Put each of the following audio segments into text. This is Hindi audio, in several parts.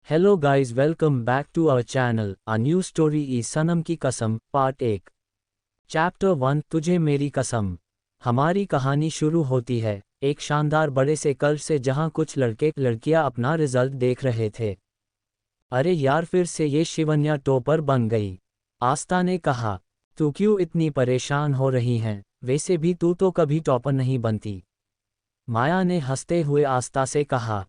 Hello guys, welcome back to our channel. A new story is सनम की कसम पार्ट 1 चैप्टर 1 तुझे मेरी कसम। हमारी कहानी शुरू होती है एक शानदार बड़े से कल से जहां कुछ लड़के लड़कियां अपना रिजल्ट देख रहे थे। अरे यार, फिर से ये शिवन्या टॉपर बन गई। आस्था ने कहा, तू क्यों इतनी परेशान हो रही है? वैसे भी तू तो कभी टॉपर नहीं बनती। माया ने हंसते हुए आस्था से कहा,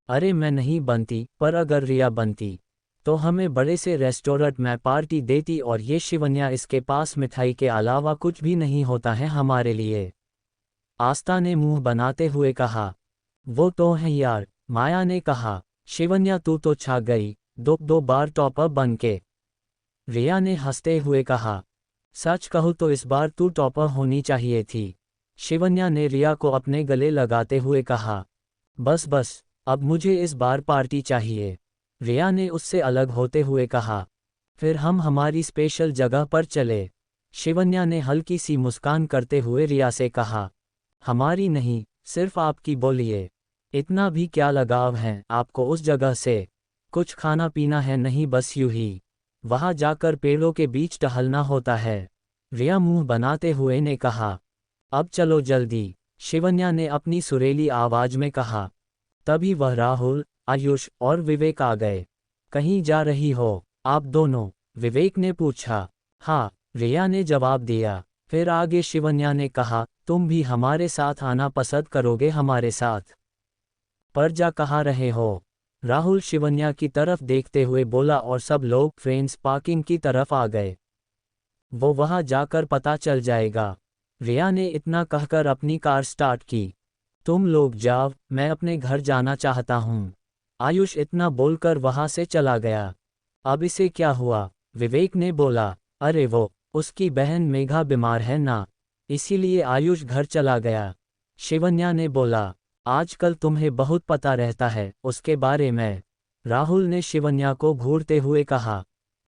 अरे मैं नहीं बनती, पर अगर रिया बनती तो हमें बड़े से रेस्टोरेंट में पार्टी देती और ये शिवन्या इसके पास मिठाई के अलावा कुछ भी नहीं होता है हमारे लिए। आस्था ने मुंह बनाते हुए कहा, वो तो है यार। माया ने कहा, शिवन्या तू तो छा गई, दो बार टॉपर बन के। रिया ने हंसते हुए कहा, सच कहूँ तो इस बार तू टॉपर होनी चाहिए थी। शिवन्या ने रिया को अपने गले लगाते हुए कहा, बस बस, अब मुझे इस बार पार्टी चाहिए। रिया ने उससे अलग होते हुए कहा, फिर हम हमारी स्पेशल जगह पर चले। शिवन्या ने हल्की सी मुस्कान करते हुए रिया से कहा, हमारी नहीं, सिर्फ आपकी बोलिए। इतना भी क्या लगाव है आपको उस जगह से? कुछ खाना पीना है? नहीं, बस यूं ही वहां जाकर पेड़ों के बीच टहलना होता है। रिया मुंह बनाते हुए ने कहा, अब चलो जल्दी। शिवन्या ने अपनी सुरीली आवाज में कहा। तभी वह राहुल, आयुष और विवेक आ गए। कहीं जा रही हो आप दोनों? विवेक ने पूछा। हाँ, रिया ने जवाब दिया। फिर आगे शिवन्या ने कहा, तुम भी हमारे साथ आना पसंद करोगे? हमारे साथ? पर जा कहाँ रहे हो? राहुल शिवन्या की तरफ देखते हुए बोला और सब लोग फ्रेंड्स पार्किंग की तरफ आ गए। वो वहां जाकर पता चल जाएगा। रिया ने इतना कहकर अपनी कार स्टार्ट की। तुम लोग जाओ, मैं अपने घर जाना चाहता हूँ। आयुष इतना बोलकर वहां से चला गया। अब इसे क्या हुआ? विवेक ने बोला, अरे वो उसकी बहन मेघा बीमार है ना, इसीलिए आयुष घर चला गया। शिवन्या ने बोला, आजकल तुम्हें बहुत पता रहता है उसके बारे में। राहुल ने शिवन्या को घूरते हुए कहा,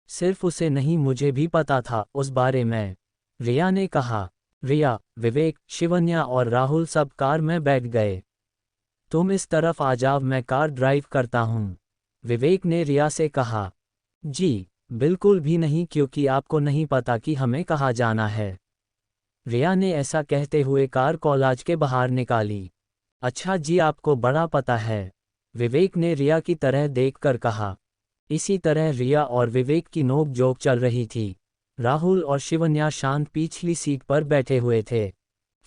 सिर्फ उसे नहीं, मुझे भी पता था उस बारे में। रिया ने कहा। रिया, विवेक, शिवन्या और राहुल सब कार में बैठ गए। तुम इस तरफ आ जाओ, मैं कार ड्राइव करता हूँ। विवेक ने रिया से कहा। जी बिल्कुल भी नहीं, क्योंकि आपको नहीं पता कि हमें कहाँ जाना है। रिया ने ऐसा कहते हुए कार कॉलेज के बाहर निकाली। अच्छा जी, आपको बड़ा पता है, विवेक ने रिया की तरह देखकर कहा। इसी तरह रिया और विवेक की नोक जोक चल रही थी। राहुल और शिवन्या शांत पिछली सीट पर बैठे हुए थे।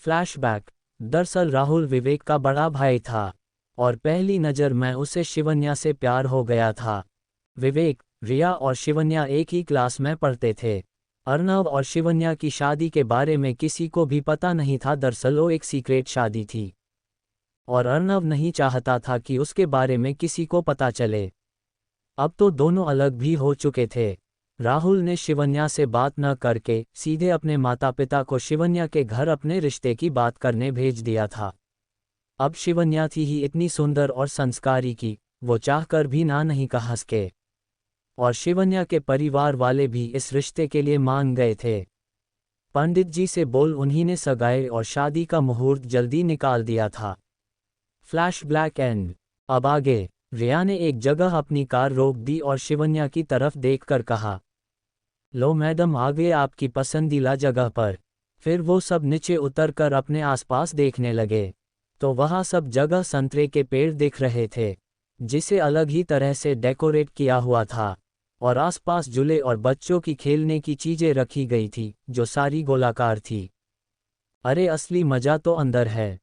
फ्लैशबैक। दरअसल राहुल विवेक का बड़ा भाई था और पहली नज़र में उसे शिवन्या से प्यार हो गया था। विवेक, रिया और शिवन्या एक ही क्लास में पढ़ते थे। अर्नव और शिवन्या की शादी के बारे में किसी को भी पता नहीं था। दरअसल वो एक सीक्रेट शादी थी और अर्नव नहीं चाहता था कि उसके बारे में किसी को पता चले। अब तो दोनों अलग भी हो चुके थे। राहुल ने शिवन्या से बात न करके सीधे अपने माता पिता को शिवन्या के घर अपने रिश्ते की बात करने भेज दिया था। अब शिवन्या थी ही इतनी सुंदर और संस्कारी की वो चाहकर भी ना नहीं कह सके। और शिवन्या के परिवार वाले भी इस रिश्ते के लिए मान गए थे। पंडित जी से बोल उन्हीं ने सगाई और शादी का मुहूर्त जल्दी निकाल दिया था। Flash black and. अब आगे। रिया ने एक जगह अपनी कार रोक दी और शिवन्या की तरफ देखकर कहा, लो मैडम, आ गए आपकी पसंदीदा जगह पर। फिर वो सब नीचे उतरकर अपने आसपास देखने लगे तो वहाँ सब जगह संतरे के पेड़ दिख रहे थे, जिसे अलग ही तरह से डेकोरेट किया हुआ था और आसपास झूले और बच्चों की खेलने की चीजें रखी गई थी जो सारी गोलाकार थी। अरे असली मजा तो अंदर है,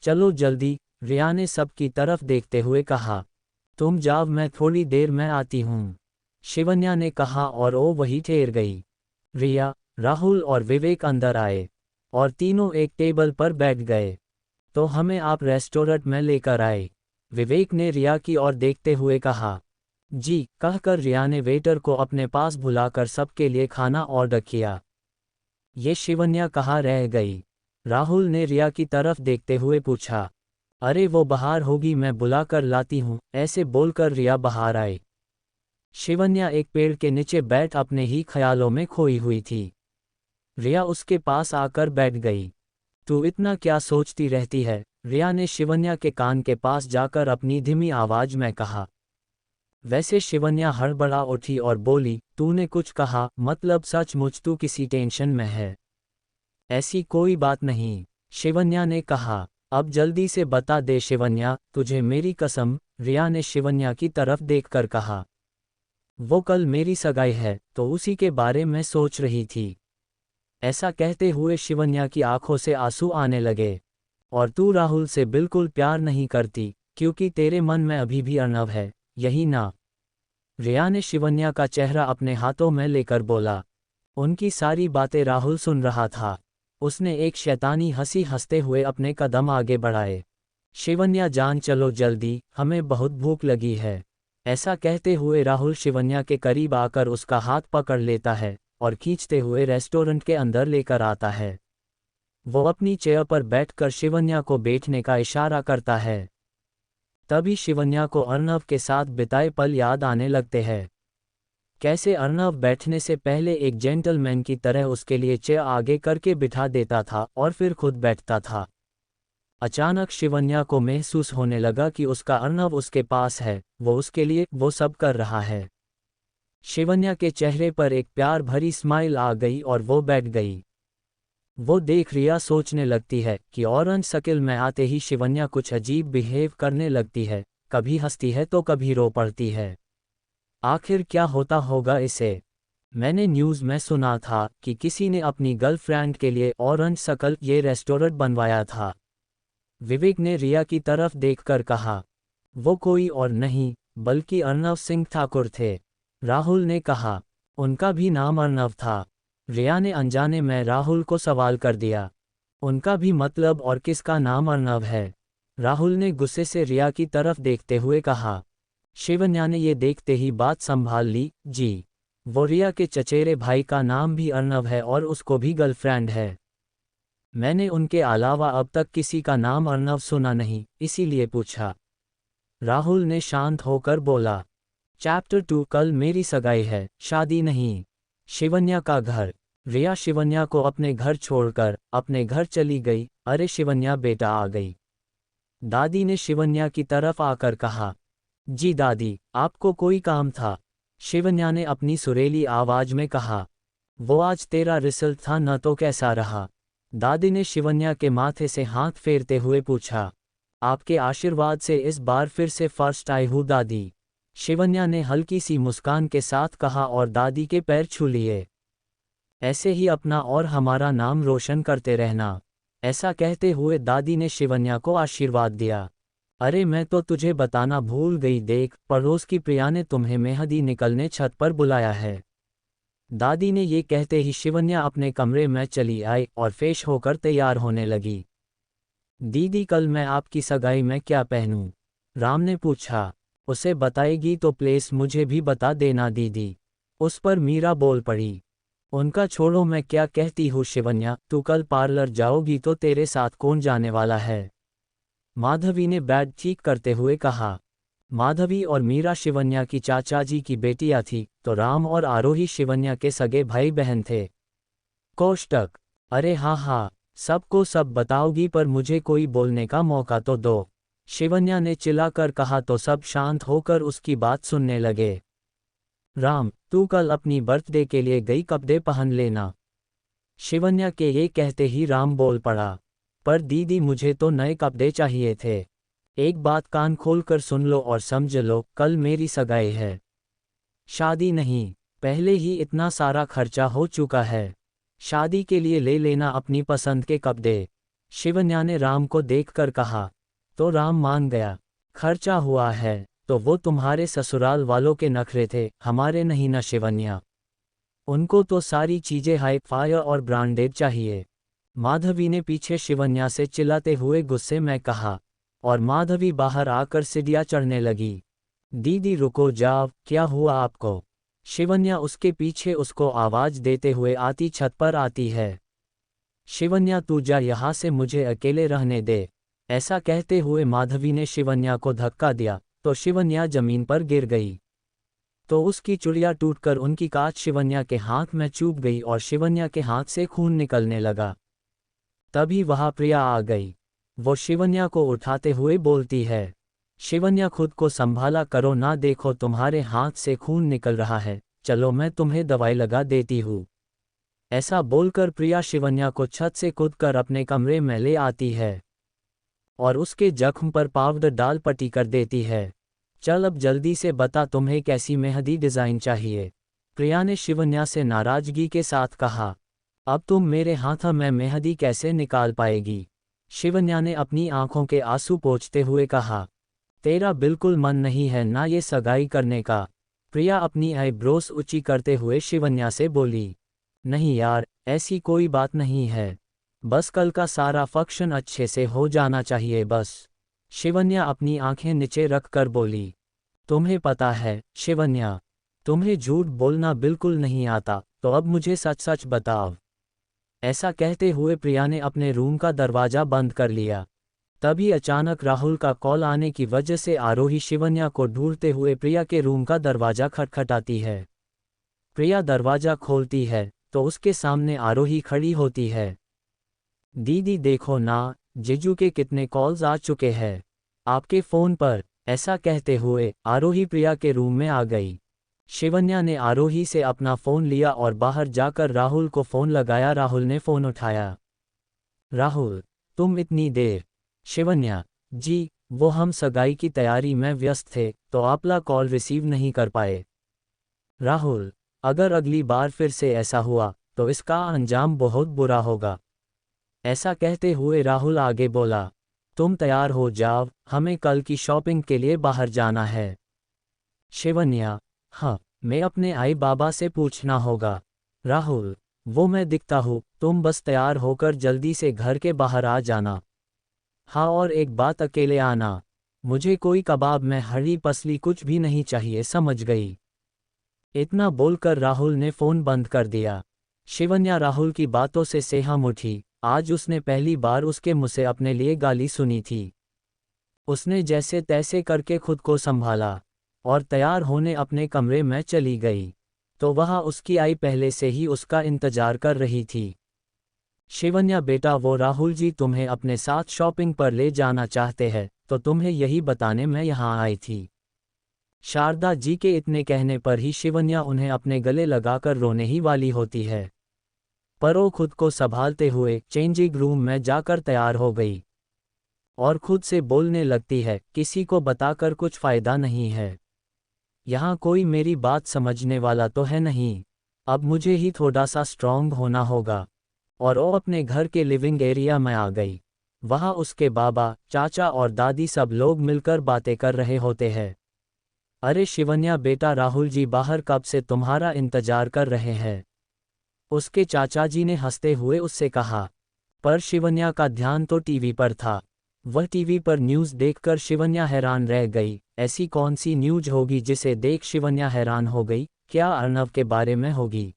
चलो जल्दी, रिया ने सबकी तरफ देखते हुए कहा। तुम जाओ, मैं थोड़ी देर में आती हूँ, शिवन्या ने कहा और वो वही ठहर गई। रिया, राहुल और विवेक अंदर आए और तीनों एक टेबल पर बैठ गए। तो हमें आप रेस्टोरेंट में लेकर आए, विवेक ने रिया की ओर देखते हुए कहा। जी कहकर रिया ने वेटर को अपने पास बुलाकर सबके लिए खाना ऑर्डर किया। ये शिवन्या कहाँ रह गई? राहुल ने रिया की तरफ देखते हुए पूछा। अरे वो बाहर होगी, मैं बुलाकर लाती हूँ, ऐसे बोलकर रिया बाहर आई। शिवन्या एक पेड़ के नीचे बैठ अपने ही ख्यालों में खोई हुई थी। रिया उसके पास आकर बैठ गई। तू इतना क्या सोचती रहती है? रिया ने शिवन्या के कान के पास जाकर अपनी धीमी आवाज में कहा। वैसे शिवन्या हड़बड़ा उठी और बोली, तूने कुछ कहा, मतलब सचमुच तू किसी टेंशन में है? ऐसी कोई बात नहीं, शिवन्या ने कहा। अब जल्दी से बता दे शिवन्या, तुझे मेरी कसम, रिया ने शिवन्या की तरफ देखकर कहा। वो कल मेरी सगाई है, तो उसी के बारे में सोच रही थी। ऐसा कहते हुए शिवन्या की आंखों से आंसू आने लगे। और तू राहुल से बिल्कुल प्यार नहीं करती, क्योंकि तेरे मन में अभी भी अर्णव है, यही ना? रिया ने शिवन्या का चेहरा अपने हाथों में लेकर बोला। उनकी सारी बातें राहुल सुन रहा था। उसने एक शैतानी हंसी हंसते हुए अपने कदम आगे बढ़ाए। शिवन्या जान चलो जल्दी, हमें बहुत भूख लगी है। ऐसा कहते हुए राहुल शिवन्या के करीब आकर उसका हाथ पकड़ लेता है और खींचते हुए रेस्टोरेंट के अंदर लेकर आता है। वो अपनी चेयर पर बैठकर शिवन्या को बैठने का इशारा करता है। तभी शिवन्या को अर्णव के साथ बिताए पल याद आने लगते हैं। कैसे अर्णव बैठने से पहले एक जेंटलमैन की तरह उसके लिए चेयर आगे करके बिठा देता था और फिर खुद बैठता था। अचानक शिवन्या को महसूस होने लगा कि उसका अर्णव उसके पास है, वो उसके लिए वो सब कर रहा है। शिवन्या के चेहरे पर एक प्यार भरी स्माइल आ गई और वो बैठ गई। वो देख रिया सोचने लगती है कि ऑरेंज सर्किल में आते ही शिवन्या कुछ अजीब बिहेव करने लगती है, कभी हंसती है तो कभी रो पड़ती है। आखिर क्या होता होगा इसे? मैंने न्यूज़ में सुना था कि किसी ने अपनी गर्लफ्रेंड के लिए ऑरेंज सर्कल ये रेस्टोरेंट बनवाया था। विवेक ने रिया की तरफ देखकर कहा। वो कोई और नहीं बल्कि अर्णव सिंह ठाकुर थे, राहुल ने कहा। उनका भी नाम अर्णव था। रिया ने अनजाने में राहुल को सवाल कर दिया। उनका भी मतलब और किसका नाम अर्णव है? राहुल ने गुस्से से रिया की तरफ देखते हुए कहा। शिवन्या ने ये देखते ही बात संभाल ली, जी, वो रिया के चचेरे भाई का नाम भी अर्णव है और उसको भी गर्लफ्रेंड है। मैंने उनके अलावा अब तक किसी का नाम अर्णव सुना नहीं, इसीलिए पूछा। राहुल ने शांत होकर बोला। चैप्टर 2 कल मेरी सगाई है, शादी नहीं। शिवन्या का घर। रिया शिवन्या को अपने घर छोड़कर अपने घर चली गई। अरे शिवन्या बेटा आ गई। दादी ने शिवन्या की तरफ आकर कहा। जी दादी, आपको कोई काम था? शिवन्या ने अपनी सुरीली आवाज में कहा। वो आज तेरा रिजल्ट था न, तो कैसा रहा? दादी ने शिवन्या के माथे से हाथ फेरते हुए पूछा। आपके आशीर्वाद से इस बार फिर से फर्स्ट आई हूँ दादी, शिवन्या ने हल्की सी मुस्कान के साथ कहा और दादी के पैर छू लिए। ऐसे ही अपना और हमारा नाम रोशन करते रहना। ऐसा कहते हुए दादी ने शिवन्या को आशीर्वाद दिया। अरे मैं तो तुझे बताना भूल गई, देख पड़ोस की प्रिया ने तुम्हें मेहंदी निकलने छत पर बुलाया है। दादी ने ये कहते ही शिवन्या अपने कमरे में चली आई और फ्रेश होकर तैयार होने लगी। दीदी कल मैं आपकी सगाई में क्या पहनूं? राम ने पूछा। उसे बताएगी तो प्लीज मुझे भी बता देना दीदी, उस पर मीरा बोल पड़ी। उनका छोड़ो, मैं क्या कहती हूँ शिवन्या, तू कल पार्लर जाओगी तो तेरे साथ कौन जाने वाला है? माधवी ने बैग ठीक करते हुए कहा। माधवी और मीरा शिवन्या की चाचा जी की बेटियां थी, तो राम और आरोही शिवन्या के सगे भाई बहन थे। कोष्टक। अरे हाँ हाँ, सबको सब बताओगी, पर मुझे कोई बोलने का मौका तो दो, शिवन्या ने चिल्लाकर कहा तो सब शांत होकर उसकी बात सुनने लगे। राम, तू कल अपनी बर्थडे के लिए गई कपड़े पहन लेना। शिवन्या के ये कहते ही राम बोल पड़ा। पर दीदी मुझे तो नए कपड़े चाहिए थे। एक बात कान खोलकर सुन लो और समझ लो, कल मेरी सगाई है, शादी नहीं। पहले ही इतना सारा खर्चा हो चुका है, शादी के लिए ले लेना अपनी पसंद के कपड़े, शिवन्या ने राम को देखकर कहा। तो राम मान गया। खर्चा हुआ है तो वो तुम्हारे ससुराल वालों के नखरे थे, हमारे नहीं ना शिवन्या। उनको तो सारी चीजें हाई फाई और ब्रांडेड चाहिए, माधवी ने पीछे शिवन्या से चिल्लाते हुए गुस्से में कहा। और माधवी बाहर आकर सीढ़ियां चढ़ने लगी। दीदी रुको जाओ, क्या हुआ आपको? शिवन्या उसके पीछे उसको आवाज देते हुए आती छत पर आती है। शिवन्या तू जा यहाँ से, मुझे अकेले रहने दे। ऐसा कहते हुए माधवी ने शिवन्या को धक्का दिया तो शिवन्या जमीन पर गिर गई। तो उसकी चुड़िया टूटकर उनकी कांच शिवन्या के हाथ में चुभ गई और शिवन्या के हाथ से खून निकलने लगा। तभी वहां प्रिया आ गई। वो शिवन्या को उठाते हुए बोलती है। शिवन्या खुद को संभाला करो ना, देखो तुम्हारे हाथ से खून निकल रहा है, चलो मैं तुम्हें दवाई लगा देती हूँ। ऐसा बोलकर प्रिया शिवन्या को छत से कूदकर अपने कमरे में ले आती है और उसके जख्म पर पाउडर डाल पट्टी कर देती है। चल अब जल्दी से बता तुम्हें कैसी मेहंदी डिज़ाइन चाहिए, प्रिया ने शिवन्या से नाराजगी के साथ कहा। अब तुम मेरे हाथ में मेहंदी कैसे निकाल पाएगी, शिवन्या ने अपनी आंखों के आंसू पोंछते हुए कहा। तेरा बिल्कुल मन नहीं है ना ये सगाई करने का, प्रिया अपनी आईब्रोस ऊंची करते हुए शिवन्या से बोली। नहीं यार, ऐसी कोई बात नहीं है, बस कल का सारा फंक्शन अच्छे से हो जाना चाहिए बस, शिवन्या अपनी आंखें नीचे रखकर बोली। तुम्हें पता है शिवन्या, तुम्हें झूठ बोलना बिल्कुल नहीं आता, तो अब मुझे सच सच बताओ। ऐसा कहते हुए प्रिया ने अपने रूम का दरवाज़ा बंद कर लिया। तभी अचानक राहुल का कॉल आने की वजह से आरोही शिवन्या को ढूंढते हुए प्रिया के रूम का दरवाज़ा खटखटाती है। प्रिया दरवाज़ा खोलती है तो उसके सामने आरोही खड़ी होती है। दीदी देखो ना, जीजू के कितने कॉल्स आ चुके हैं आपके फ़ोन पर, ऐसा कहते हुए आरोही प्रिया के रूम में आ गई। शिवन्या ने आरोही से अपना फ़ोन लिया और बाहर जाकर राहुल को फ़ोन लगाया। राहुल ने फ़ोन उठाया। राहुल, तुम इतनी देर? शिवन्या, जी वो हम सगाई की तैयारी में व्यस्त थे तो आपला कॉल रिसीव नहीं कर पाए। राहुल, अगर अगली बार फिर से ऐसा हुआ तो इसका अंजाम बहुत बुरा होगा। ऐसा कहते हुए राहुल आगे बोला, तुम तैयार हो जाओ, हमें कल की शॉपिंग के लिए बाहर जाना है। शिवन्या, हाँ मैं अपने आई बाबा से पूछना होगा। राहुल, वो मैं दिखता हूँ, तुम बस तैयार होकर जल्दी से घर के बाहर आ जाना। हाँ और एक बात, अकेले आना, मुझे कोई कबाब में हरी पसली कुछ भी नहीं चाहिए, समझ गई। इतना बोलकर राहुल ने फ़ोन बंद कर दिया। शिवन्या राहुल की बातों से सहम उठी। आज उसने पहली बार उसके मुँह से अपने लिए गाली सुनी थी। उसने जैसे तैसे करके खुद को संभाला और तैयार होने अपने कमरे में चली गई तो वहाँ उसकी आई पहले से ही उसका इंतजार कर रही थी। शिवन्या बेटा, वो राहुल जी तुम्हें अपने साथ शॉपिंग पर ले जाना चाहते हैं, तो तुम्हें यही बताने मैं यहाँ आई थी। शारदा जी के इतने कहने पर ही शिवन्या उन्हें अपने गले लगाकर रोने ही वाली होती है, पर वो खुद को संभालते हुए चेंजिंग रूम में जाकर तैयार हो गई और खुद से बोलने लगती है, किसी को बताकर कुछ फ़ायदा नहीं है, यहाँ कोई मेरी बात समझने वाला तो है नहीं, अब मुझे ही थोड़ा सा स्ट्रॉन्ग होना होगा। और वो अपने घर के लिविंग एरिया में आ गई। वहाँ उसके बाबा, चाचा और दादी सब लोग मिलकर बातें कर रहे होते हैं। अरे शिवन्या बेटा, राहुल जी बाहर कब से तुम्हारा इंतजार कर रहे हैं, उसके चाचा जी ने हंसते हुए उससे कहा। पर शिवन्या का ध्यान तो टीवी पर था। वह टीवी पर न्यूज़ देखकर शिवन्या हैरान रह गई। ऐसी कौन सी न्यूज़ होगी जिसे देख शिवन्या हैरान हो गई? क्या अर्नव के बारे में होगी?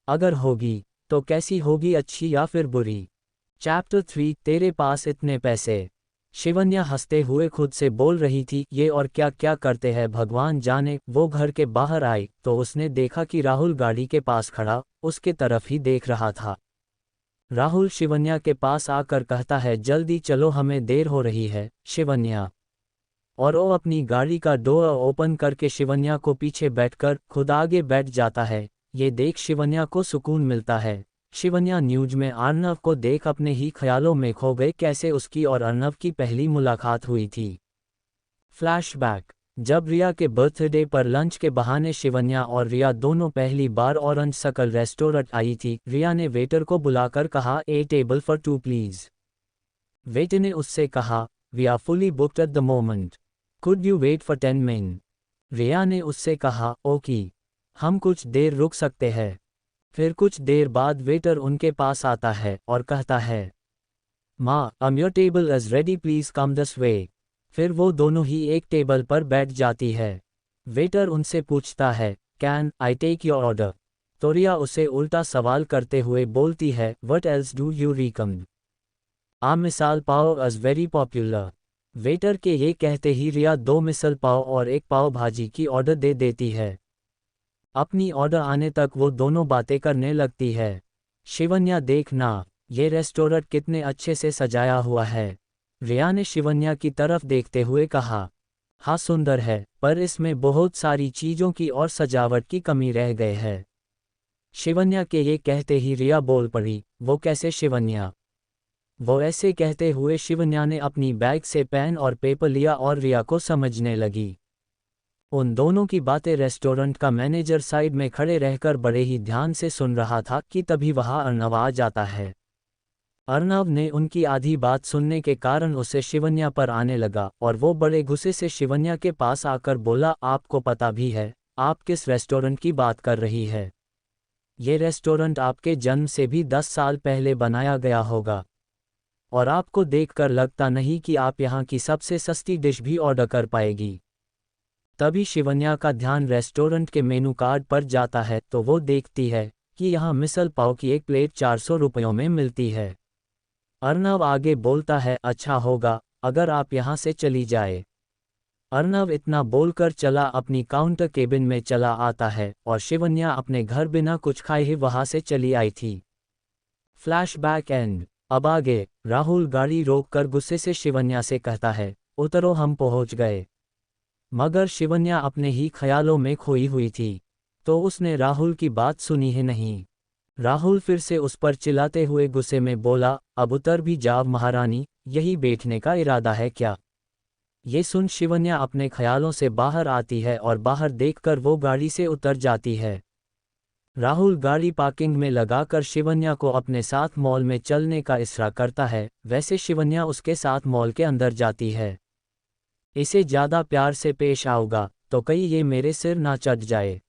अगर होगी तो कैसी होगी, अच्छी या फिर बुरी? चैप्टर 3, तेरे पास इतने पैसे। शिवन्या हंसते हुए खुद से बोल रही थी, ये और क्या क्या करते हैं भगवान जाने। वो घर के बाहर आई तो उसने देखा कि राहुल गाड़ी के पास खड़ा उसके तरफ ही देख रहा था। राहुल शिवन्या के पास आकर कहता है, जल्दी चलो हमें देर हो रही है। शिवन्या, और वो अपनी गाड़ी का डोर ओपन करके शिवन्या को पीछे बैठकर खुद आगे बैठ जाता है। ये देख शिवन्या को सुकून मिलता है। शिवन्या न्यूज में अर्नव को देख अपने ही ख्यालों में खो गए, कैसे उसकी और अर्नव की पहली मुलाकात हुई थी। फ्लैशबैक, जब रिया के बर्थडे पर लंच के बहाने शिवन्या और रिया दोनों पहली बार ऑरेंज सर्कल रेस्टोरेंट आई थी, रिया ने वेटर को बुलाकर कहा, a table for 2 please. Waiter ने उससे कहा, we are fully booked at the moment, could you wait for 10 minute. Riya ने उससे कहा, ओके, हम कुछ देर रुक सकते हैं। फिर कुछ देर बाद वेटर उनके पास आता है और कहता है, माँ your table is ready, please come this way. फिर वो दोनों ही एक टेबल पर बैठ जाती है। वेटर उनसे पूछता है, can I take your order? तो रिया उसे उल्टा सवाल करते हुए बोलती है, what else do you recommend? Misal pav is very popular. Waiter के ये कहते ही रिया 2 मिसल पाव और 1 पाव भाजी की ऑर्डर दे देती है। अपनी ऑर्डर आने तक वो दोनों बातें करने लगती है। शिवन्या, देखना ये रेस्टोरेंट कितने अच्छे से सजाया हुआ है। रिया ने शिवन्या की तरफ देखते हुए कहा। हाँ सुंदर है, पर इसमें बहुत सारी चीज़ों की और सजावट की कमी रह गई है। शिवन्या के ये कहते ही रिया बोल पड़ी, वो कैसे शिवन्या? वो ऐसे कहते हुए शिवन्या ने अपनी बैग से पेन और पेपर लिया और रिया को समझने लगी। उन दोनों की बातें रेस्टोरेंट का मैनेजर साइड में खड़े रहकर बड़े ही ध्यान से सुन रहा था कि तभी वहां अर्नव आ जाता है। अर्नव ने उनकी आधी बात सुनने के कारण उसे शिवन्या पर आने लगा और वो बड़े गुस्से से शिवन्या के पास आकर बोला, आपको पता भी है आप किस रेस्टोरेंट की बात कर रही है? ये रेस्टोरेंट आपके जन्म से भी 10 साल पहले बनाया गया होगा और आपको देखकर लगता नहीं कि आप यहाँ की सबसे सस्ती डिश भी ऑर्डर कर पाएगी। तभी शिवन्या का ध्यान रेस्टोरेंट के मेनू कार्ड पर जाता है तो वो देखती है कि यहाँ मिसल पाव की एक प्लेट 400 रुपयों में मिलती है। अर्नव आगे बोलता है, अच्छा होगा अगर आप यहाँ से चली जाए। अर्नव इतना बोलकर चला अपनी काउंटर केबिन में चला आता है और शिवन्या अपने घर बिना कुछ खाए ही वहां से चली आई थी। Flashback and. अब आगे राहुल गाड़ी रोककर गुस्से से शिवन्या से कहता है, उतरो हम पहुंच गए। मगर शिवन्या अपने ही ख्यालों में खोई हुई थी, तो उसने राहुल की बात सुनी ही नहीं। राहुल फिर से उस पर चिल्लाते हुए गुस्से में बोला, अब उतर भी जाओ महारानी, यही बैठने का इरादा है क्या? ये सुन शिवन्या अपने ख्यालों से बाहर आती है और बाहर देखकर वो गाड़ी से उतर जाती है। राहुल गाड़ी पार्किंग में लगाकर शिवन्या को अपने साथ मॉल में चलने का इशारा करता है। वैसे शिवन्या उसके साथ मॉल के अंदर जाती है। इसे ज़्यादा प्यार से पेश आऊँगा तो कहीं ये मेरे सिर ना चढ़ जाए,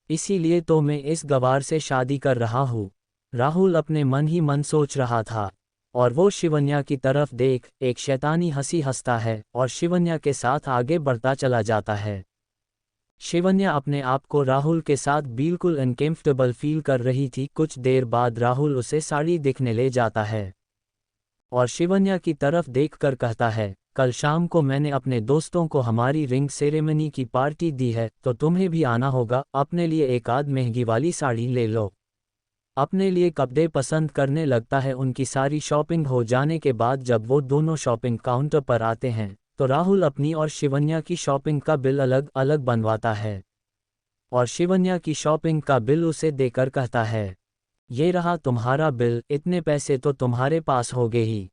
इसीलिए तो मैं इस गवार से शादी कर रहा हूँ। राहुल अपने मन ही मन सोच रहा था और वो शिवन्या की तरफ देख एक शैतानी हंसी हंसता है और शिवन्या के साथ आगे बढ़ता चला जाता है। शिवन्या अपने आप को राहुल के साथ बिल्कुल अनकंफर्टेबल फील कर रही थी। कुछ देर बाद राहुल उसे साड़ी दिखने ले जाता है और शिवन्या की तरफ देखकर कहता है, कल शाम को मैंने अपने दोस्तों को हमारी रिंग सेरेमनी की पार्टी दी है तो तुम्हें भी आना होगा। अपने लिए एक आध महंगी वाली साड़ी ले लो। अपने लिए कपड़े पसंद करने लगता है। उनकी सारी शॉपिंग हो जाने के बाद जब वो दोनों शॉपिंग काउंटर पर आते हैं तो राहुल अपनी और शिवन्या की शॉपिंग का बिल अलग अलग बनवाता है और शिवन्या की शॉपिंग का बिल उसे देकर कहता है, ये रहा तुम्हारा बिल, इतने पैसे तो तुम्हारे पास होंगे ही।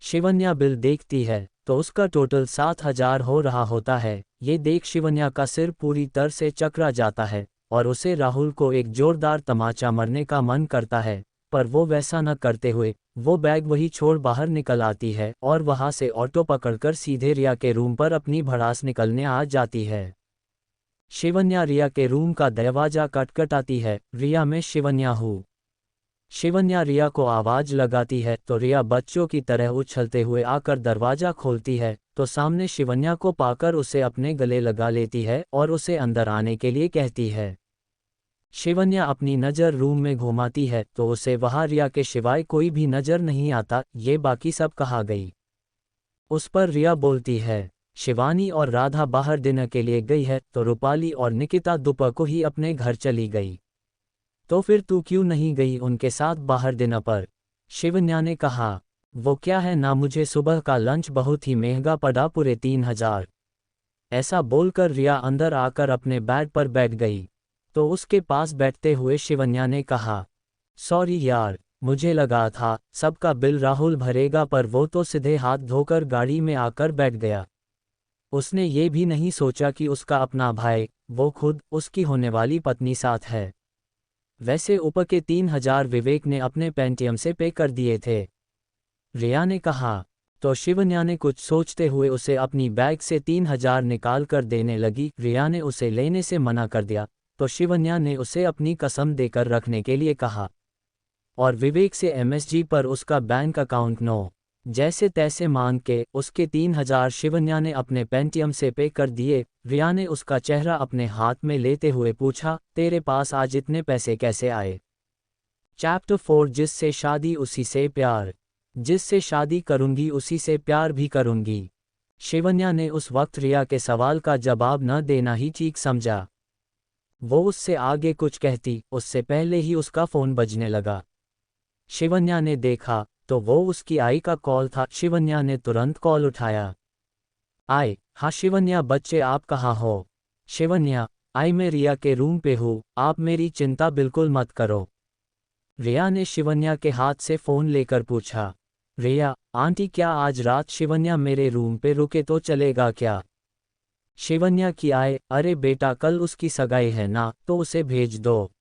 शिवन्या बिल देखती है तो उसका टोटल 7,000 हो रहा होता है। ये देख शिवन्या का सिर पूरी तरह से चकरा जाता है और उसे राहुल को एक जोरदार तमाचा मरने का मन करता है, पर वो वैसा न करते हुए वो बैग वही छोड़ बाहर निकल आती है और वहां से ऑटो पकड़कर सीधे रिया के रूम पर अपनी भड़ास निकलने आ जाती है। शिवन्या रिया के रूम का दरवाजा खटखटाती है, रिया मैं शिवन्या हूँ। शिवन्या रिया को आवाज लगाती है तो रिया बच्चों की तरह उछलते हुए आकर दरवाजा खोलती है तो सामने शिवन्या को पाकर उसे अपने गले लगा लेती है और उसे अंदर आने के लिए कहती है। शिवन्या अपनी नज़र रूम में घुमाती है तो उसे वहां रिया के सिवाय कोई भी नजर नहीं आता। ये बाकी सब कहाँ गई? उस पर रिया बोलती है, शिवानी और राधा बाहर डिनर के लिए गई है तो रूपाली और निकिता दोपहर को ही अपने घर चली गई। तो फिर तू क्यों नहीं गई उनके साथ बाहर डिनर पर? शिवन्या ने कहा, वो क्या है ना, मुझे सुबह का लंच बहुत ही महंगा पड़ा, पूरे 3,000। ऐसा बोलकर रिया अंदर आकर अपने बेड पर बैठ गई तो उसके पास बैठते हुए शिवन्या ने कहा, सॉरी यार, मुझे लगा था सबका बिल राहुल भरेगा, पर वो तो सीधे हाथ धोकर गाड़ी में आकर बैठ गया। उसने ये भी नहीं सोचा कि उसका अपना भाई, वो खुद उसकी होने वाली पत्नी साथ है। वैसे ऊपर के 3,000 विवेक ने अपने पेटीएम से पे कर दिए थे, रिया ने कहा। तो शिवन्या ने कुछ सोचते हुए उसे अपनी बैग से 3,000 निकाल कर देने लगी। रिया ने उसे लेने से मना कर दिया तो शिवन्या ने उसे अपनी कसम देकर रखने के लिए कहा और विवेक से एमएसजी पर उसका बैंक अकाउंट जैसे तैसे मांग के उसके 3,000 शिवन्या ने अपने पेटीएम से पे कर दिए। रिया ने उसका चेहरा अपने हाथ में लेते हुए पूछा, तेरे पास आज इतने पैसे कैसे आए? चैप्टर 4 जिससे शादी उसी से प्यार। जिससे शादी करूंगी उसी से प्यार भी करूंगी। शिवन्या ने उस वक्त रिया के सवाल का जवाब न देना ही ठीक समझा। वो उससे आगे कुछ कहती उससे पहले ही उसका फ़ोन बजने लगा। शिवन्या ने देखा तो वो उसकी आई का कॉल था। शिवन्या ने तुरंत कॉल उठाया। आई हाँ शिवन्या बच्चे, आप कहाँ हो? शिवन्या, आई मैं रिया के रूम पे हूँ, आप मेरी चिंता बिल्कुल मत करो। रिया ने शिवन्या के हाथ से फ़ोन लेकर पूछा। रिया, आंटी क्या आज रात शिवन्या मेरे रूम पे रुके तो चलेगा क्या? शिवन्या की आए, अरे बेटा कल उसकी सगाई है ना, तो उसे भेज दो।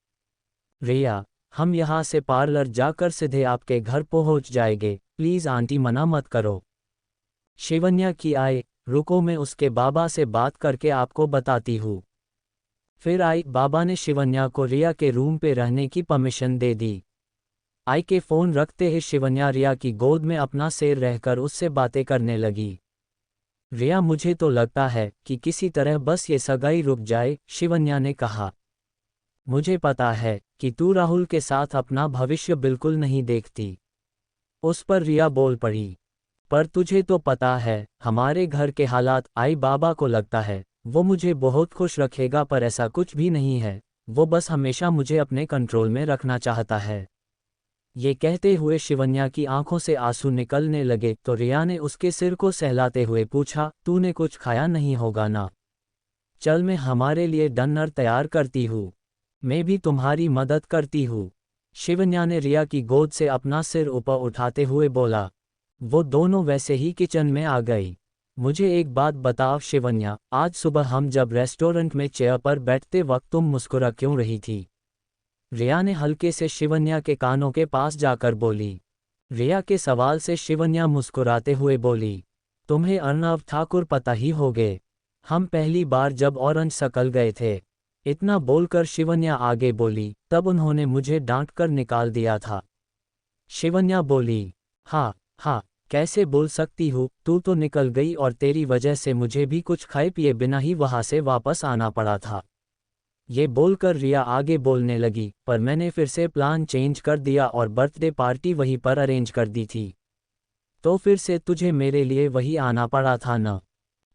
रिया, हम यहाँ से पार्लर जाकर सीधे आपके घर पहुँच जाएंगे, प्लीज़ आंटी मना मत करो। शिवन्या की आए, रुको मैं उसके बाबा से बात करके आपको बताती हूँ। फिर आई बाबा ने शिवन्या को रिया के रूम पे रहने की परमिशन दे दी। आई के फ़ोन रखते ही शिवन्या रिया की गोद में अपना सिर रहकर उससे बातें करने लगी। रिया, मुझे तो लगता है कि किसी तरह बस ये सगाई रुक जाए, शिवन्या ने कहा। मुझे पता है कि तू राहुल के साथ अपना भविष्य बिल्कुल नहीं देखती। उस पर रिया बोल पड़ी। पर तुझे तो पता है हमारे घर के हालात। आई बाबा को लगता है वो मुझे बहुत खुश रखेगा, पर ऐसा कुछ भी नहीं है। वो बस हमेशा मुझे अपने कंट्रोल में रखना चाहता है। ये कहते हुए शिवन्या की आंखों से आंसू निकलने लगे तो रिया ने उसके सिर को सहलाते हुए पूछा, तूने कुछ खाया नहीं होगा ना? चल मैं हमारे लिए डिनर तैयार करती हूँ। मैं भी तुम्हारी मदद करती हूँ। शिवन्या ने रिया की गोद से अपना सिर ऊपर उठाते हुए बोला। वो दोनों वैसे ही किचन में आ गई। मुझे एक बात बताओ शिवन्या, आज सुबह हम जब रेस्टोरेंट में चेयर पर बैठते वक्त तुम मुस्कुरा क्यों रही थी? रिया ने हल्के से शिवन्या के कानों के पास जाकर बोली। रिया के सवाल से शिवन्या मुस्कुराते हुए बोली, तुम्हें अर्नव ठाकुर पता ही होगे। हम पहली बार जब ऑरेंज सर्कल गए थे। इतना बोलकर शिवन्या आगे बोली, तब उन्होंने मुझे डांट कर निकाल दिया था। शिवन्या बोली, हाँ हाँ, कैसे बोल सकती हूँ, तू तो निकल गई और तेरी वजह से मुझे भी कुछ खाए पिए बिना ही वहाँ से वापस आना पड़ा था। ये बोलकर रिया आगे बोलने लगी, पर मैंने फिर से प्लान चेंज कर दिया और बर्थडे पार्टी वहीं पर अरेंज कर दी थी। तो फिर से तुझे मेरे लिए वही आना पड़ा था न?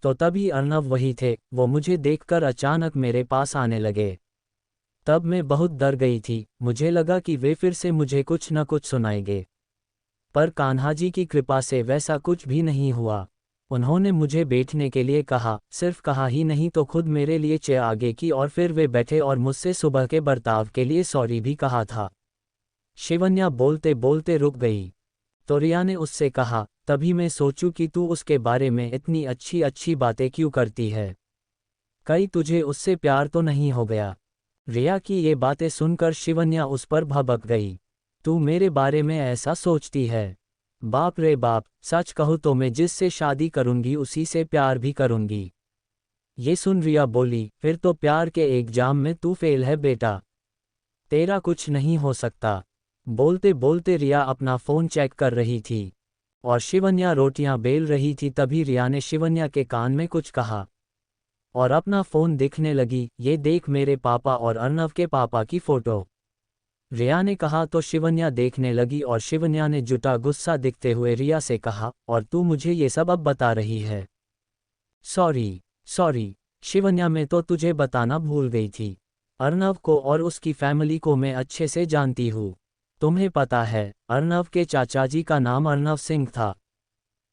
तो तभी अर्नव वही थे, वो मुझे देखकर अचानक मेरे पास आने लगे। तब मैं बहुत डर गई थी, मुझे लगा कि वे फिर से मुझे कुछ न कुछ सुनाएंगे। पर कान्हाजी की कृपा से वैसा कुछ भी नहीं हुआ। उन्होंने मुझे बैठने के लिए कहा, सिर्फ कहा ही नहीं तो खुद मेरे लिए चेयर आगे की और फिर वे बैठे और मुझसे सुबह के बर्ताव के लिए सॉरी भी कहा था। शिवन्या बोलते बोलते रुक गई। तो रिया ने उससे कहा, तभी मैं सोचूं कि तू उसके बारे में इतनी अच्छी अच्छी बातें क्यों करती है। कहीं तुझे उससे प्यार तो नहीं हो गया? रिया की ये बातें सुनकर शिवन्या उस पर भड़क गई। तू मेरे बारे में ऐसा सोचती है? बाप रे बाप, सच कहूँ तो मैं जिससे शादी करूंगी उसी से प्यार भी करूंगी। ये सुन रिया बोली, फिर तो प्यार के एग्जाम में तू फेल है बेटा। तेरा कुछ नहीं हो सकता। बोलते बोलते रिया अपना फ़ोन चेक कर रही थी और शिवन्या रोटियां बेल रही थी। तभी रिया ने शिवन्या के कान में कुछ कहा और अपना फ़ोन दिखने लगी। ये देख मेरे पापा और अर्नव के पापा की फ़ोटो। रिया ने कहा तो शिवन्या देखने लगी और शिवन्या ने जुटा गुस्सा दिखते हुए रिया से कहा, और तू मुझे ये सब अब बता रही है? सॉरी सॉरी शिवन्या, मैं तो तुझे बताना भूल गई थी। अर्नव को और उसकी फैमिली को मैं अच्छे से जानती हूँ। तुम्हें पता है अर्नव के चाचा जी का नाम अर्नव सिंह था,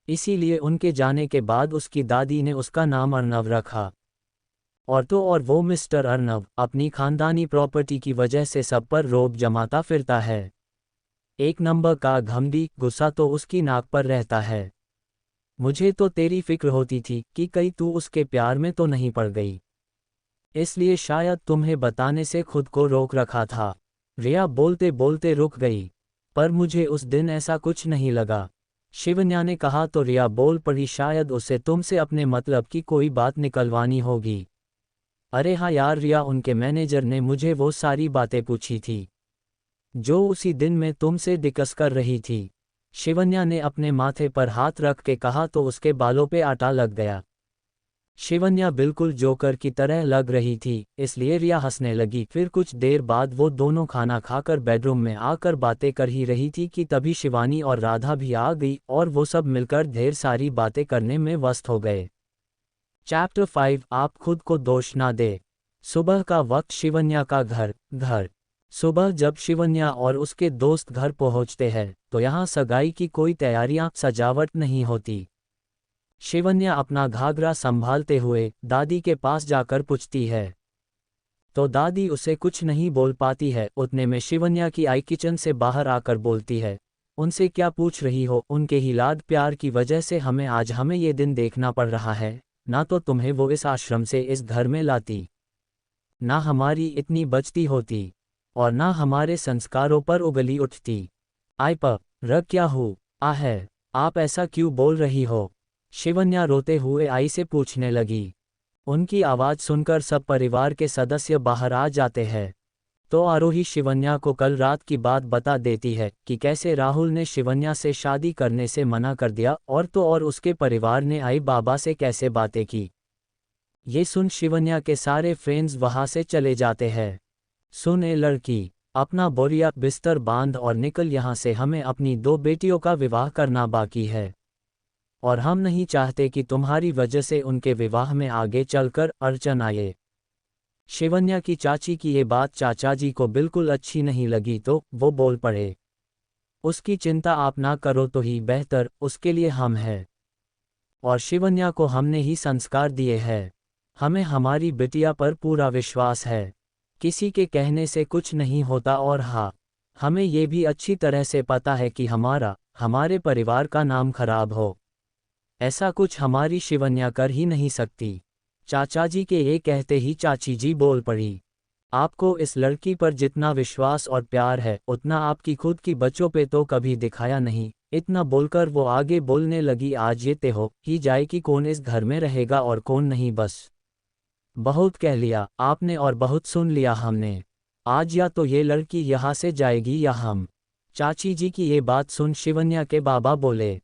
इसीलिए उनके जाने के बाद उसकी दादी ने उसका नाम अर्नव रखा। और तो और वो मिस्टर अर्नव अपनी खानदानी प्रॉपर्टी की वजह से सब पर रोब जमाता फिरता है। एक नंबर का घमंडी, गुस्सा तो उसकी नाक पर रहता है। मुझे तो तेरी फिक्र होती थी कि कहीं तू उसके प्यार में तो नहीं पड़ गई, इसलिए शायद तुम्हें बताने से खुद को रोक रखा था। रिया बोलते बोलते रुक गई। पर मुझे उस दिन ऐसा कुछ नहीं लगा, शिवन्या ने कहा। तो रिया बोल पड़ी, शायद उसे तुमसे अपने मतलब की कोई बात निकलवानी होगी। अरे हाँ यार रिया, उनके मैनेजर ने मुझे वो सारी बातें पूछी थी जो उसी दिन मैं तुमसे डिस्कस कर रही थी। शिवन्या ने अपने माथे पर हाथ रख के कहा तो उसके बालों पे आटा लग गया। शिवन्या बिल्कुल जोकर की तरह लग रही थी, इसलिए रिया हंसने लगी। फिर कुछ देर बाद वो दोनों खाना खाकर बेडरूम में आकर बातें कर ही रही थी कि तभी शिवानी और राधा भी आ गई और वो सब मिलकर ढेर सारी बातें करने में व्यस्त हो गए। चैप्टर 5, आप खुद को दोष ना दे। सुबह का वक्त, शिवन्या का घर। सुबह जब शिवन्या और उसके दोस्त घर पहुंचते हैं तो यहाँ सगाई की कोई तैयारियां सजावट नहीं होती। शिवन्या अपना घाघरा संभालते हुए दादी के पास जाकर पूछती है। तो दादी उसे कुछ नहीं बोल पाती है। उतने में शिवन्या की आई किचन से बाहर आकर बोलती है, उनसे क्या पूछ रही हो? उनके ही लाड प्यार की वजह से हमें ये दिन देखना पड़ रहा है। ना तो तुम्हें वो इस आश्रम से इस घर में लाती, ना हमारी इतनी बचती होती, और ना हमारे संस्कारों पर उंगली उठती। आई प र क्या हूँ आ है, आप ऐसा क्यों बोल रही हो? शिवन्या रोते हुए आई से पूछने लगी। उनकी आवाज़ सुनकर सब परिवार के सदस्य बाहर आ जाते हैं। तो आरोही शिवन्या को कल रात की बात बता देती है कि कैसे राहुल ने शिवन्या से शादी करने से मना कर दिया, और तो और उसके परिवार ने आई बाबा से कैसे बातें की। ये सुन शिवन्या के सारे फ्रेंड्स वहां से चले जाते हैं। सुन ए लड़की, अपना बोरिया बिस्तर बांध और निकल यहाँ से, हमें अपनी 2 बेटियों का विवाह करना बाकी है, और हम नहीं चाहते कि तुम्हारी वजह से उनके विवाह में आगे चलकर अड़चन आए। शिवन्या की चाची की ये बात चाचा जी को बिल्कुल अच्छी नहीं लगी, तो वो बोल पड़े, उसकी चिंता आप ना करो तो ही बेहतर, उसके लिए हम हैं, और शिवन्या को हमने ही संस्कार दिए हैं। हमें हमारी बिटिया पर पूरा विश्वास है, किसी के कहने से कुछ नहीं होता। और हाँ, हमें ये भी अच्छी तरह से पता है कि हमारे परिवार का नाम खराब हो, ऐसा कुछ हमारी शिवन्या कर ही नहीं सकती। चाचा जी के ये कहते ही चाची जी बोल पड़ी, आपको इस लड़की पर जितना विश्वास और प्यार है उतना आपकी खुद की बच्चों पे तो कभी दिखाया नहीं। इतना बोलकर वो आगे बोलने लगी, आज ये तय हो ही जाए कि कौन इस घर में रहेगा और कौन नहीं। बस बहुत कह लिया आपने और बहुत सुन लिया हमने। आज या तो ये लड़की यहाँ से जाएगी या हम। चाची जी की ये बात सुन शिवन्या के बाबा बोले,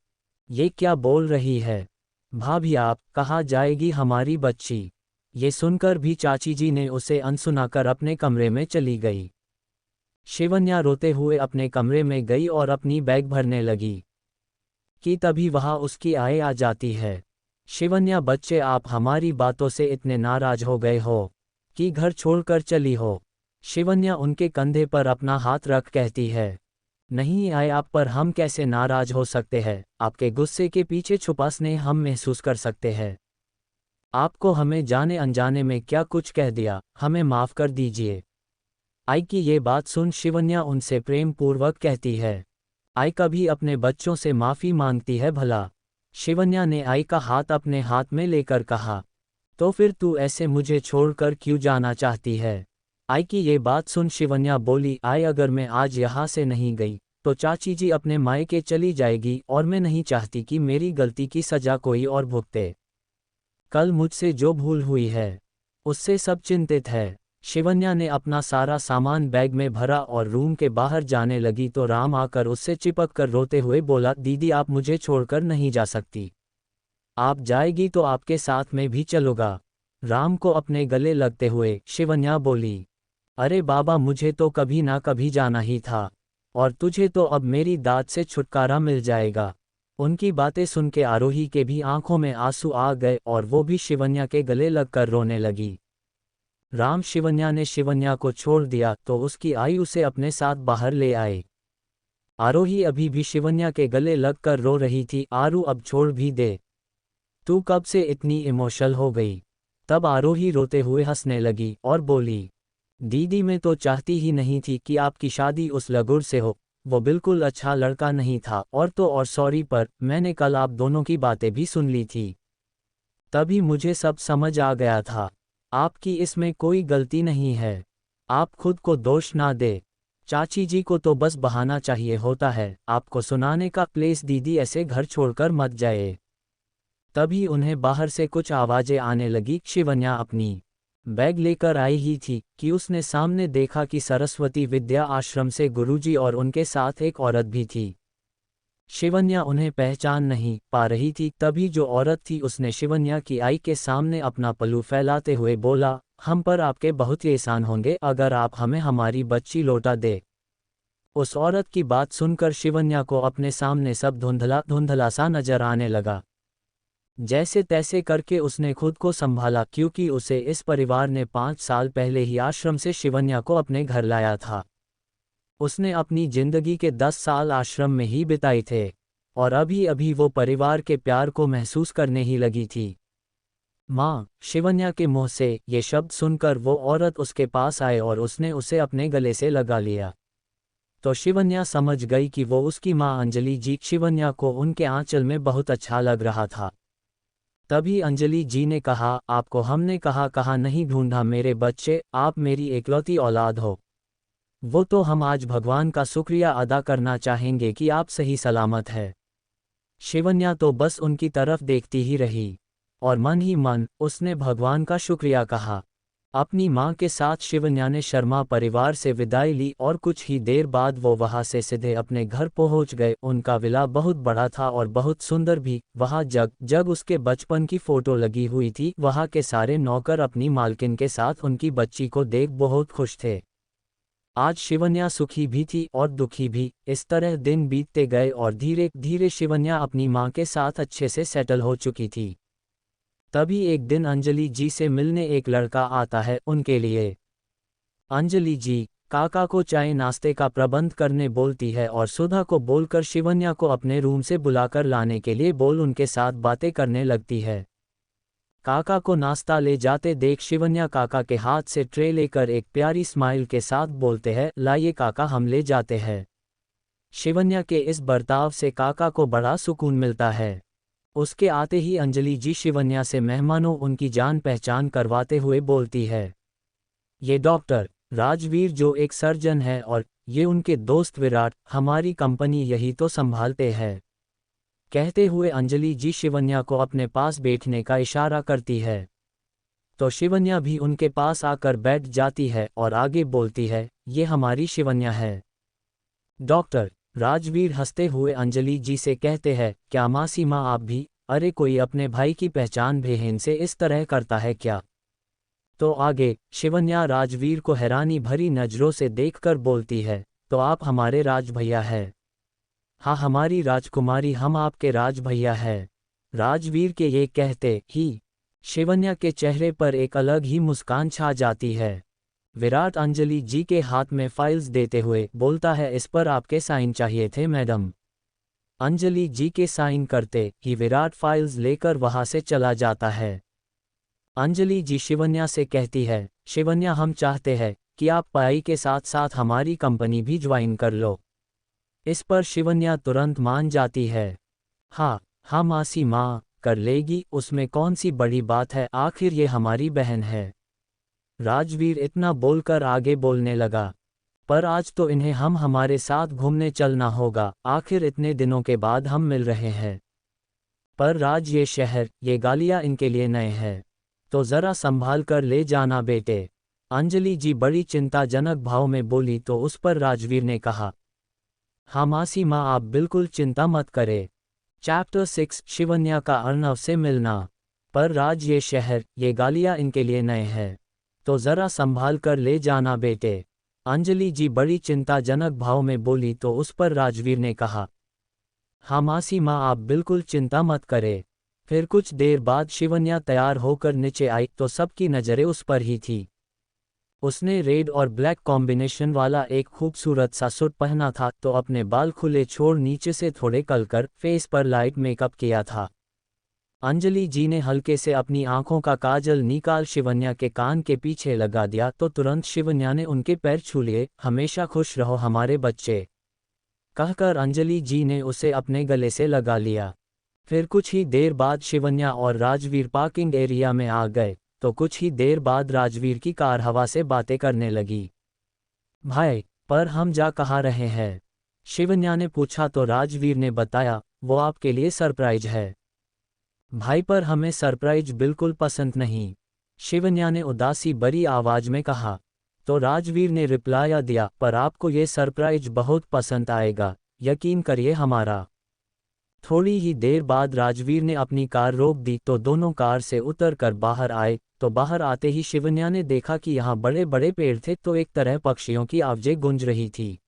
ये क्या बोल रही है भाभी, आप कहाँ जाएगी हमारी बच्ची? ये सुनकर भी चाची जी ने उसे अनसुनाकर अपने कमरे में चली गई। शिवन्या रोते हुए अपने कमरे में गई और अपनी बैग भरने लगी कि तभी वहाँ उसकी आय आ जाती है। शिवन्या, बच्चे आप हमारी बातों से इतने नाराज हो गए हो कि घर छोड़कर चली हो? शिवन्या उनके कंधे पर अपना हाथ रख कहती है, नहीं आए आप पर हम कैसे नाराज हो सकते हैं? आपके गुस्से के पीछे छुपा स्नेह हम महसूस कर सकते हैं। आपको हमें जाने अनजाने में क्या कुछ कह दिया, हमें माफ़ कर दीजिए। आई की ये बात सुन शिवन्या उनसे प्रेम पूर्वक कहती है, आई कभी अपने बच्चों से माफ़ी मांगती है भला? शिवन्या ने आई का हाथ अपने हाथ में लेकर कहा, तो फिर तू ऐसे मुझे छोड़कर क्यों जाना चाहती है? आई की ये बात सुन शिवन्या बोली, आई अगर मैं आज यहाँ से नहीं गई तो चाची जी अपने मायके चली जाएगी, और मैं नहीं चाहती कि मेरी गलती की सजा कोई और भुगते। कल मुझसे जो भूल हुई है उससे सब चिंतित है। शिवन्या ने अपना सारा सामान बैग में भरा और रूम के बाहर जाने लगी तो राम आकर उससे चिपक कर रोते हुए बोला, दीदी आप मुझे छोड़कर नहीं जा सकती, आप जाएगी तो आपके साथ में भी चलूँगा। राम को अपने गले लगते हुए शिवन्या बोली, अरे बाबा मुझे तो कभी ना कभी जाना ही था, और तुझे तो अब मेरी दाद से छुटकारा मिल जाएगा। उनकी बातें सुन के आरोही के भी आंखों में आंसू आ गए और वो भी शिवन्या के गले लगकर रोने लगी। राम शिवन्या ने शिवन्या को छोड़ दिया तो उसकी आई उसे अपने साथ बाहर ले आए। आरोही अभी भी शिवन्या के गले लगकर रो रही थी, आरू अब छोड़ भी दे, तू कब से इतनी इमोशनल हो गई? तब आरोही रोते हुए हंसने लगी और बोली, दीदी मैं तो चाहती ही नहीं थी कि आपकी शादी उस लगुर से हो, वो बिल्कुल अच्छा लड़का नहीं था, और तो और सॉरी पर मैंने कल आप दोनों की बातें भी सुन ली थी, तभी मुझे सब समझ आ गया था। आपकी इसमें कोई गलती नहीं है, आप खुद को दोष ना दे। चाची जी को तो बस बहाना चाहिए होता है आपको सुनाने का, प्लीज दीदी ऐसे घर छोड़कर मत जाए। तभी उन्हें बाहर से कुछ आवाज़ें आने लगी। शिवन्या अपनी बैग लेकर आई ही थी कि उसने सामने देखा कि सरस्वती विद्या आश्रम से गुरुजी और उनके साथ एक औरत भी थी। शिवन्या उन्हें पहचान नहीं पा रही थी। तभी जो औरत थी उसने शिवन्या की आई के सामने अपना पल्लू फैलाते हुए बोला, हम पर आपके बहुत एहसान होंगे अगर आप हमें हमारी बच्ची लौटा दे। उस औरत की बात सुनकर शिवन्या को अपने सामने सब धुंधला धुंधला सा नजर आने लगा। जैसे तैसे करके उसने खुद को संभाला, क्योंकि उसे इस परिवार ने 5 साल पहले ही आश्रम से शिवन्या को अपने घर लाया था। उसने अपनी जिंदगी के 10 साल आश्रम में ही बिताए थे, और अभी अभी वो परिवार के प्यार को महसूस करने ही लगी थी। माँ, शिवन्या के मुंह से ये शब्द सुनकर वो औरत उसके पास आए और उसने उसे अपने गले से लगा लिया। तो शिवन्या समझ गई कि वो उसकी माँ अंजलि जी। शिवन्या को उनके आंचल में बहुत अच्छा लग रहा था। तभी अंजलि जी ने कहा, आपको हमने कहा नहीं ढूंढा मेरे बच्चे, आप मेरी एकलौती औलाद हो। वो तो हम आज भगवान का शुक्रिया अदा करना चाहेंगे कि आप सही सलामत है। शिवन्या तो बस उनकी तरफ देखती ही रही और मन ही मन उसने भगवान का शुक्रिया कहा। अपनी मां के साथ शिवन्या ने शर्मा परिवार से विदाई ली और कुछ ही देर बाद वो वहां से सीधे अपने घर पहुंच गए। उनका विला बहुत बड़ा था और बहुत सुंदर भी। वहां जग जग उसके बचपन की फोटो लगी हुई थी। वहां के सारे नौकर अपनी मालकिन के साथ उनकी बच्ची को देख बहुत खुश थे। आज शिवन्या सुखी भी थी और दुखी भी। इस तरह दिन बीतते गए और धीरे धीरे शिवन्या अपनी मां के साथ अच्छे से सेटल हो चुकी थी। तभी एक दिन अंजलि जी से मिलने एक लड़का आता है उनके लिए। अंजलि जी काका को चाय नाश्ते का प्रबंध करने बोलती है और सुधा को बोलकर शिवन्या को अपने रूम से बुलाकर लाने के लिए बोल उनके साथ बातें करने लगती है। काका को नाश्ता ले जाते देख शिवन्या काका के हाथ से ट्रे लेकर एक प्यारी स्माइल के साथ बोलते हैं, लाइए काका हम ले जाते हैं। शिवन्या के इस बर्ताव से काका को बड़ा सुकून मिलता है। उसके आते ही अंजलि जी शिवन्या से मेहमानों उनकी जान पहचान करवाते हुए बोलती है, ये डॉक्टर राजवीर जो एक सर्जन है और ये उनके दोस्त विराट, हमारी कंपनी यही तो संभालते हैं। कहते हुए अंजलि जी शिवन्या को अपने पास बैठने का इशारा करती है। तो शिवन्या भी उनके पास आकर बैठ जाती है और आगे बोलती है, ये हमारी शिवन्या है। डॉक्टर राजवीर हंसते हुए अंजलि जी से कहते हैं, क्या मासी माँ आप भी? अरे कोई अपने भाई की पहचान बहन से इस तरह करता है क्या? तो आगे शिवन्या राजवीर को हैरानी भरी नजरों से देखकर बोलती है, तो आप हमारे राज भैया है? हाँ हमारी राजकुमारी, हम आपके राज भैया है। राजवीर के ये कहते ही शिवन्या के चेहरे पर एक अलग ही मुस्कान छा जाती है। विराट अंजलि जी के हाथ में फाइल्स देते हुए बोलता है, इस पर आपके साइन चाहिए थे मैडम। अंजलि जी के साइन करते ही विराट फाइल्स लेकर वहां से चला जाता है। अंजलि जी शिवन्या से कहती है, शिवन्या हम चाहते हैं कि आप पढ़ाई के साथ साथ हमारी कंपनी भी ज्वाइन कर लो। इस पर शिवन्या तुरंत मान जाती है। हाँ मासी माँ कर लेगी, उसमें कौन सी बड़ी बात है, आखिर ये हमारी बहन है। राजवीर इतना बोलकर आगे बोलने लगा, पर आज तो इन्हें हम हमारे साथ घूमने चलना होगा, आखिर इतने दिनों के बाद हम मिल रहे हैं। पर राज ये शहर ये गालियाँ इनके लिए नए हैं, तो ज़रा संभाल कर ले जाना बेटे। अंजलि जी बड़ी चिंताजनक भाव में बोली तो उस पर राजवीर ने कहा, हाँ मासी माँ आप बिल्कुल चिंता मत करें। चैप्टर 6 शिवन्या का अर्णव से मिलना। पर राज ये शहर ये गालियाँ इनके लिए नए हैं, तो ज़रा संभाल कर ले जाना बेटे। अंजलि जी बड़ी चिंताजनक भाव में बोली तो उस पर राजवीर ने कहा, हाँ मासी माँ आप बिल्कुल चिंता मत करें। फिर कुछ देर बाद शिवन्या तैयार होकर नीचे आई तो सबकी नज़रें उस पर ही थी। उसने रेड और ब्लैक कॉम्बिनेशन वाला एक खूबसूरत सा सूट पहना था तो अपने बाल खुले छोड़ नीचे से थोड़े कलकर फेस पर लाइट मेकअप किया था। अंजलि जी ने हल्के से अपनी आंखों का काजल निकाल शिवन्या के कान के पीछे लगा दिया तो तुरंत शिवन्या ने उनके पैर छू लिए। हमेशा खुश रहो हमारे बच्चे, कहकर अंजलि जी ने उसे अपने गले से लगा लिया। फिर कुछ ही देर बाद शिवन्या और राजवीर पार्किंग एरिया में आ गए तो कुछ ही देर बाद राजवीर की कार हवा से बातें करने लगी। भाई पर हम जा कहाँ रहे हैं? शिवन्या ने पूछा तो राजवीर ने बताया, वो आपके लिए सरप्राइज है। भाई पर हमें सरप्राइज बिल्कुल पसंद नहीं, शिवन्या ने उदासी भरी आवाज में कहा। तो राजवीर ने रिप्लाई दिया, पर आपको ये सरप्राइज बहुत पसंद आएगा, यकीन करिए हमारा। थोड़ी ही देर बाद राजवीर ने अपनी कार रोक दी तो दोनों कार से उतरकर बाहर आए तो बाहर आते ही शिवन्या ने देखा कि यहाँ बड़े बड़े पेड़ थे तो एक तरह पक्षियों की आवाजें गूंज रही थी।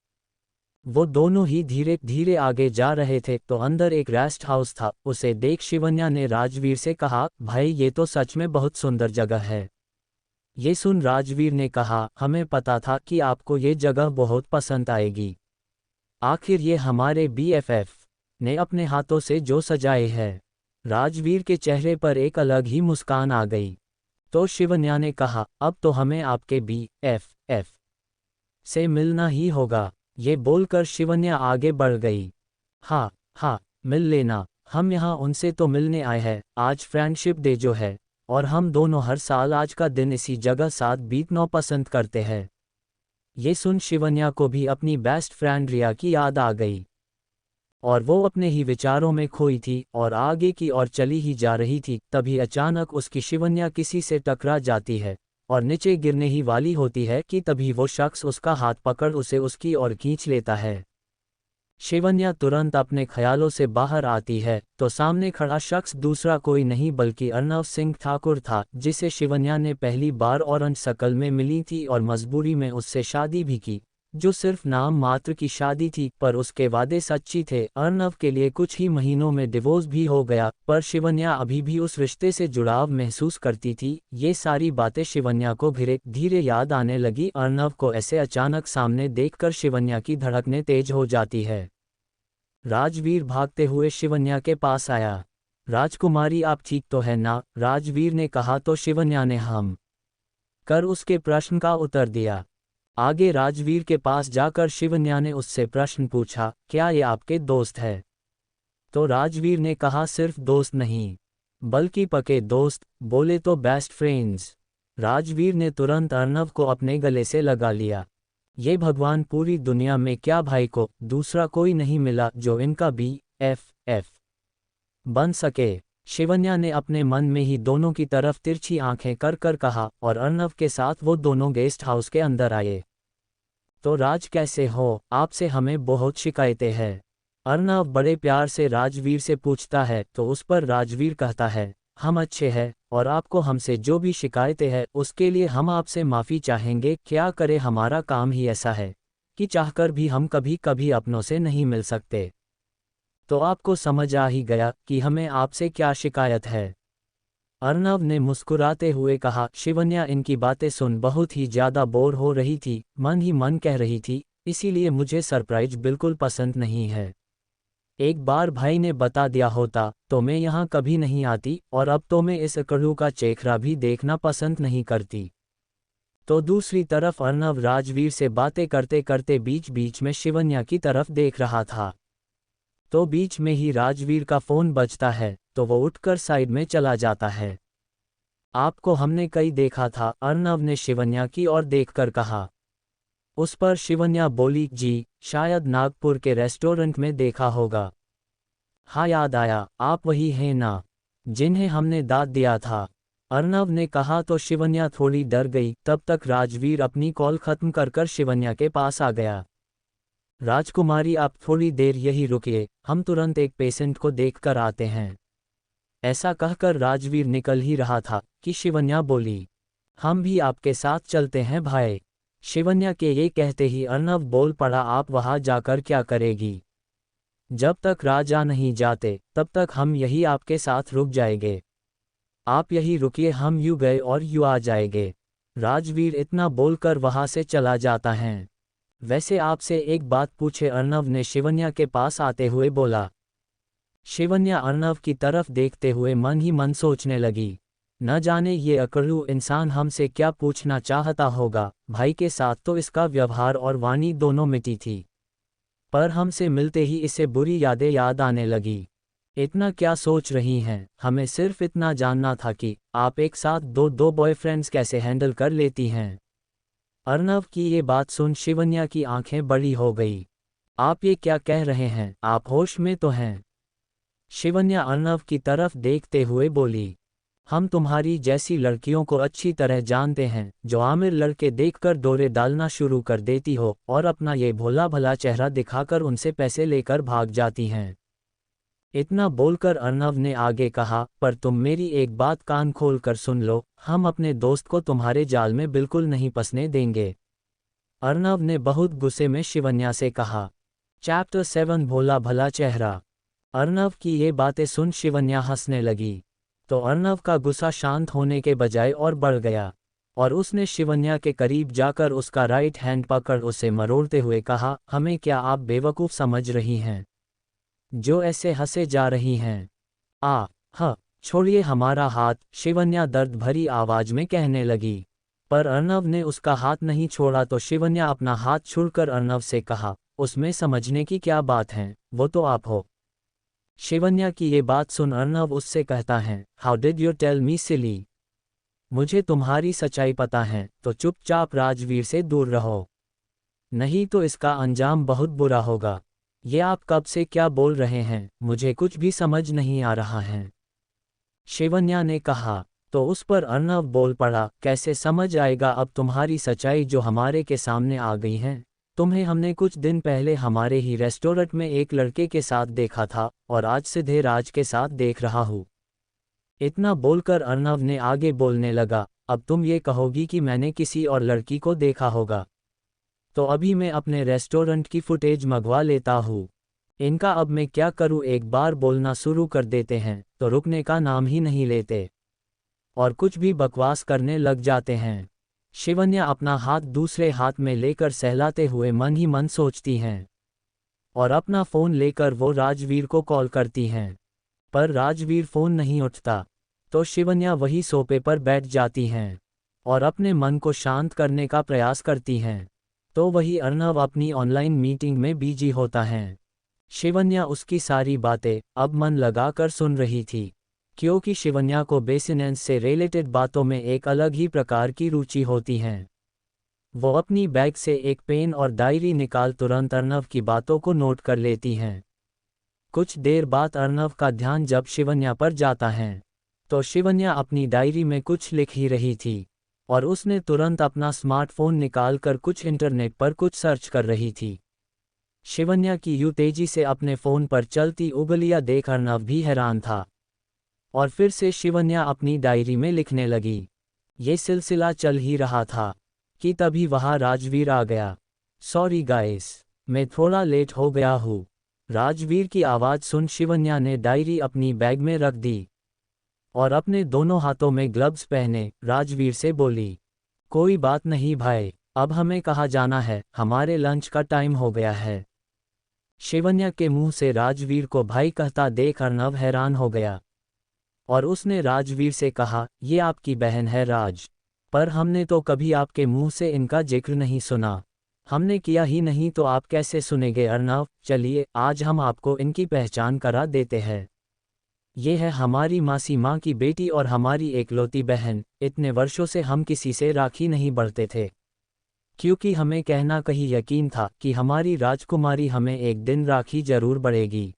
वो दोनों ही धीरे धीरे आगे जा रहे थे तो अंदर एक रेस्ट हाउस था। उसे देख शिवन्या ने राजवीर से कहा, भाई ये तो सच में बहुत सुंदर जगह है। ये सुन राजवीर ने कहा, हमें पता था कि आपको ये जगह बहुत पसंद आएगी, आखिर ये हमारे BFF ने अपने हाथों से जो सजाए है। राजवीर के चेहरे पर एक अलग ही मुस्कान आ गई। तो शिवन्या ने कहा, अब तो हमें आपके BFF से मिलना ही होगा। ये बोलकर शिवन्या आगे बढ़ गई। हाँ हाँ, मिल लेना, हम यहाँ उनसे तो मिलने आए हैं, आज फ्रेंडशिप डे जो है, और हम दोनों हर साल आज का दिन इसी जगह साथ बीतना पसंद करते हैं। ये सुन शिवन्या को भी अपनी बेस्ट फ्रेंड रिया की याद आ गई, और वो अपने ही विचारों में खोई थी और आगे की ओर चली ही जा रही थी। तभी अचानक उसकी शिवन्या किसी से टकरा जाती है और नीचे गिरने ही वाली होती है कि तभी वो शख्स उसका हाथ पकड़ उसे उसकी ओर खींच लेता है। शिवन्या तुरंत अपने ख्यालों से बाहर आती है तो सामने खड़ा शख्स दूसरा कोई नहीं बल्कि अर्नव सिंह ठाकुर था, जिसे शिवन्या ने पहली बार ऑरेंज सर्कल में मिली थी और मजबूरी में उससे शादी भी की, जो सिर्फ नाम मात्र की शादी थी, पर उसके वादे सच्ची थे। अर्नव के लिए कुछ ही महीनों में डिवोर्स भी हो गया, पर शिवन्या अभी भी उस रिश्ते से जुड़ाव महसूस करती थी। ये सारी बातें शिवन्या को धीरे धीरे याद आने लगी। अर्नव को ऐसे अचानक सामने देखकर शिवन्या की धड़कनें तेज हो जाती है। राजवीर भागते हुए शिवन्या के पास आया। राजकुमारी, आप ठीक तो है ना? राजवीर ने कहा तो शिवन्या ने हम कर उसके प्रश्न का उत्तर दिया। आगे राजवीर के पास जाकर शिवन्या ने उससे प्रश्न पूछा, क्या ये आपके दोस्त है? तो राजवीर ने कहा, सिर्फ दोस्त नहीं बल्कि पक्के दोस्त, बोले तो बेस्ट फ्रेंड्स। राजवीर ने तुरंत अर्नव को अपने गले से लगा लिया। ये भगवान, पूरी दुनिया में क्या भाई को दूसरा कोई नहीं मिला जो इनका BFF बन सके। शिवन्या ने अपने मन में ही दोनों की तरफ तिरछी आंखें कर कर कहा, और अर्नव के साथ वो दोनों गेस्ट हाउस के अंदर आए। तो राज, कैसे हो? आपसे हमें बहुत शिकायतें हैं। अर्नव बड़े प्यार से राजवीर से पूछता है, तो उस पर राजवीर कहता है, हम अच्छे हैं, और आपको हमसे जो भी शिकायतें हैं उसके लिए हम आपसे माफ़ी चाहेंगे। क्या करें, हमारा काम ही ऐसा है कि चाहकर भी हम कभी कभी अपनों से नहीं मिल सकते। तो आपको समझ आ ही गया कि हमें आपसे क्या शिकायत है। अर्नव ने मुस्कुराते हुए कहा। शिवन्या इनकी बातें सुन बहुत ही ज़्यादा बोर हो रही थी, मन ही मन कह रही थी, इसीलिए मुझे सरप्राइज बिल्कुल पसंद नहीं है। एक बार भाई ने बता दिया होता तो मैं यहाँ कभी नहीं आती, और अब तो मैं इस अकड़ू का चेहरा भी देखना पसंद नहीं करती। तो दूसरी तरफ अर्नव राजवीर से बातें करते करते बीच बीच में शिवन्या की तरफ देख रहा था। तो बीच में ही राजवीर का फ़ोन बजता है, तो वो उठकर साइड में चला जाता है। आपको हमने कहीं देखा था, अर्नव ने शिवन्या की ओर देखकर कहा। उस पर शिवन्या बोली, जी, शायद नागपुर के रेस्टोरेंट में देखा होगा। हाँ, याद आया, आप वही हैं ना जिन्हें हमने दाद दिया था? अर्नव ने कहा। तो शिवन्या थोड़ी डर गई। तब तक राजवीर अपनी कॉल खत्म कर कर शिवन्या के पास आ गया। राजकुमारी, आप थोड़ी देर यही रुकिए, हम तुरंत एक पेशेंट को देख कर आते हैं। ऐसा कहकर राजवीर निकल ही रहा था कि शिवन्या बोली, हम भी आपके साथ चलते हैं भाई। शिवन्या के ये कहते ही अर्नव बोल पड़ा, आप वहाँ जाकर क्या करेगी? जब तक राजा नहीं जाते तब तक हम यही आपके साथ रुक जाएंगे। आप यही रुकिए, हम यूँ गए और यूँ आ जाएंगे। राजवीर इतना बोलकर वहाँ से चला जाता है। वैसे आपसे एक बात पूछे? अर्नव ने शिवन्या के पास आते हुए बोला। शिवन्या अर्नव की तरफ देखते हुए मन ही मन सोचने लगी, न जाने ये अकड़ू इंसान हमसे क्या पूछना चाहता होगा। भाई के साथ तो इसका व्यवहार और वाणी दोनों मिटी थी, पर हमसे मिलते ही इसे बुरी यादें याद आने लगी। इतना क्या सोच रही हैं? हमें सिर्फ इतना जानना था कि आप एक साथ दो बॉयफ्रेंड्स कैसे हैंडल कर लेती हैं। अर्नव की ये बात सुन शिवन्या की आंखें बड़ी हो गई। आप ये क्या कह रहे हैं? आप होश में तो हैं? शिवन्या अर्नव की तरफ देखते हुए बोली, हम तुम्हारी जैसी लड़कियों को अच्छी तरह जानते हैं, जो आमिर लड़के देखकर दौरे डालना शुरू कर देती हो और अपना ये भोला भला चेहरा दिखाकर उनसे पैसे लेकर भाग जाती हैं। इतना बोलकर अर्नव ने आगे कहा, पर तुम मेरी एक बात कान खोल कर सुन लो, हम अपने दोस्त को तुम्हारे जाल में बिल्कुल नहीं फंसने देंगे। अर्नव ने बहुत गुस्से में शिवन्या से कहा। चैप्टर 7 भोला भला चेहरा। अर्नव की ये बातें सुन शिवन्या हंसने लगी। तो अर्नव का गुस्सा शांत होने के बजाय और बढ़ गया, और उसने शिवन्या के करीब जाकर उसका राइट हैंड पकड़ उसे मरोड़ते हुए कहा, हमें क्या आप बेवकूफ़ समझ रही हैं? जो ऐसे हंसे जा रही हैं। छोड़िए हमारा हाथ, शिवन्या दर्द भरी आवाज में कहने लगी। पर अर्णव ने उसका हाथ नहीं छोड़ा तो शिवन्या अपना हाथ छुड़कर अर्णव से कहा, उसमें समझने की क्या बात है, वो तो आप हो। शिवन्या की ये बात सुन अर्णव उससे कहता है, how did you tell me silly? मुझे तुम्हारी सच्चाई पता है, तो चुपचाप राजवीर से दूर रहो, नहीं तो इसका अंजाम बहुत बुरा होगा। ये आप कब से क्या बोल रहे हैं, मुझे कुछ भी समझ नहीं आ रहा है। शिवन्या ने कहा। तो उस पर अर्णव बोल पड़ा, कैसे समझ आएगा अब तुम्हारी सच्चाई जो हमारे के सामने आ गई है। तुम्हें हमने कुछ दिन पहले हमारे ही रेस्टोरेंट में एक लड़के के साथ देखा था और आज सीधे राज के साथ देख रहा हूँ। इतना बोलकर अर्णव ने आगे बोलने लगा, अब तुम ये कहोगी कि मैंने किसी और लड़की को देखा होगा। तो अभी मैं अपने रेस्टोरेंट की फुटेज मंगवा लेता हूँ। इनका अब मैं क्या करूँ, एक बार बोलना शुरू कर देते हैं तो रुकने का नाम ही नहीं लेते और कुछ भी बकवास करने लग जाते हैं। शिवन्या अपना हाथ दूसरे हाथ में लेकर सहलाते हुए मन ही मन सोचती हैं और अपना फ़ोन लेकर वो राजवीर को कॉल करती हैं। पर राजवीर फ़ोन नहीं उठता। तो शिवन्या वही सोफे पर बैठ जाती हैं और अपने मन को शांत करने का प्रयास करती हैं। तो वही अर्णव अपनी ऑनलाइन मीटिंग में बिजी होता है। शिवन्या उसकी सारी बातें अब मन लगाकर सुन रही थी, क्योंकि शिवन्या को बिजनेस से रिलेटेड बातों में एक अलग ही प्रकार की रुचि होती है। वो अपनी बैग से एक पेन और डायरी निकाल तुरंत अर्णव की बातों को नोट कर लेती हैं। कुछ देर बाद अर्णव का ध्यान जब शिवन्या पर जाता है तो शिवन्या अपनी डायरी में कुछ लिख ही रही थी और उसने तुरंत अपना स्मार्टफोन निकालकर कुछ इंटरनेट पर कुछ सर्च कर रही थी। शिवन्या की यूं तेजी से अपने फ़ोन पर चलती उंगलियां देख अर्णव भी हैरान था और फिर से शिवन्या अपनी डायरी में लिखने लगी। ये सिलसिला चल ही रहा था कि तभी वहां राजवीर आ गया। सॉरी गाइस, मैं थोड़ा लेट हो गया हूँ। राजवीर की आवाज़ सुन शिवन्या ने डायरी अपनी बैग में रख दी और अपने दोनों हाथों में ग्लव्स पहने राजवीर से बोली, कोई बात नहीं भाई, अब हमें कहाँ जाना है, हमारे लंच का टाइम हो गया है। शिवन्या के मुंह से राजवीर को भाई कहता देख अर्णव हैरान हो गया और उसने राजवीर से कहा, ये आपकी बहन है राज, पर हमने तो कभी आपके मुंह से इनका जिक्र नहीं सुना। हमने किया ही नहीं तो आप कैसे सुनेंगे अर्णव? चलिए आज हम आपको इनकी पहचान करा देते हैं। ये है हमारी मासी माँ की बेटी और हमारी एकलौती बहन। इतने वर्षों से हम किसी से राखी नहीं बढ़ते थे, क्योंकि हमें कहना कहीं यकीन था कि हमारी राजकुमारी हमें एक दिन राखी जरूर बढ़ेगी।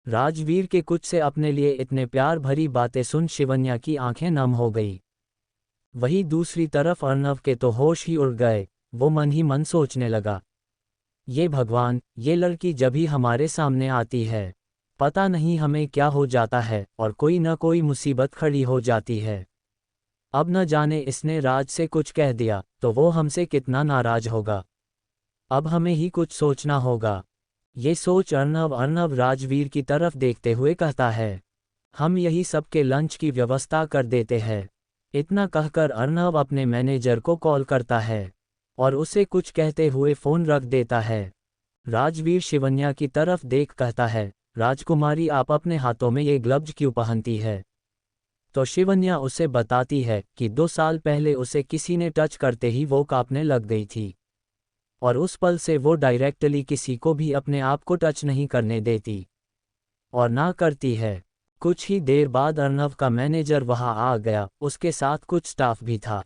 राजवीर के कुछ से अपने लिए इतने प्यार भरी बातें सुन शिवन्या की आंखें नम हो गई। वही दूसरी तरफ अर्णव के तो होश ही उड़ गए। वो मन ही मन सोचने लगा, ये भगवान, ये लड़की जब ही हमारे सामने आती है पता नहीं हमें क्या हो जाता है और कोई न कोई मुसीबत खड़ी हो जाती है। अब न जाने इसने राज से कुछ कह दिया तो वो हमसे कितना नाराज होगा। अब हमें ही कुछ सोचना होगा। ये सोच अर्णव राजवीर की तरफ देखते हुए कहता है, हम यही सबके लंच की व्यवस्था कर देते हैं। इतना कहकर अर्णव अपने मैनेजर को कॉल करता है और उसे कुछ कहते हुए फ़ोन रख देता है। राजवीर शिवन्या की तरफ देख कहता है, राजकुमारी आप अपने हाथों में ये ग्लव्स क्यों पहनती है? तो शिवन्या उसे बताती है कि 2 साल पहले उसे किसी ने टच करते ही वो कांपने लग गई थी और उस पल से वो डायरेक्टली किसी को भी अपने आप को टच नहीं करने देती और ना करती है। कुछ ही देर बाद अर्णव का मैनेजर वहां आ गया, उसके साथ कुछ स्टाफ भी था,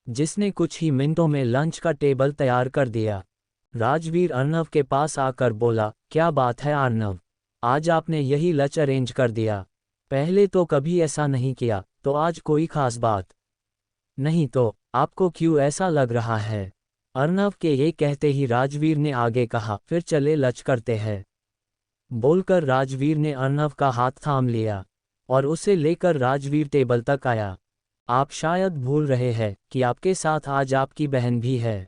जिसने कुछ ही मिनटों में लंच का टेबल तैयार कर दिया। राजवीर अर्णव के पास आकर बोला, क्या बात है अर्णव, आज आपने यही लंच अरेंज कर दिया? पहले तो कभी ऐसा नहीं किया, तो आज कोई खास बात? नहीं तो आपको क्यों ऐसा लग रहा है? अर्णव के ये कहते ही राजवीर ने आगे कहा, फिर चले लंच करते हैं। बोलकर राजवीर ने अर्णव का हाथ थाम लिया और उसे लेकर राजवीर टेबल तक आया। आप शायद भूल रहे हैं कि आपके साथ आज आपकी बहन भी है।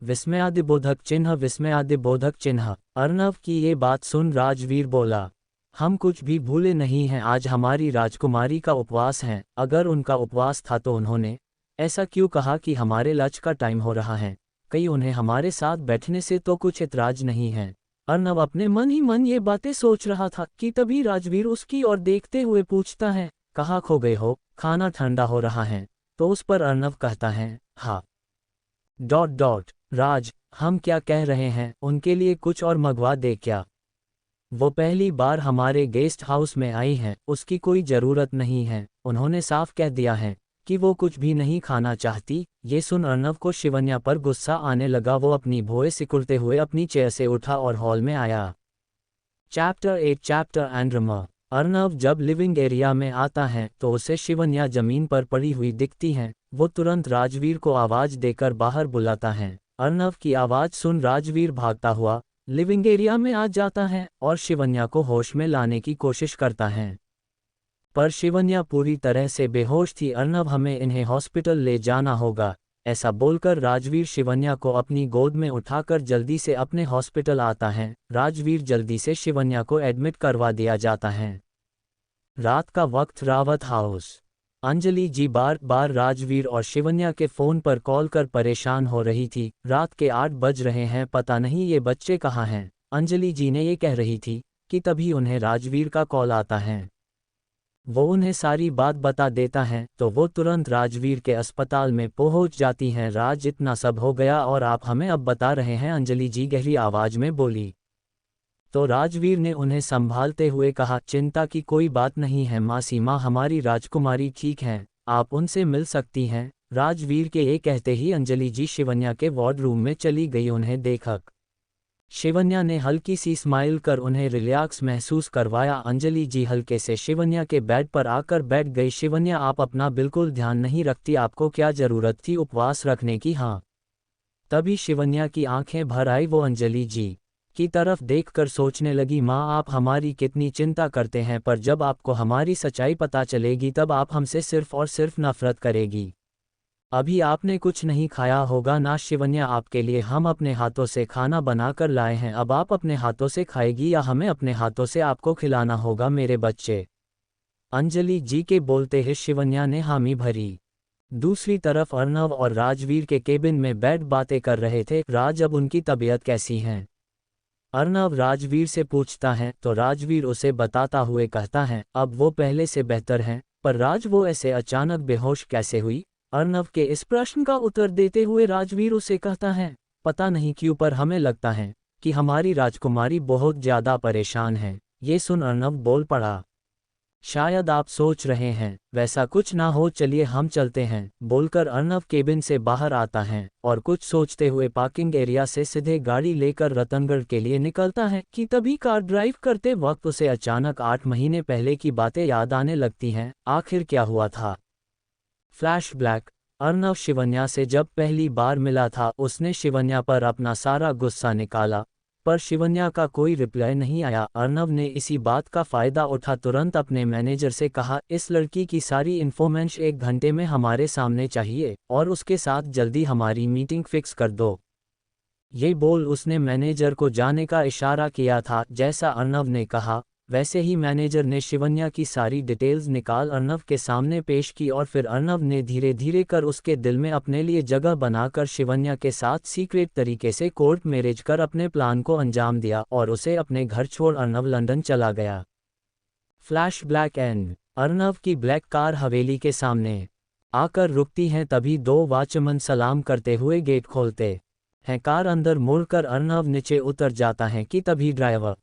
विस्मयादिबोधक चिन्ह, विस्मयादिबोधक चिन्ह। अर्णव की ये बात सुन राजवीर बोला, हम कुछ भी भूले नहीं हैं, आज हमारी राजकुमारी का उपवास है। अगर उनका उपवास था तो उन्होंने ऐसा क्यों कहा कि हमारे लंच का टाइम हो रहा है? कहीं उन्हें हमारे साथ बैठने से तो कुछ इतराज नहीं है। अर्नव अपने मन ही मन ये बातें सोच रहा था कि तभी राजवीर उसकी ओर देखते हुए पूछता है, कहाँ खो गए हो, खाना ठंडा हो रहा है। तो उस पर अर्नव कहता है, हाँ। राज, हम क्या कह रहे हैं, उनके लिए कुछ और मंगवा दे क्या? वो पहली बार हमारे गेस्ट हाउस में आई हैं, उसकी कोई ज़रूरत नहीं है, उन्होंने साफ कह दिया है कि वो कुछ भी नहीं खाना चाहती। ये सुन अर्नव को शिवन्या पर गुस्सा आने लगा। वो अपनी भौहें सिकुड़ते हुए अपनी चेयर से उठा और हॉल में आया। Chapter 8 chapter एंड्रमा। अर्नव जब लिविंग एरिया में आता है तो उसे शिवन्या जमीन पर पड़ी हुई दिखती हैं। वो तुरंत राजवीर को आवाज़ देकर बाहर बुलाता है। अर्नव की आवाज़ सुन राजवीर भागता हुआ लिविंग एरिया में आ जाता है और शिवन्या को होश में लाने की कोशिश करता है, पर शिवन्या पूरी तरह से बेहोश थी। अर्नव, हमें इन्हें हॉस्पिटल ले जाना होगा, ऐसा बोलकर राजवीर शिवन्या को अपनी गोद में उठाकर जल्दी से अपने हॉस्पिटल आता है। राजवीर जल्दी से शिवन्या को एडमिट करवा दिया जाता है। रात का वक्त, रावत हाउस। अंजलि जी बार बार राजवीर और शिवन्या के फ़ोन पर कॉल कर परेशान हो रही थी। रात के 8 बज रहे हैं, पता नहीं ये बच्चे कहाँ हैं, अंजलि जी ने ये कह रही थी कि तभी उन्हें राजवीर का कॉल आता है। वो उन्हें सारी बात बता देता है तो वो तुरंत राजवीर के अस्पताल में पहुंच जाती हैं। राज, इतना सब हो गया और आप हमें अब बता रहे हैं, अंजलि जी गहरी आवाज़ में बोली। तो राजवीर ने उन्हें संभालते हुए कहा, चिंता की कोई बात नहीं है मासी माँ, हमारी राजकुमारी ठीक हैं, आप उनसे मिल सकती हैं। राजवीर के ये कहते ही अंजलि जी शिवन्या के वार्ड रूम में चली गई। उन्हें देखकर शिवन्या ने हल्की सी स्माइल कर उन्हें रिलैक्स महसूस करवाया। अंजलि जी हल्के से शिवन्या के बेड पर आकर बैठ गई। शिवन्या, आप अपना बिल्कुल ध्यान नहीं रखती, आपको क्या ज़रूरत थी उपवास रखने की? हाँ। तभी शिवन्या की आंखें भर आई। वो अंजलि जी की तरफ देखकर सोचने लगी, माँ आप हमारी कितनी चिंता करते हैं, पर जब आपको हमारी सच्चाई पता चलेगी तब आप हमसे सिर्फ और सिर्फ नफरत करेगी। अभी आपने कुछ नहीं खाया होगा ना शिवन्या, आपके लिए हम अपने हाथों से खाना बनाकर लाए हैं, अब आप अपने हाथों से खाएगी या हमें अपने हाथों से आपको खिलाना होगा मेरे बच्चे? अंजलि जी के बोलते ही शिवन्या ने हामी भरी। दूसरी तरफ अर्नव और राजवीर के केबिन में बैठ बातें कर रहे थे। राज, अब उनकी तबीयत कैसी है? अर्नव राजवीर से पूछता है तो राजवीर उसे बताता हुए कहता है, अब वो पहले से बेहतर हैं। पर राज, वो ऐसे अचानक बेहोश कैसे हुई? अर्नव के इस प्रश्न का उत्तर देते हुए राजवीर उसे कहता है, पता नहीं क्यों पर हमें लगता है कि हमारी राजकुमारी बहुत ज़्यादा परेशान है। ये सुन अर्नव बोल पड़ा, शायद आप सोच रहे हैं वैसा कुछ ना हो, चलिए हम चलते हैं। बोलकर अर्नव केबिन से बाहर आता है और कुछ सोचते हुए पार्किंग एरिया से सीधे गाड़ी लेकर रतनगढ़ के लिए निकलता है कि तभी कार ड्राइव करते वक्त उसे अचानक 8 महीने पहले की बातें याद आने लगती हैं। आखिर क्या हुआ था? फ्लैशबैक। अर्नव शिवन्या से जब पहली बार मिला था उसने शिवन्या पर अपना सारा गुस्सा निकाला, पर शिवन्या का कोई रिप्लाई नहीं आया। अर्नव ने इसी बात का फ़ायदा उठा तुरंत अपने मैनेजर से कहा, इस लड़की की सारी इन्फॉर्मेशन 1 घंटे में हमारे सामने चाहिए और उसके साथ जल्दी हमारी मीटिंग फिक्स कर दो। ये बोल उसने मैनेजर को जाने का इशारा किया था। जैसा अर्नव ने कहा वैसे ही मैनेजर ने शिवन्या की सारी डिटेल्स निकाल अर्नव के सामने पेश की और फिर अर्नव ने धीरे धीरे कर उसके दिल में अपने लिए जगह बनाकर शिवन्या के साथ सीक्रेट तरीके से कोर्ट मैरिज कर अपने प्लान को अंजाम दिया और उसे अपने घर छोड़ अर्नव लंदन चला गया। Flash black and. अर्नव की ब्लैक कार हवेली के सामने आकर रुकती हैं, तभी 2 वॉचमैन सलाम करते हुए गेट खोलते हैं। कार अंदर मुड़कर अर्नव नीचे उतर जाता है कि तभी ड्राइवर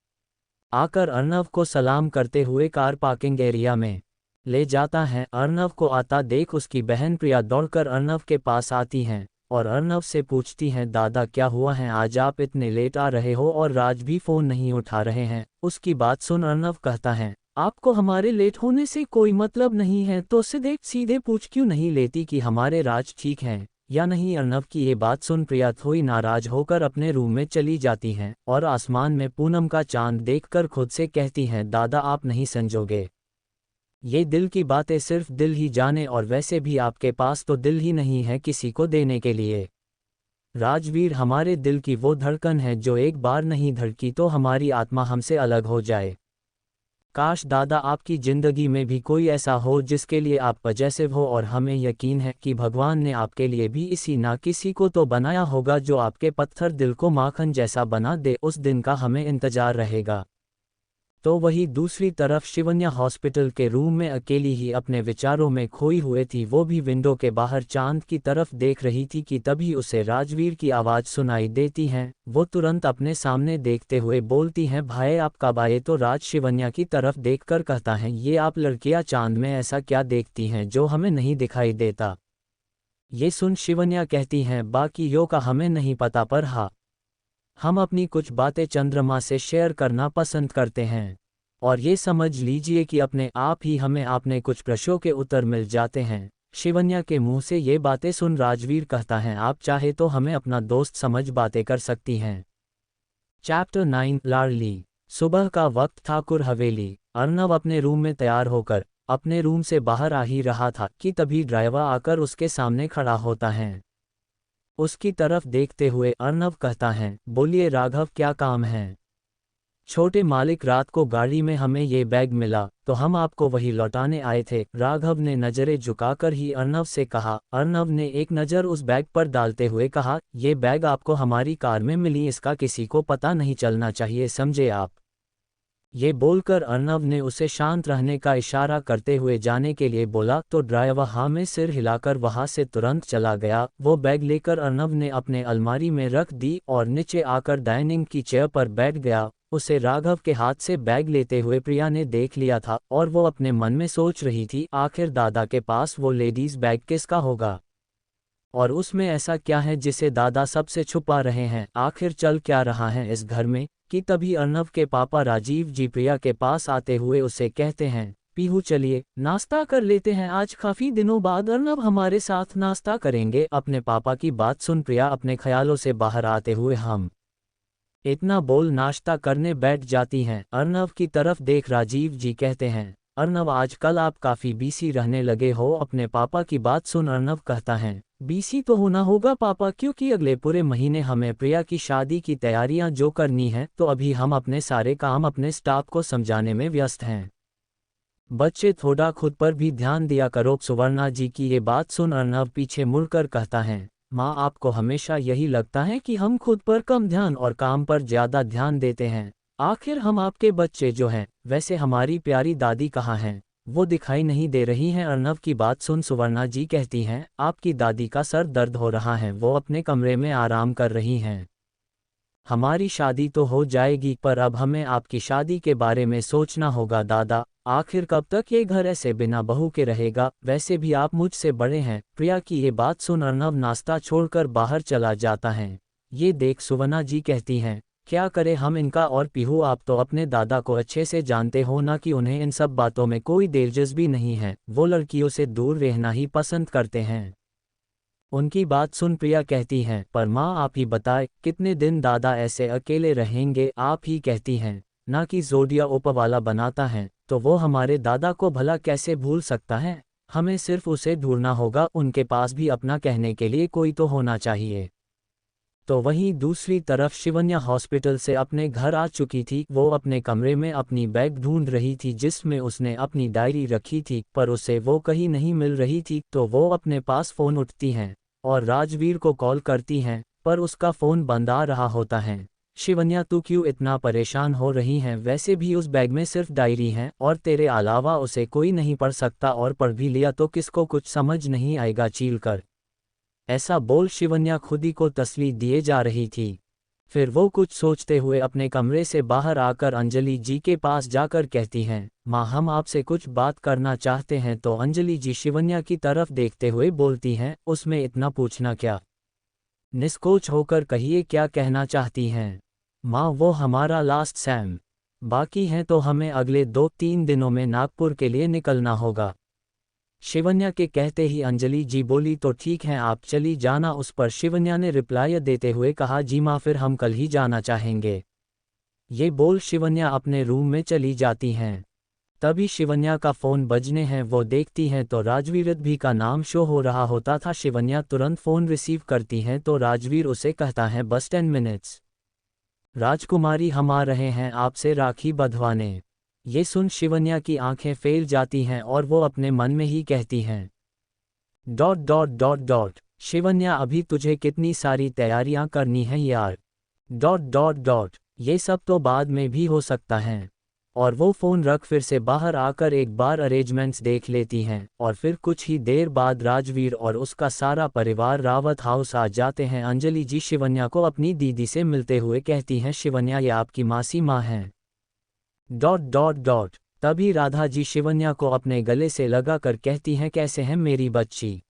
आकर अर्नव को सलाम करते हुए कार पार्किंग एरिया में ले जाता है। अर्नव को आता देख उसकी बहन प्रिया दौड़कर अर्नव के पास आती हैं और अर्नव से पूछती हैं, दादा क्या हुआ है, आज आप इतने लेट आ रहे हो और राज भी फ़ोन नहीं उठा रहे हैं? उसकी बात सुन अर्नव कहता है, आपको हमारे लेट होने से कोई मतलब नहीं है तो सीधे पूछ क्यों नहीं लेती कि हमारे राज ठीक हैं या नहीं? अर्नव की ये बात सुन प्रिया थोड़ी नाराज होकर अपने रूम में चली जाती हैं और आसमान में पूनम का चांद देखकर खुद से कहती हैं, दादा आप नहीं समझोगे, ये दिल की बातें सिर्फ दिल ही जाने, और वैसे भी आपके पास तो दिल ही नहीं है किसी को देने के लिए। राजवीर हमारे दिल की वो धड़कन है जो एक बार नहीं धड़की तो हमारी आत्मा हमसे अलग हो जाए। काश दादा आपकी जिंदगी में भी कोई ऐसा हो जिसके लिए आप पजेसिव हो, और हमें यकीन है कि भगवान ने आपके लिए भी इसी ना किसी को तो बनाया होगा जो आपके पत्थर दिल को माखन जैसा बना दे। उस दिन का हमें इंतजार रहेगा। तो वही दूसरी तरफ शिवन्या हॉस्पिटल के रूम में अकेली ही अपने विचारों में खोई हुए थी। वो भी विंडो के बाहर चांद की तरफ देख रही थी कि तभी उसे राजवीर की आवाज़ सुनाई देती है। वो तुरंत अपने सामने देखते हुए बोलती हैं, भाई आप कब आए? तो राज शिवन्या की तरफ देखकर कहता है, ये आप लड़कियां चांद में ऐसा क्या देखती हैं जो हमें नहीं दिखाई देता? ये सुन शिवन्या कहती हैं, बाकी यो का हमें नहीं पता, पर हाँ, हम अपनी कुछ बातें चंद्रमा से शेयर करना पसंद करते हैं। और ये समझ लीजिए कि अपने आप ही हमें आपने कुछ प्रश्नों के उत्तर मिल जाते हैं। शिवन्या के मुंह से ये बातें सुन राजवीर कहता है, आप चाहे तो हमें अपना दोस्त समझ बातें कर सकती हैं। चैप्टर 9 लाडली। सुबह का वक्त, ठाकुर हवेली। अर्नव अपने रूम में तैयार होकर अपने रूम से बाहर आ ही रहा था कि तभी ड्राइवर आकर उसके सामने खड़ा होता है। उसकी तरफ देखते हुए अर्नव कहता है, बोलिए राघव, क्या काम है? छोटे मालिक, रात को गाड़ी में हमें ये बैग मिला तो हम आपको वही लौटाने आए थे। राघव ने नजरें झुकाकर ही अर्नव से कहा। अर्नव ने एक नज़र उस बैग पर डालते हुए कहा, ये बैग आपको हमारी कार में मिली, इसका किसी को पता नहीं चलना चाहिए, समझे आप? ये बोलकर अर्नव ने उसे शांत रहने का इशारा करते हुए जाने के लिए बोला तो ड्राइवर हाँ में सिर हिलाकर वहां से तुरंत चला गया। वो बैग लेकर अर्नव ने अपने अलमारी में रख दी और नीचे आकर डाइनिंग की चेयर पर बैठ गया। उसे राघव के हाथ से बैग लेते हुए प्रिया ने देख लिया था और वो अपने मन में सोच रही थी, आखिर दादा के पास वो लेडीज बैग किसका होगा और उसमें ऐसा क्या है जिसे दादा सबसे छुपा रहे हैं? आखिर चल क्या रहा है इस घर में? कि तभी अर्नव के पापा राजीव जी प्रिया के पास आते हुए उसे कहते हैं, पीहू चलिए नाश्ता कर लेते हैं, आज काफी दिनों बाद अर्नव हमारे साथ नाश्ता करेंगे। अपने पापा की बात सुन प्रिया अपने ख्यालों से बाहर आते हुए हम इतना बोल नाश्ता करने बैठ जाती हैं। अर्नव की तरफ देख राजीव जी कहते हैं, अर्नव आजकल आप काफी बीसी रहने लगे हो। अपने पापा की बात सुन अर्नव कहता है, बीसी तो होना होगा पापा, क्योंकि अगले पूरे महीने हमें प्रिया की शादी की तैयारियां जो करनी है, तो अभी हम अपने सारे काम अपने स्टाफ को समझाने में व्यस्त हैं। बच्चे थोड़ा खुद पर भी ध्यान दिया करो। सुवर्णा जी की ये बात सुन अर्नव पीछे मुड़कर कहता है, माँ आपको हमेशा यही लगता है कि हम खुद पर कम ध्यान और काम पर ज्यादा ध्यान देते हैं। आखिर हम आपके बच्चे जो हैं, वैसे हमारी प्यारी दादी कहाँ हैं? वो दिखाई नहीं दे रही हैं। अर्नव की बात सुन सुवर्णा जी कहती हैं, आपकी दादी का सर दर्द हो रहा है, वो अपने कमरे में आराम कर रही हैं। हमारी शादी तो हो जाएगी, पर अब हमें आपकी शादी के बारे में सोचना होगा दादा। आखिर कब तक ये घर ऐसे बिना बहू के रहेगा? वैसे भी आप मुझसे बड़े हैं। प्रिया की ये बात सुन अर्नव नाश्ता छोड़कर बाहर चला जाता है। ये देख सुवर्णा जी कहती हैं, क्या करें हम इनका? और पीहू आप तो अपने दादा को अच्छे से जानते हो ना कि उन्हें इन सब बातों में कोई दिलचस्पी नहीं है, वो लड़कियों से दूर रहना ही पसंद करते हैं। उनकी बात सुन प्रिया कहती हैं, पर माँ आप ही बताए कितने दिन दादा ऐसे अकेले रहेंगे? आप ही कहती हैं ना कि जोडिया उपवाला बनाता है, तो वो हमारे दादा को भला कैसे भूल सकता है? हमें सिर्फ उसे ढूंढना होगा, उनके पास भी अपना कहने के लिए कोई तो होना चाहिए। तो वहीं दूसरी तरफ शिवन्या हॉस्पिटल से अपने घर आ चुकी थी। वो अपने कमरे में अपनी बैग ढूंढ रही थी जिसमें उसने अपनी डायरी रखी थी, पर उसे वो कहीं नहीं मिल रही थी। तो वो अपने पास फ़ोन उठती हैं और राजवीर को कॉल करती हैं, पर उसका फ़ोन बंद आ रहा होता है। शिवन्या तू क्यों इतना परेशान हो रही हैं? वैसे भी उस बैग में सिर्फ डायरी है और तेरे अलावा उसे कोई नहीं पढ़ सकता, और पढ़ भी लिया तो किसको कुछ समझ नहीं आएगा, चील कर। ऐसा बोल शिवन्या खुद ही को तसल्ली दिए जा रही थी। फिर वो कुछ सोचते हुए अपने कमरे से बाहर आकर अंजलि जी के पास जाकर कहती हैं, माँ हम आपसे कुछ बात करना चाहते हैं। तो अंजलि जी शिवन्या की तरफ देखते हुए बोलती हैं, उसमें इतना पूछना क्या? निष्कोच होकर कहिए क्या कहना चाहती हैं। माँ वो हमारा लास्ट सेम बाकी है, तो हमें अगले 2-3 दिनों में नागपुर के लिए निकलना होगा। शिवन्या के कहते ही अंजलि जी बोली, तो ठीक है आप चली जाना। उस पर शिवन्या ने रिप्लाई देते हुए कहा, जी माँ फिर हम कल ही जाना चाहेंगे। ये बोल शिवन्या अपने रूम में चली जाती हैं। तभी शिवन्या का फ़ोन बजने हैं, वो देखती हैं तो राजवीर भी का नाम शो हो रहा होता था। शिवन्या तुरंत फ़ोन रिसीव करती हैं तो राजवीर उसे कहता है, बस 10 मिनट्स राजकुमारी हम आ रहे हैं आपसे राखी बंधवाने। ये सुन शिवन्या की आंखें फैल जाती हैं और वो अपने मन में ही कहती हैं, dot dot dot dot, Shivanya अभी तुझे कितनी सारी तैयारियां करनी हैं यार, डॉट डॉट डॉट, ये सब तो बाद में भी हो सकता है। और वो फ़ोन रख फिर से बाहर आकर एक बार अरेंजमेंट्स देख लेती हैं और फिर कुछ ही देर बाद राजवीर और उसका सारा परिवार रावत हाउस आ जाते हैं। अंजलि जी शिवन्या को अपनी दीदी से मिलते हुए कहती हैं, शिवन्या ये आपकी मासी माँ हैं, डॉट डॉट डॉट। तभी राधा जी शिवन्या को अपने गले से लगाकर कहती हैं, कैसे हैं मेरी बच्ची,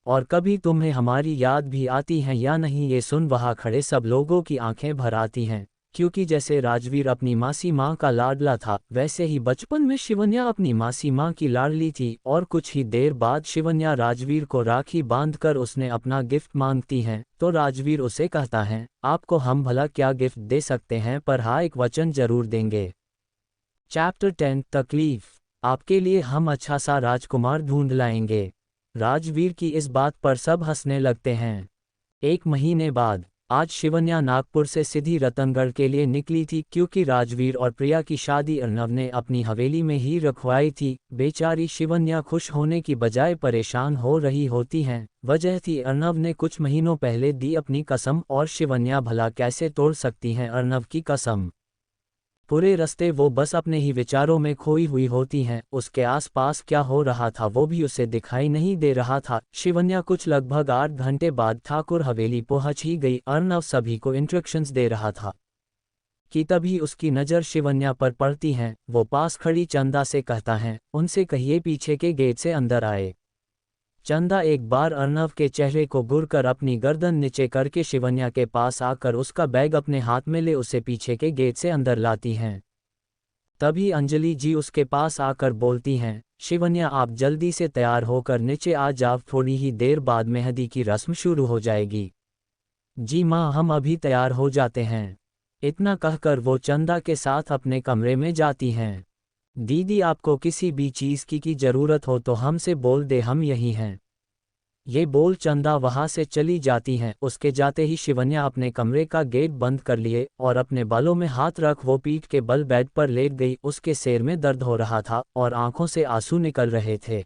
और कभी तुम्हें हमारी याद भी आती है या नहीं। ये सुन वहाँ खड़े सब लोगों की आंखें भर आती हैं, क्योंकि जैसे राजवीर अपनी मासी माँ का लाडला था वैसे ही बचपन में शिवन्या अपनी मासी माँ की लाडली थी। और कुछ ही देर बाद शिवन्या राजवीर को राखी बांधकर उसने अपना गिफ्ट मांगती हैं, तो राजवीर उसे कहता है, आपको हम भला क्या गिफ्ट दे सकते हैं, पर हाँ एक वचन जरूर देंगे। चैप्टर 10 तकलीफ, आपके लिए हम अच्छा सा राजकुमार ढूंढ लाएंगे। राजवीर की इस बात पर सब हंसने लगते हैं। एक महीने बाद आज शिवन्या नागपुर से सीधी रतनगढ़ के लिए निकली थी, क्योंकि राजवीर और प्रिया की शादी अर्नव ने अपनी हवेली में ही रखवाई थी। बेचारी शिवन्या खुश होने की बजाय परेशान हो रही होती हैं। वजह थी अर्नव ने कुछ महीनों पहले दी अपनी कसम, और शिवन्या भला कैसे तोड़ सकती हैं अर्नव की कसम। पूरे रास्ते वो बस अपने ही विचारों में खोई हुई होती हैं, उसके आसपास क्या हो रहा था वो भी उसे दिखाई नहीं दे रहा था। शिवन्या कुछ लगभग 8 घंटे बाद ठाकुर हवेली पहुंच ही गई। अर्नव सभी को इंस्ट्रक्शंस दे रहा था कि तभी उसकी नज़र शिवन्या पर पड़ती हैं। वो पास खड़ी चंदा से कहता है, उनसे कहिए पीछे के गेट से अंदर आए। चंदा एक बार अर्नव के चेहरे को घूरकर अपनी गर्दन नीचे करके शिवन्या के पास आकर उसका बैग अपने हाथ में ले उसे पीछे के गेट से अंदर लाती हैं। तभी अंजलि जी उसके पास आकर बोलती हैं, शिवन्या आप जल्दी से तैयार होकर नीचे आ जाओ, थोड़ी ही देर बाद मेहंदी की रस्म शुरू हो जाएगी। जी माँ हम अभी तैयार हो जाते हैं। इतना कहकर वो चंदा के साथ अपने कमरे में जाती हैं। दीदी आपको किसी भी चीज़ की ज़रूरत हो तो हमसे बोल दे, हम यही हैं। ये बोल चंदा वहाँ से चली जाती हैं। उसके जाते ही शिवन्या अपने कमरे का गेट बंद कर लिए और अपने बालों में हाथ रख वो पीठ के बल बेड पर लेट गई। उसके सिर में दर्द हो रहा था और आंखों से आंसू निकल रहे थे,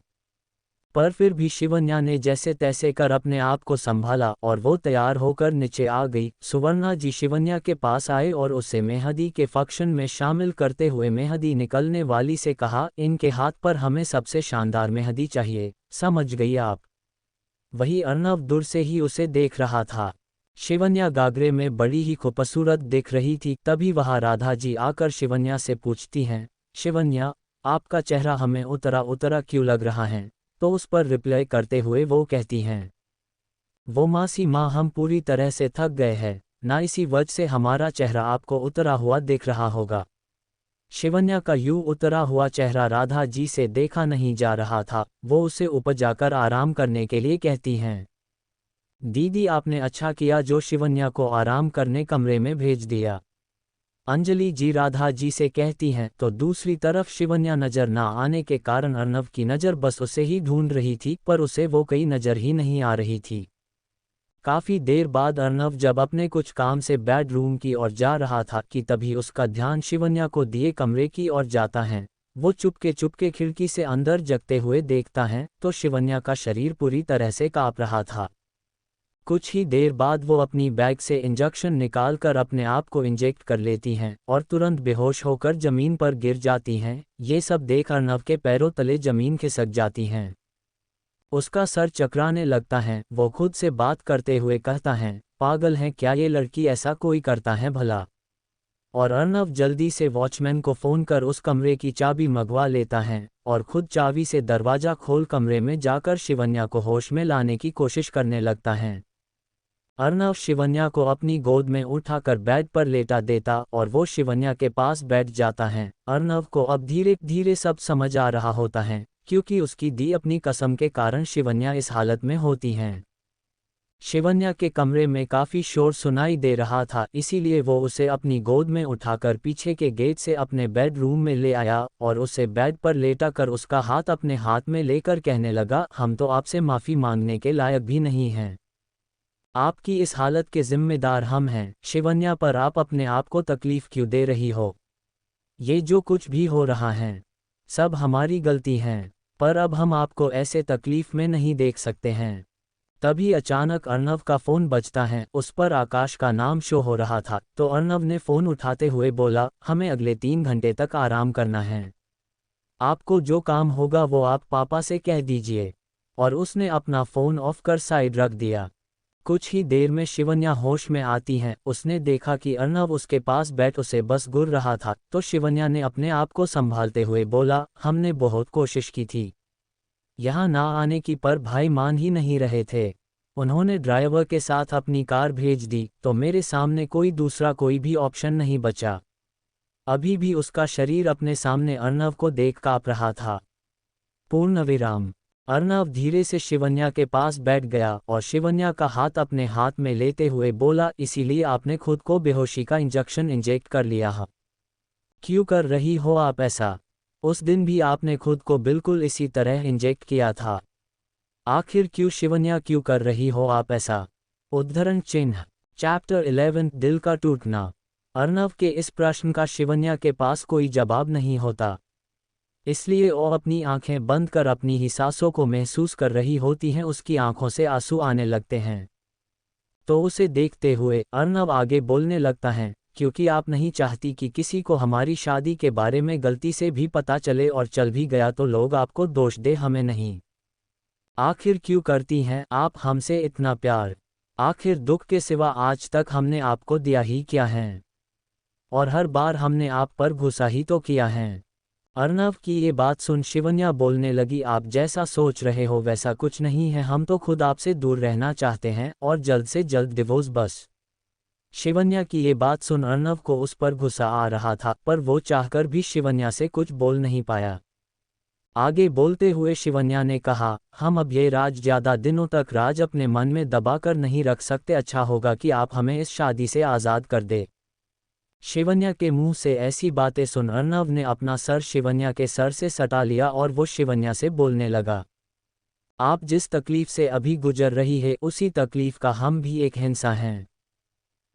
पर फिर भी शिवन्या ने जैसे तैसे कर अपने आप को संभाला और वो तैयार होकर नीचे आ गई। सुवर्णा जी शिवन्या के पास आए और उसे मेहंदी के फंक्शन में शामिल करते हुए मेहंदी निकलने वाली से कहा, इनके हाथ पर हमें सबसे शानदार मेहंदी चाहिए, समझ गई आप। वही अर्नव दूर से ही उसे देख रहा था। शिवन्या गागरे में बड़ी ही खूबसूरत दिख रही थी। तभी वहाँ राधा जी आकर शिवन्या से पूछती हैं, शिवन्या आपका चेहरा हमें उतरा उतरा क्यों लग रहा है। तो उस पर रिप्लाई करते हुए वो कहती हैं, वो मासी माँ हम पूरी तरह से थक गए हैं, ना इसी वजह से हमारा चेहरा आपको उतरा हुआ दिख रहा होगा। शिवन्या का यूं उतरा हुआ चेहरा राधा जी से देखा नहीं जा रहा था। वो उसे ऊपर जाकर आराम करने के लिए कहती हैं, दीदी आपने अच्छा किया जो शिवन्या को आराम करने कमरे में भेज दिया। अंजलि जी राधा जी से कहती हैं। तो दूसरी तरफ शिवन्या नजर ना आने के कारण अर्नव की नज़र बस उसे ही ढूंढ रही थी, पर उसे वो कहीं नज़र ही नहीं आ रही थी। काफ़ी देर बाद अर्नव जब अपने कुछ काम से बेडरूम की ओर जा रहा था कि तभी उसका ध्यान शिवन्या को दिए कमरे की ओर जाता है। वो चुपके खिड़की से अंदर जगते हुए देखता है तो शिवन्या का शरीर पूरी तरह से काँप रहा था। कुछ ही देर बाद वो अपनी बैग से इंजेक्शन निकालकर अपने आप को इंजेक्ट कर लेती हैं और तुरंत बेहोश होकर जमीन पर गिर जाती हैं। ये सब देख अर्नव के पैरों तले जमीन खिसक जाती हैं। उसका सर चकराने लगता है। वो खुद से बात करते हुए कहता है, पागल है क्या ये लड़की, ऐसा कोई करता है भला। और अर्नव जल्दी से वॉचमैन को फ़ोन कर उस कमरे की चाबी मंगवा लेता है और खुद चाबी से दरवाज़ा खोल कमरे में जाकर शिवन्या को होश में लाने की कोशिश करने लगता है। अर्नव शिवन्या को अपनी गोद में उठाकर बेड पर लेटा देता और वो शिवन्या के पास बैठ जाता है। अर्नव को अब धीरे धीरे सब समझ आ रहा होता है, क्योंकि उसकी दी अपनी कसम के कारण शिवन्या इस हालत में होती हैं। शिवन्या के कमरे में काफ़ी शोर सुनाई दे रहा था, इसीलिए वो उसे अपनी गोद में उठाकर पीछे के गेट से अपने बेडरूम में ले आया और उसे बेड पर लेटा कर उसका हाथ अपने हाथ में लेकर कहने लगा, हम तो आपसे माफ़ी मांगने के लायक भी नहीं हैं। आपकी इस हालत के जिम्मेदार हम हैं। शिवन्या, पर आप अपने आप को तकलीफ क्यों दे रही हो। ये जो कुछ भी हो रहा है सब हमारी गलती है, पर अब हम आपको ऐसे तकलीफ में नहीं देख सकते हैं। तभी अचानक अर्नव का फ़ोन बजता है। उस पर आकाश का नाम शो हो रहा था, तो अर्नव ने फ़ोन उठाते हुए बोला, हमें अगले 3 घंटे तक आराम करना है। आपको जो काम होगा वो आप पापा से कह दीजिए। और उसने अपना फ़ोन ऑफ कर साइड रख दिया। कुछ ही देर में शिवन्या होश में आती हैं। उसने देखा कि अर्नव उसके पास बैठ उसे बस घूर रहा था, तो शिवन्या ने अपने आप को संभालते हुए बोला, हमने बहुत कोशिश की थी यहाँ ना आने की, पर भाई मान ही नहीं रहे थे। उन्होंने ड्राइवर के साथ अपनी कार भेज दी, तो मेरे सामने कोई भी ऑप्शन नहीं बचा। अभी भी उसका शरीर अपने सामने अर्नव को देख काँप रहा था। पूर्णविराम। अर्नव धीरे से शिवन्या के पास बैठ गया और शिवन्या का हाथ अपने हाथ में लेते हुए बोला, इसीलिए आपने खुद को बेहोशी का इंजेक्शन इंजेक्ट कर लिया है। क्यों कर रही हो आप ऐसा? उस दिन भी आपने खुद को बिल्कुल इसी तरह इंजेक्ट किया था। आखिर क्यों शिवन्या, क्यों कर रही हो आप ऐसा? उद्धरण चिन्ह। चैप्टर 11 दिल का टूटना। अर्नव के इस प्रश्न का शिवन्या के पास कोई जवाब नहीं होता, इसलिए वो अपनी आंखें बंद कर अपनी ही सांसों को महसूस कर रही होती हैं। उसकी आंखों से आंसू आने लगते हैं। तो उसे देखते हुए अर्नव आगे बोलने लगता है, क्योंकि आप नहीं चाहती कि किसी को हमारी शादी के बारे में गलती से भी पता चले, और चल भी गया तो लोग आपको दोष दे, हमें नहीं। आखिर क्यों करती हैं आप हमसे इतना प्यार? आखिर दुख के सिवा आज तक हमने आपको दिया ही क्या है? और हर बार हमने आप पर गुस्सा ही तो किया है। अर्नव की ये बात सुन शिवन्या बोलने लगी, आप जैसा सोच रहे हो वैसा कुछ नहीं है। हम तो खुद आपसे दूर रहना चाहते हैं और जल्द से जल्द डिवोर्स बस। शिवन्या की ये बात सुन अर्नव को उस पर गुस्सा आ रहा था, पर वो चाहकर भी शिवन्या से कुछ बोल नहीं पाया। आगे बोलते हुए शिवन्या ने कहा, हम अब ये राज ज़्यादा दिनों तक राज अपने मन में दबा कर नहीं रख सकते। अच्छा होगा कि आप हमें इस शादी से आज़ाद कर दे। शिवन्या के मुंह से ऐसी बातें सुन अर्नव ने अपना सर शिवन्या के सर से सटा लिया और वो शिवन्या से बोलने लगा, आप जिस तकलीफ से अभी गुजर रही है उसी तकलीफ का हम भी एक हिस्सा हैं,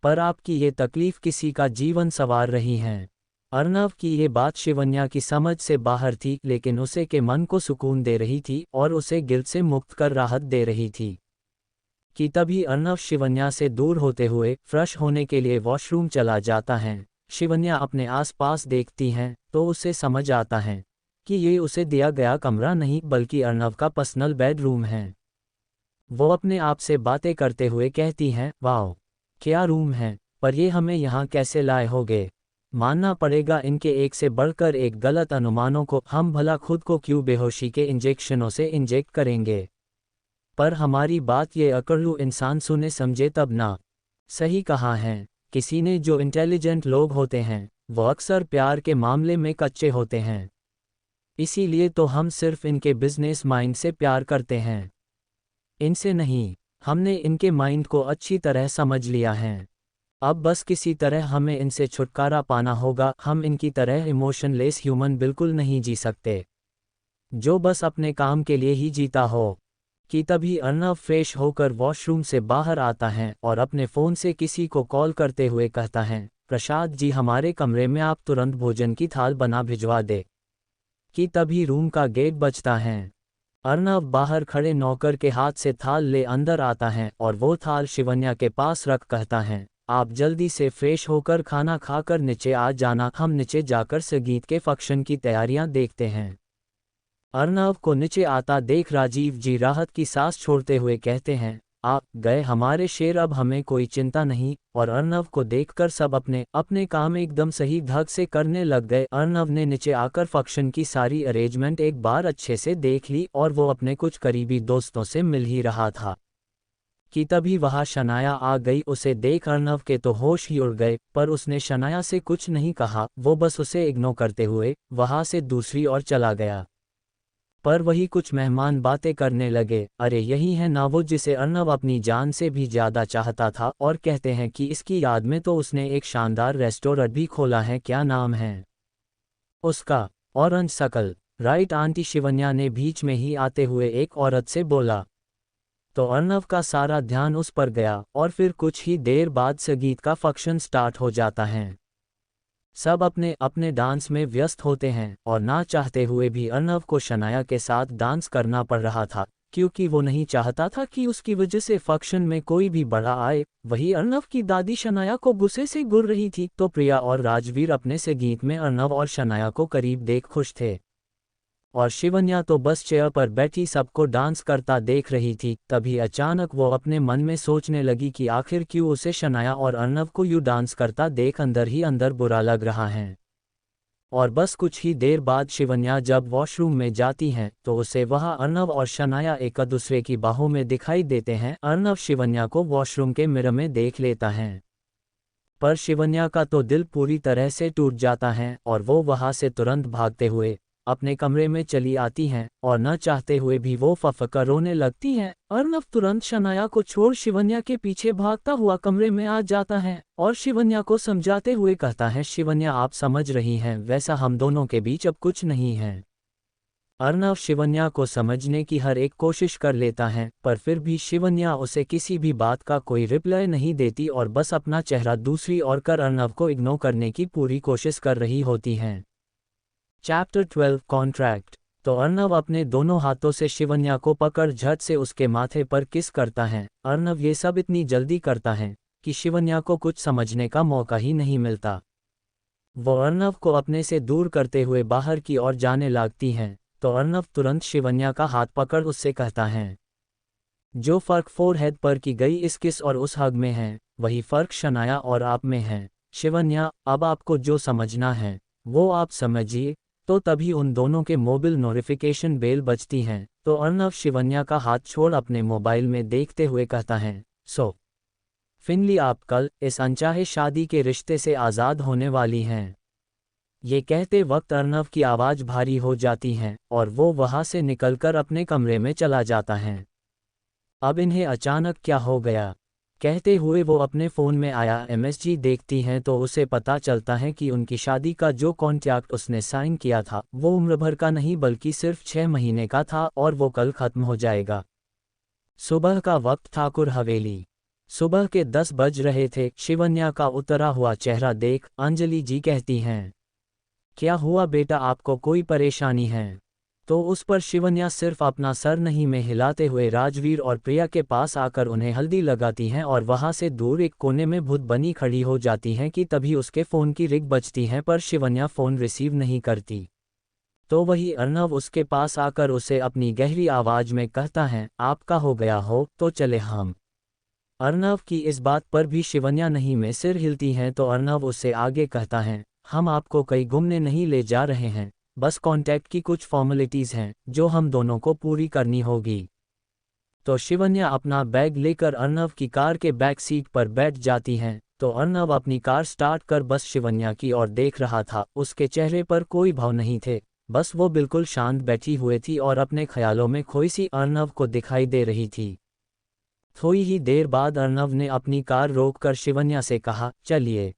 पर आपकी ये तकलीफ किसी का जीवन संवार रही है। अर्नव की ये बात शिवन्या की समझ से बाहर थी, लेकिन उसे के मन को सुकून दे रही थी और उसे गिल्ट से मुक्त कर राहत दे रही थी। कि तभी अर्नव शिवन्या से दूर होते हुए फ्रेश होने के लिए वॉशरूम चला जाता है। शिवन्या अपने आसपास देखती हैं तो उसे समझ आता है कि ये उसे दिया गया कमरा नहीं बल्कि अर्नव का पर्सनल बेडरूम है। वो अपने आप से बातें करते हुए कहती हैं, वाह क्या रूम है, पर ये हमें यहाँ कैसे लाए होगे? मानना पड़ेगा इनके एक से बढ़कर एक गलत अनुमानों को। हम भला खुद को क्यों बेहोशी के इंजेक्शनों से इंजेक्ट करेंगे? पर हमारी बात ये अकड़ू इंसान सुने समझे तब ना। सही कहा है किसी ने, जो इंटेलिजेंट लोग होते हैं वो अक्सर प्यार के मामले में कच्चे होते हैं। इसीलिए तो हम सिर्फ इनके बिजनेस माइंड से प्यार करते हैं, इनसे नहीं। हमने इनके माइंड को अच्छी तरह समझ लिया है। अब बस किसी तरह हमें इनसे छुटकारा पाना होगा। हम इनकी तरह इमोशनलेस ह्यूमन बिल्कुल नहीं जी सकते, जो बस अपने काम के लिए ही जीता हो। कि तभी अर्नव फ्रेश होकर वॉशरूम से बाहर आता है और अपने फ़ोन से किसी को कॉल करते हुए कहता है, प्रसाद जी हमारे कमरे में आप तुरंत भोजन की थाल बना भिजवा दे। कि तभी रूम का गेट बजता है। अर्नव बाहर खड़े नौकर के हाथ से थाल ले अंदर आता है और वो थाल शिवन्या के पास रख कहता है, आप जल्दी से फ्रेश होकर खाना खाकर नीचे आ जाना, हम नीचे जाकर संगीत के फंक्शन की तैयारियां देखते हैं। अर्नव को नीचे आता देख राजीव जी राहत की सांस छोड़ते हुए कहते हैं, आप गए हमारे शेर, अब हमें कोई चिंता नहीं। और अर्नव को देखकर सब अपने अपने काम एकदम सही ढंग से करने लग गए। अर्नव ने नीचे आकर फंक्शन की सारी अरेंजमेंट एक बार अच्छे से देख ली और वो अपने कुछ करीबी दोस्तों से मिल ही रहा था कि तभी वहाँ शनाया आ गई। उसे देख अर्नव के तो होश ही उड़ गए, पर उसने शनाया से कुछ नहीं कहा। वो बस उसे इग्नोर करते हुए वहाँ से दूसरी ओर चला गया। पर वही कुछ मेहमान बातें करने लगे, अरे यही है ना वो जिसे अर्नव अपनी जान से भी ज़्यादा चाहता था, और कहते हैं कि इसकी याद में तो उसने एक शानदार रेस्टोरेंट भी खोला है। क्या नाम है उसका? Orange circle. Right aunty, Shivanya ने बीच में ही आते हुए एक औरत से बोला। तो अर्नव का सारा ध्यान उस पर गया और फिर कुछ ही देर बाद संगीत का फंक्शन स्टार्ट हो जाता है। सब अपने अपने डांस में व्यस्त होते हैं और ना चाहते हुए भी अर्नव को शनाया के साथ डांस करना पड़ रहा था, क्योंकि वो नहीं चाहता था कि उसकी वजह से फंक्शन में कोई भी बड़ा आए। वही अर्नव की दादी शनाया को गुस्से से घूर रही थी, तो प्रिया और राजवीर अपने से गीत में अर्नव और शनाया को करीब देख खुश थे। और शिवन्या तो बस चेयर पर बैठी सबको डांस करता देख रही थी। तभी अचानक वो अपने मन में सोचने लगी कि आखिर क्यों उसे शनाया और अर्नव को यूं डांस करता देख अंदर ही अंदर बुरा लग रहा है। और बस कुछ ही देर बाद शिवन्या जब वॉशरूम में जाती हैं तो उसे वहां अर्नव और शनाया एक दूसरे की बाहों में दिखाई देते हैं। अर्नव शिवन्या को वॉशरूम के मिरर में देख लेता है, पर शिवन्या का तो दिल पूरी तरह से टूट जाता है और वो वहां से तुरंत भागते हुए अपने कमरे में चली आती हैं और न चाहते हुए भी वो फफकर रोने लगती हैं। अर्नव तुरंत शनाया को छोड़ शिवन्या के पीछे भागता हुआ कमरे में आ जाता है और शिवन्या को समझाते हुए कहता है, शिवन्या आप समझ रही हैं, वैसा हम दोनों के बीच अब कुछ नहीं है। अर्नव शिवन्या को समझने की हर एक कोशिश कर लेता है, पर फिर भी शिवन्या उसे किसी भी बात का कोई रिप्लाई नहीं देती और बस अपना चेहरा दूसरी ओर कर अर्नव को इग्नोर करने की पूरी कोशिश कर रही होती हैं। Chapter 12 contract. तो अर्नव अपने दोनों हाथों से शिवन्या को पकड़ झट से उसके माथे पर किस करता है। अर्नव ये सब इतनी जल्दी करता है कि शिवन्या को कुछ समझने का मौका ही नहीं मिलता। वो अर्नव को अपने से दूर करते हुए बाहर की ओर जाने लगती हैं, तो अर्नव तुरंत शिवन्या का हाथ पकड़ उससे कहता है, जो फ़र्क फोरहेड पर की गई इस किस और उस हग में है, वही फ़र्क शनाया और आप में है। शिवन्या, अब आपको जो समझना है वो आप समझिए। तो तभी उन दोनों के मोबाइल नोटिफिकेशन बेल बजती हैं, तो अर्नव शिवन्या का हाथ छोड़ अपने मोबाइल में देखते हुए कहता है, सो फिनली आप कल इस अनचाहे शादी के रिश्ते से आज़ाद होने वाली हैं। ये कहते वक्त अर्नव की आवाज़ भारी हो जाती है और वो वहाँ से निकलकर अपने कमरे में चला जाता है। अब इन्हें अचानक क्या हो गया, कहते हुए वो अपने फ़ोन में आया एमएसजी देखती हैं तो उसे पता चलता है कि उनकी शादी का जो कॉन्ट्रैक्ट उसने साइन किया था वो उम्र भर का नहीं बल्कि सिर्फ 6 महीने का था और वो कल ख़त्म हो जाएगा। सुबह का वक्त ठाकुर हवेली। सुबह के 10 बज रहे थे। शिवन्या का उतरा हुआ चेहरा देख अंजलि जी कहती हैं, क्या हुआ बेटा, आपको कोई परेशानी है? तो उस पर शिवन्या सिर्फ अपना सर नहीं में हिलाते हुए राजवीर और प्रिया के पास आकर उन्हें हल्दी लगाती हैं और वहां से दूर एक कोने में भूत बनी खड़ी हो जाती हैं कि तभी उसके फ़ोन की रिंग बजती है, पर शिवन्या फ़ोन रिसीव नहीं करती। तो वही अर्नव उसके पास आकर उसे अपनी गहरी आवाज़ में कहता है, आपका हो गया हो तो चले हम। अर्नव की इस बात पर भी शिवन्या नहीं में सिर हिलती हैं, तो अर्नव उससे आगे कहता है, हम आपको कहीं घूमने नहीं ले जा रहे हैं, बस कॉन्टैक्ट की कुछ फॉर्मेलिटीज़ हैं जो हम दोनों को पूरी करनी होगी। तो शिवन्या अपना बैग लेकर अर्नव की कार के बैक सीट पर बैठ जाती हैं, तो अर्नव अपनी कार स्टार्ट कर बस शिवन्या की ओर देख रहा था। उसके चेहरे पर कोई भाव नहीं थे, बस वो बिल्कुल शांत बैठी हुई थी और अपने ख्यालों में खोई सी अर्नव को दिखाई दे रही थी। थोड़ी ही देर बाद अर्नव ने अपनी कार रोककर शिवन्या से कहा, चलिए।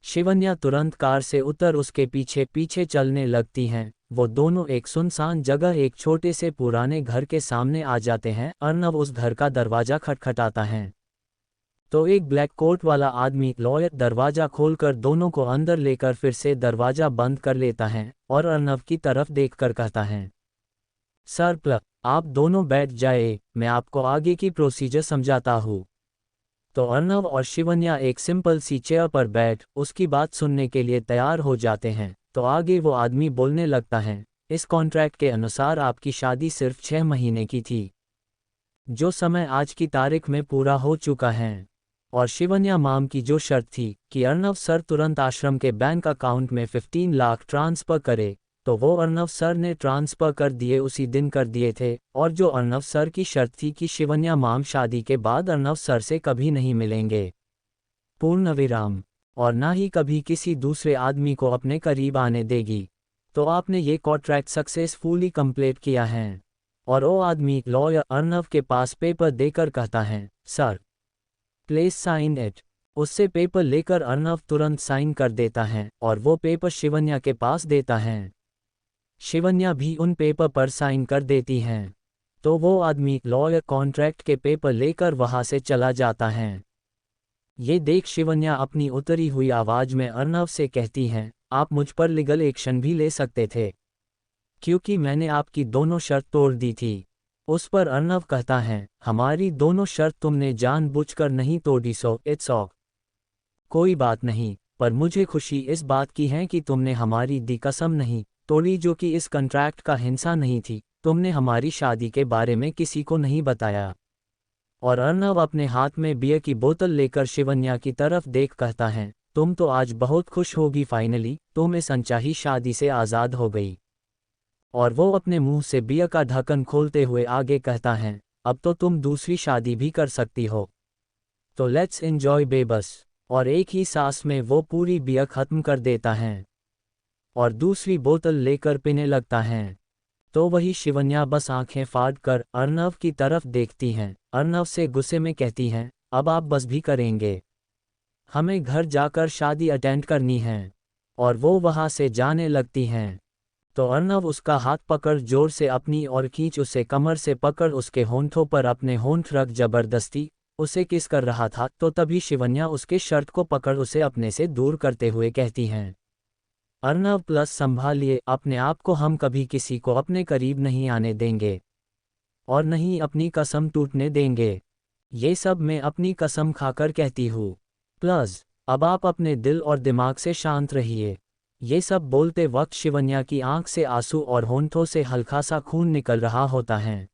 शिवन्या तुरंत कार से उतर उसके पीछे पीछे चलने लगती हैं। वो दोनों एक सुनसान जगह एक छोटे से पुराने घर के सामने आ जाते हैं। अर्नव उस घर का दरवाज़ा खटखटाता है, तो एक ब्लैक कोट वाला आदमी लॉयर दरवाज़ा खोलकर दोनों को अंदर लेकर फिर से दरवाज़ा बंद कर लेता है और अर्नव की तरफ देखकर कहता है, सर आप दोनों बैठ जाए, मैं आपको आगे की प्रोसीजर समझाता हूँ। तो अर्नव और शिवन्या एक सिंपल सी चेयर पर बैठ उसकी बात सुनने के लिए तैयार हो जाते हैं। तो आगे वो आदमी बोलने लगता है, इस कॉन्ट्रैक्ट के अनुसार आपकी शादी सिर्फ 6 महीने की थी, जो समय आज की तारीख में पूरा हो चुका है। और शिवन्या माम की जो शर्त थी कि अर्नव सर तुरंत आश्रम के बैंक अकाउंट में 15 लाख ट्रांसफ़र करे, तो वो अर्नव सर ने ट्रांसफ़र कर दिए, उसी दिन कर दिए थे। और जो अर्नव सर की शर्त थी कि शिवन्या माम शादी के बाद अर्नव सर से कभी नहीं मिलेंगे, पूर्ण विराम, और ना ही कभी किसी दूसरे आदमी को अपने करीब आने देगी, तो आपने ये कॉन्ट्रैक्ट सक्सेसफुली कंप्लीट किया है। और वो आदमी लॉयर अर्नव के पास पेपर देकर कहता है, सर प्लीज साइन इट। उससे पेपर लेकर अर्नव तुरंत साइन कर देता है और वो पेपर शिवन्या के पास देता है। शिवन्या भी उन पेपर पर साइन कर देती हैं। तो वो आदमी लॉयर कॉन्ट्रैक्ट के पेपर लेकर वहां से चला जाता है। ये देख शिवन्या अपनी उतरी हुई आवाज में अर्नव से कहती हैं, आप मुझ पर लीगल एक्शन भी ले सकते थे, क्योंकि मैंने आपकी दोनों शर्त तोड़ दी थी। उस पर अर्नव कहता है, हमारी दोनों शर्त तुमने जानबूझकर नहीं तोड़ी, सो इट्स ऑफ। कोई बात नहीं, पर मुझे खुशी इस बात की है कि तुमने हमारी दी कसम नहीं तोड़ी, जो कि इस कॉन्ट्रैक्ट का हिस्सा नहीं थी। तुमने हमारी शादी के बारे में किसी को नहीं बताया। और अर्नव अपने हाथ में बियर की बोतल लेकर शिवन्या की तरफ देख कहता है, तुम तो आज बहुत खुश होगी, फाइनली तुम इस अनचाही शादी से आज़ाद हो गई। और वो अपने मुंह से बियर का ढक्कन खोलते हुए आगे कहता है, अब तो तुम दूसरी शादी भी कर सकती हो, तो लेट्स एंजॉय बेबस। और एक ही सांस में वो पूरी बियर खत्म कर देता है और दूसरी बोतल लेकर पीने लगता है। तो वही शिवन्या बस आंखें फाड़ कर अर्नव की तरफ देखती हैं। अर्नव से गुस्से में कहती हैं, अब आप बस भी करेंगे, हमें घर जाकर शादी अटेंड करनी है। और वो वहां से जाने लगती हैं। तो अर्नव उसका हाथ पकड़ जोर से अपनी और खींच उसे कमर से पकड़ उसके होंठों पर अपने होंठ रख जबरदस्ती उसे किस कर रहा था। तो तभी शिवन्या उसके शर्ट को पकड़ उसे अपने से दूर करते हुए कहती हैं, अर्नव प्लस संभालिए अपने आप को, हम कभी किसी को अपने करीब नहीं आने देंगे और नहीं अपनी कसम टूटने देंगे। ये सब मैं अपनी कसम खाकर कहती हूँ। प्लस अब आप अपने दिल और दिमाग से शांत रहिए। ये सब बोलते वक्त शिवन्या की आंख से आंसू और होंठों से हल्का सा खून निकल रहा होता है।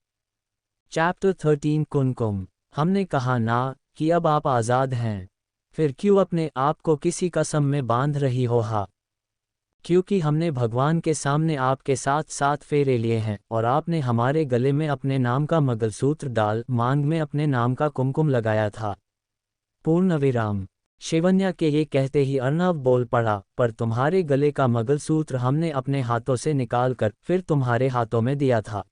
चैप्टर 13 कुमकुम। हमने कहा ना कि अब आप आज़ाद हैं, फिर क्यों अपने आप को किसी कसम में बांध रही हो? हा, क्योंकि हमने भगवान के सामने आपके साथ 7 फेरे लिए हैं और आपने हमारे गले में अपने नाम का मंगलसूत्र डाल मांग में अपने नाम का कुमकुम लगाया था। पूर्ण विराम। शिवन्या के ये कहते ही अर्नव बोल पड़ा, पर तुम्हारे गले का मंगलसूत्र हमने अपने हाथों से निकाल कर फिर तुम्हारे हाथों में दिया था,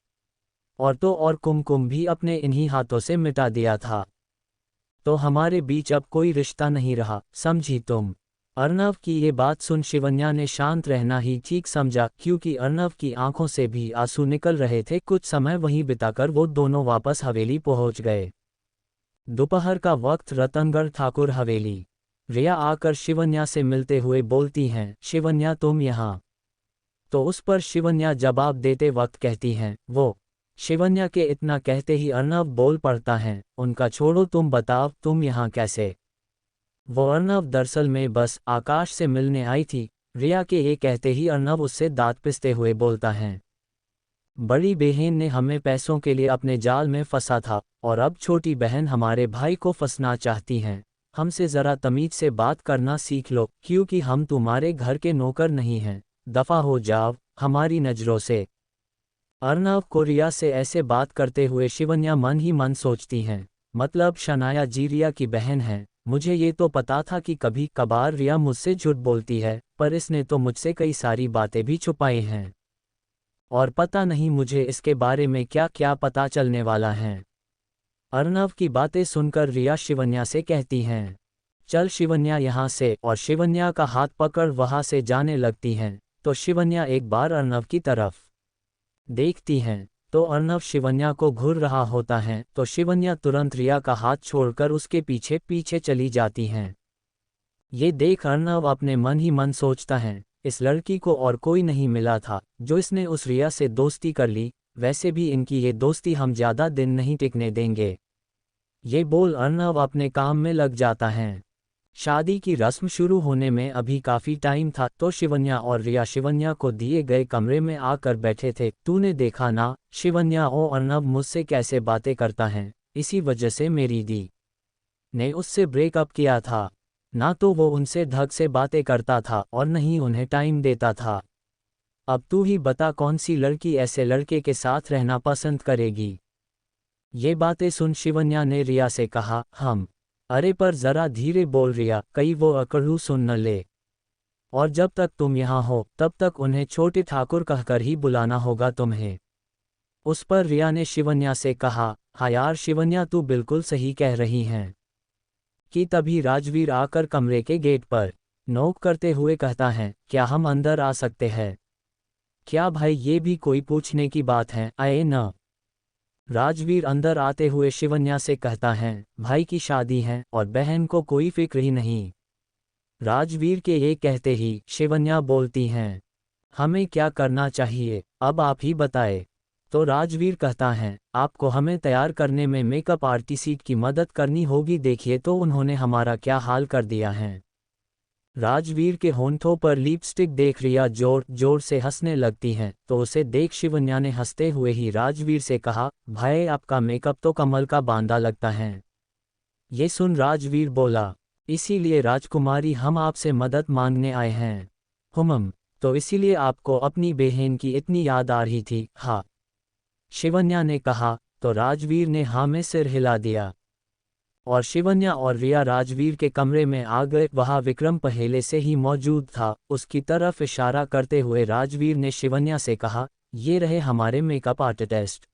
और तो और कुमकुम भी अपने इन्हीं हाथों से मिटा दिया था। तो हमारे बीच अब कोई रिश्ता नहीं रहा, समझी तुम? अर्नव की ये बात सुन शिवन्या ने शांत रहना ही ठीक समझा, क्योंकि अर्नव की आंखों से भी आंसू निकल रहे थे। कुछ समय वहीं बिताकर वो दोनों वापस हवेली पहुंच गए। दोपहर का वक्त, रतनगढ़ ठाकुर हवेली। रिया आकर शिवन्या से मिलते हुए बोलती हैं, शिवन्या तुम यहाँ? तो उस पर शिवन्या जवाब देते वक्त कहती हैं, वो। शिवन्या के इतना कहते ही अर्नव बोल पड़ता है, उनका छोड़ो, तुम बताओ तुम यहाँ कैसे? वो अर्नव दरअसल में बस आकाश से मिलने आई थी। रिया के ये कहते ही अर्नव उससे दांत पिसते हुए बोलता है, बड़ी बहन ने हमें पैसों के लिए अपने जाल में फंसा था और अब छोटी बहन हमारे भाई को फंसना चाहती हैं। हमसे ज़रा तमीज से बात करना सीख लो, क्योंकि हम तुम्हारे घर के नौकर नहीं हैं। दफ़ा हो जाओ हमारी नज़रों से। अर्नव को रिया से ऐसे बात करते हुए शिवन्या मन ही मन सोचती हैं, मतलब शनाया जी रिया की बहन है। मुझे ये तो पता था कि कभी कभार रिया मुझसे झूठ बोलती है, पर इसने तो मुझसे कई सारी बातें भी छुपाई हैं और पता नहीं मुझे इसके बारे में क्या क्या पता चलने वाला है। अर्नव की बातें सुनकर रिया शिवन्या से कहती हैं, चल शिवन्या यहाँ से, और शिवन्या का हाथ पकड़ वहाँ से जाने लगती हैं। तो शिवन्या एक बार अर्नव की तरफ देखती हैं तो अर्नव शिवन्या को घूर रहा होता है। तो शिवन्या तुरंत रिया का हाथ छोड़कर उसके पीछे पीछे चली जाती हैं। ये देख अर्नव अपने मन ही मन सोचता है, इस लड़की को और कोई नहीं मिला था जो इसने उस रिया से दोस्ती कर ली, वैसे भी इनकी ये दोस्ती हम ज़्यादा दिन नहीं टिकने देंगे। ये बोल अर्नव अपने काम में लग जाता है। शादी की रस्म शुरू होने में अभी काफ़ी टाइम था, तो शिवन्या और रिया शिवन्या को दिए गए कमरे में आकर बैठे थे। तूने देखा ना शिवन्या, ओ अर्नव मुझसे कैसे बातें करता है, इसी वजह से मेरी दी ने उससे ब्रेकअप किया था। ना तो वो उनसे ढंग से बातें करता था और नहीं उन्हें टाइम देता था। अब तू ही बता कौन सी लड़की ऐसे लड़के के साथ रहना पसंद करेगी? ये बातें सुन शिवन्या ने रिया से कहा, हम। अरे पर ज़रा धीरे बोल रिया, कहीं वो अकड़ू सुन न ले। और जब तक तुम यहाँ हो तब तक उन्हें छोटे ठाकुर कहकर ही बुलाना होगा तुम्हें। उस पर रिया ने शिवन्या से कहा, हाँ यार शिवन्या, तू बिल्कुल सही कह रही हैं। कि तभी राजवीर आकर कमरे के गेट पर नोक करते हुए कहता है, क्या हम अंदर आ सकते हैं? क्या भाई, ये भी कोई पूछने की बात है? आए न। राजवीर अंदर आते हुए शिवन्या से कहता है, भाई की शादी है और बहन को कोई फिक्र ही नहीं। राजवीर के ये कहते ही शिवन्या बोलती हैं, हमें क्या करना चाहिए, अब आप ही बताए। तो राजवीर कहता है, आपको हमें तैयार करने में मेकअप आर्टिस्ट की मदद करनी होगी, देखिए तो उन्होंने हमारा क्या हाल कर दिया है। राजवीर के होंठों पर लिपस्टिक देख रिया जोर जोर से हंसने लगती हैं, तो उसे देख शिवन्या ने हंसते हुए ही राजवीर से कहा, भाई आपका मेकअप तो कमल का बांदा लगता है। ये सुन राजवीर बोला, इसीलिए राजकुमारी हम आपसे मदद मांगने आए हैं। तो इसीलिए आपको अपनी बहन की इतनी याद आ रही थी, हाँ। शिवन्या ने कहा, तो राजवीर ने हाँ में सिर हिला दिया। और शिवन्या और रिया राजवीर के कमरे में आ गए। वहाँ विक्रम पहले से ही मौजूद था। उसकी तरफ इशारा करते हुए राजवीर ने शिवन्या से कहा, ये रहे हमारे मेकअप आर्टिस्ट।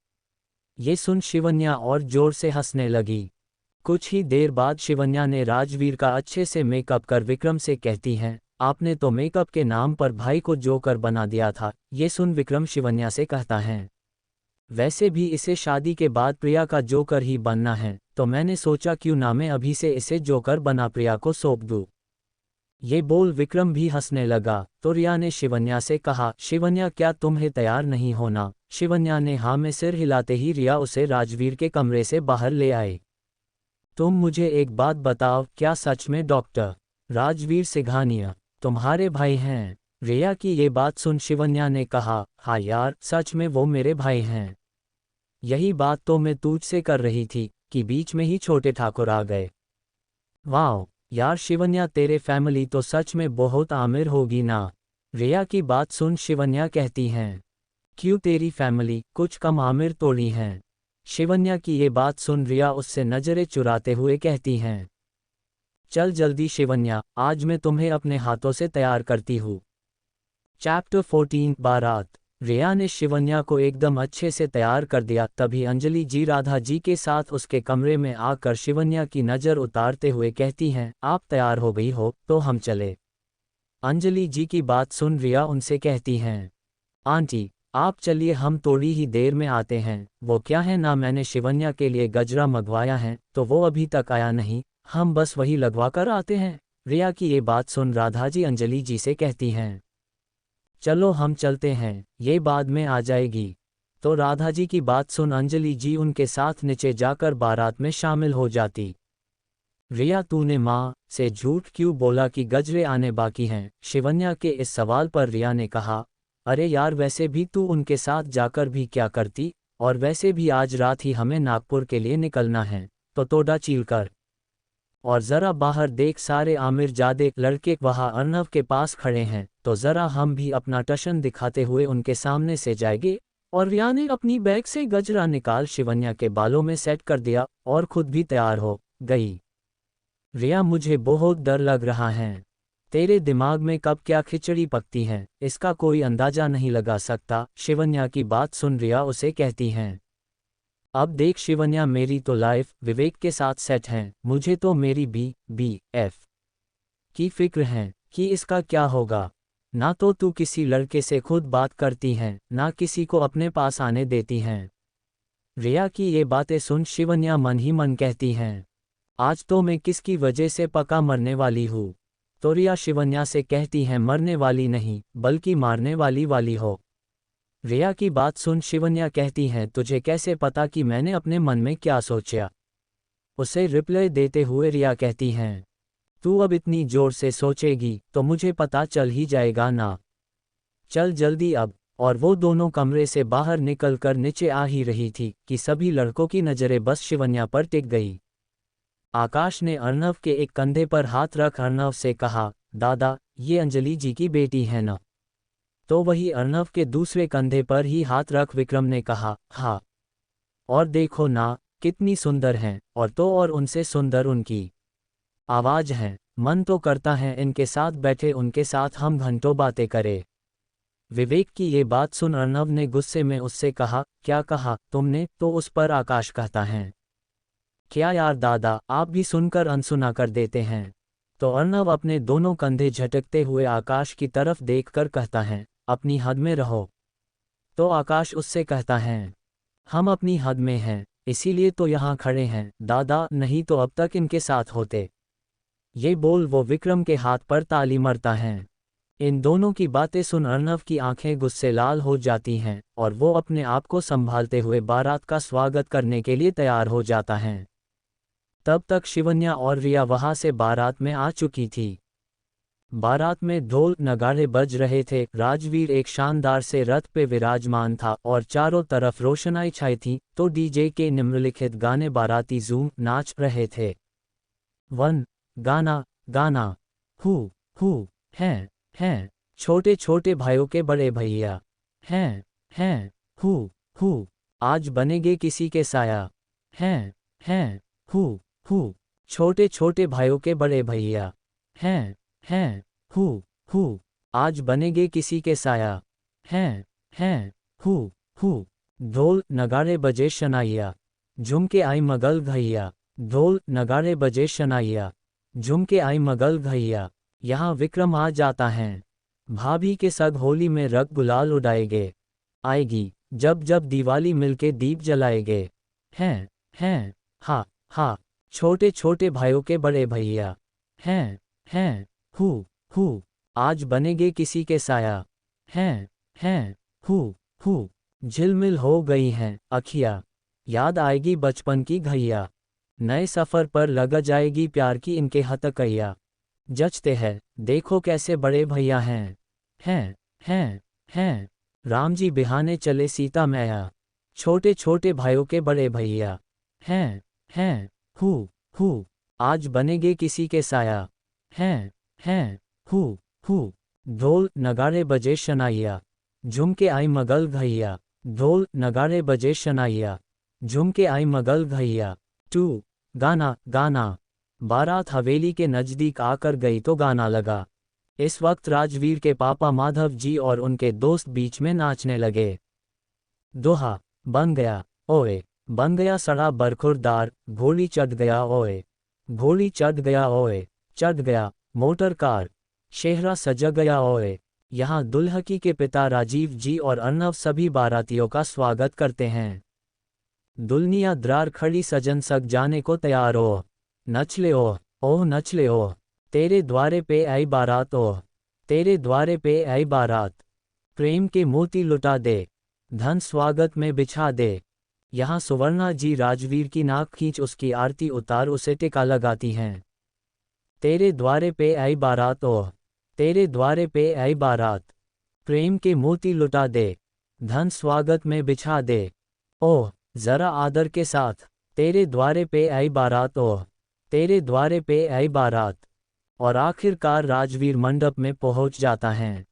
ये सुन शिवन्या और जोर से हंसने लगी। कुछ ही देर बाद शिवन्या ने राजवीर का अच्छे से मेकअप कर विक्रम से कहती हैं, आपने तो मेकअप के नाम पर भाई को जोकर बना दिया था। ये सुन विक्रम शिवन्या से कहता है, वैसे भी इसे शादी के बाद प्रिया का जोकर ही बनना है, तो मैंने सोचा क्यों ना मैं अभी से इसे जोकर बना प्रिया को सौंप दूं। ये बोल विक्रम भी हंसने लगा। तो रिया ने शिवन्या से कहा, शिवन्या क्या तुम्हें तैयार नहीं होना। शिवन्या ने हाँ में सिर हिलाते ही रिया उसे राजवीर के कमरे से बाहर ले आए। तुम मुझे एक बात बताओ, क्या सच में डॉक्टर राजवीर सिंघानिया तुम्हारे भाई हैं? रिया की ये बात सुन शिवन्या ने कहा, हाँ यार, सच में वो मेरे भाई हैं। यही बात तो मैं तुझसे कर रही थी कि बीच में ही छोटे ठाकुर आ गए। वाह यार शिवन्या, तेरे फैमिली तो सच में बहुत आमिर होगी ना। रिया की बात सुन शिवन्या कहती हैं, क्यों तेरी फैमिली कुछ कम आमिर तोड़ी हैं? शिवन्या की ये बात सुन रिया उससे नजरें चुराते हुए कहती हैं, चल जल्दी शिवन्या, आज मैं तुम्हें अपने हाथों से तैयार करती हूँ। चैप्टर 14 बारात। रिया ने शिवन्या को एकदम अच्छे से तैयार कर दिया। तभी अंजलि जी राधा जी के साथ उसके कमरे में आकर शिवन्या की नज़र उतारते हुए कहती हैं, आप तैयार हो गई हो तो हम चले। अंजलि जी की बात सुन रिया उनसे कहती हैं, आंटी आप चलिए, हम थोड़ी ही देर में आते हैं। वो क्या है ना, मैंने शिवन्या के लिए गजरा मंगवाया है तो वो अभी तक आया नहीं, हम बस वही लगवा कर आते हैं। रिया की ये बात सुन राधा जी अंजलि जी से कहती हैं, चलो हम चलते हैं, ये बाद में आ जाएगी। तो राधा जी की बात सुन अंजलि जी उनके साथ नीचे जाकर बारात में शामिल हो जाती। रिया तूने माँ से झूठ क्यों बोला कि गजरे आने बाकी हैं? शिवन्या के इस सवाल पर रिया ने कहा, अरे यार वैसे भी तू उनके साथ जाकर भी क्या करती, और वैसे भी आज रात ही हमें नागपुर के लिए निकलना है, तो तोड़ा चील कर और ज़रा बाहर देख, सारे आमिर जादे लड़के वहाँ अर्नव के पास खड़े हैं, तो ज़रा हम भी अपना टशन दिखाते हुए उनके सामने से जाएंगे। और रिया ने अपनी बैग से गजरा निकाल शिवन्या के बालों में सेट कर दिया और खुद भी तैयार हो गई। रिया मुझे बहुत डर लग रहा है, तेरे दिमाग में कब क्या खिचड़ी पकती है इसका कोई अंदाजा नहीं लगा सकता। शिवन्या की बात सुन रिया उसे कहती हैं, अब देख शिवन्या, मेरी तो लाइफ विवेक के साथ सेट है, मुझे तो मेरी BF की फिक्र है कि इसका क्या होगा। ना तो तू किसी लड़के से खुद बात करती हैं, ना किसी को अपने पास आने देती हैं। रिया की ये बातें सुन शिवन्या मन ही मन कहती हैं, आज तो मैं किसकी वजह से पक्का मरने वाली हूँ। तो रिया शिवन्या से कहती हैं, मरने वाली नहीं बल्कि मारने वाली हो। रिया की बात सुन शिवन्या कहती हैं, तुझे कैसे पता कि मैंने अपने मन में क्या सोचा? उसे रिप्लाई देते हुए रिया कहती हैं, तू अब इतनी जोर से सोचेगी तो मुझे पता चल ही जाएगा ना। चल जल्दी अब। और वो दोनों कमरे से बाहर निकलकर नीचे आ ही रही थी कि सभी लड़कों की नज़रें बस शिवन्या पर टिक गई। आकाश ने अर्नव के एक कंधे पर हाथ रख अर्नव से कहा, दादा ये अंजलि जी की बेटी है ना? तो वही अर्नव के दूसरे कंधे पर ही हाथ रख विक्रम ने कहा, हाँ। और देखो ना कितनी सुंदर हैं, और तो और उनसे सुंदर उनकी आवाज है। मन तो करता है इनके साथ बैठे उनके साथ हम घंटों बातें करें। विवेक की ये बात सुन अर्नव ने गुस्से में उससे कहा, क्या कहा तुमने? तो उस पर आकाश कहता है, क्या यार दादा, आप भी सुनकर अनसुना कर देते हैं। तो अर्नव अपने दोनों कंधे झटकते हुए आकाश की तरफ देखकर कहता है, अपनी हद में रहो। तो आकाश उससे कहता है, हम अपनी हद में हैं, इसीलिए तो यहाँ खड़े हैं दादा, नहीं तो अब तक इनके साथ होते। ये बोल वो विक्रम के हाथ पर ताली मारता है। इन दोनों की बातें सुन अर्णव की आंखें गुस्से लाल हो जाती हैं और वो अपने आप को संभालते हुए बारात का स्वागत करने के लिए तैयार हो जाता है। तब तक शिवन्या और रिया वहां से बारात में आ चुकी थी। बारात में ढोल नगाड़े बज रहे थे। राजवीर एक शानदार से रथ पे विराजमान था और चारों तरफ रोशनाई छाई थी, तो डीजे के निम्नलिखित गाने बाराती झूम नाच रहे थे। वन गाना गाना हु हैं छोटे छोटे भाइयों के बड़े भैया, हैं हु आज बनेगे किसी के साया, हैं हु छोटे छोटे भाइयों के बड़े भैया, हैं हु आज बनेगे किसी के साया, हैं हु ढोल नगाड़े बजे शनाइया, झुम के आई मगल घैया, ढोल नगाड़े बजे शनाइया, झुम के आई मगल घैया। यहाँ विक्रम आ जाता है। भाभी के संग होली में रंग गुलाल उड़ाएगे, आएगी जब जब दिवाली मिलके दीप जलाएगे, हैं हा छोटे छोटे भाइयों के बड़े भैया, हैं हु आज बनेगे किसी के साया, हैं हु झिलमिल हो गई हैं अखियाँ, याद आएगी बचपन की घैया, नए सफ़र पर लग जाएगी प्यार की इनके हथकैया। जचते हैं देखो कैसे बड़े भैया हैं राम जी बिहाने चले सीता मैया, छोटे छोटे भाइयों के बड़े भैया, हैं हु आज बनेगे किसी के साया, हैं हु ढोल नगाड़े बजे शनाइया, झुम के आई मगल घैया, ढोल नगाड़े बजे शनाइया, झुम के आई मगल घैया। 2 गाना गाना बारात हवेली के नज़दीक आकर गई तो गाना लगा। इस वक्त राजवीर के पापा माधव जी और उनके दोस्त बीच में नाचने लगे। दोहा बन गया ओए, बन गया सड़ा बरखुरदार, घोड़ी चढ़ गया ओए, घोड़ी चढ़ गया ओए, चढ़ गया मोटर कार, शेहरा सज गया ओए। यहाँ दुल्हकी के पिता राजीव जी और अर्णव सभी बारातियों का स्वागत करते हैं। दुल्हनिया द्रार खड़ी सजन सग जाने को तैयार हो, नच ले ओह नच ले ओह, तेरे द्वारे पे आई बारात ओह, तेरे द्वारे पे आई बारात, प्रेम के मोती लुटा दे, धन स्वागत में बिछा दे। यहाँ सुवर्णा जी राजवीर की नाक खींच उसकी आरती उतार उसे टिका लगाती हैं। तेरे द्वारे पे आई बारात ओह, तेरे द्वारे पे आई बारात, प्रेम के मोती लुटा दे, धन स्वागत में बिछा दे। ओह जरा आदर के साथ, तेरे द्वारे पे आई बारात ओह, तेरे द्वारे पे आई बारात। और आखिरकार राजवीर मंडप में पहुंच जाता है।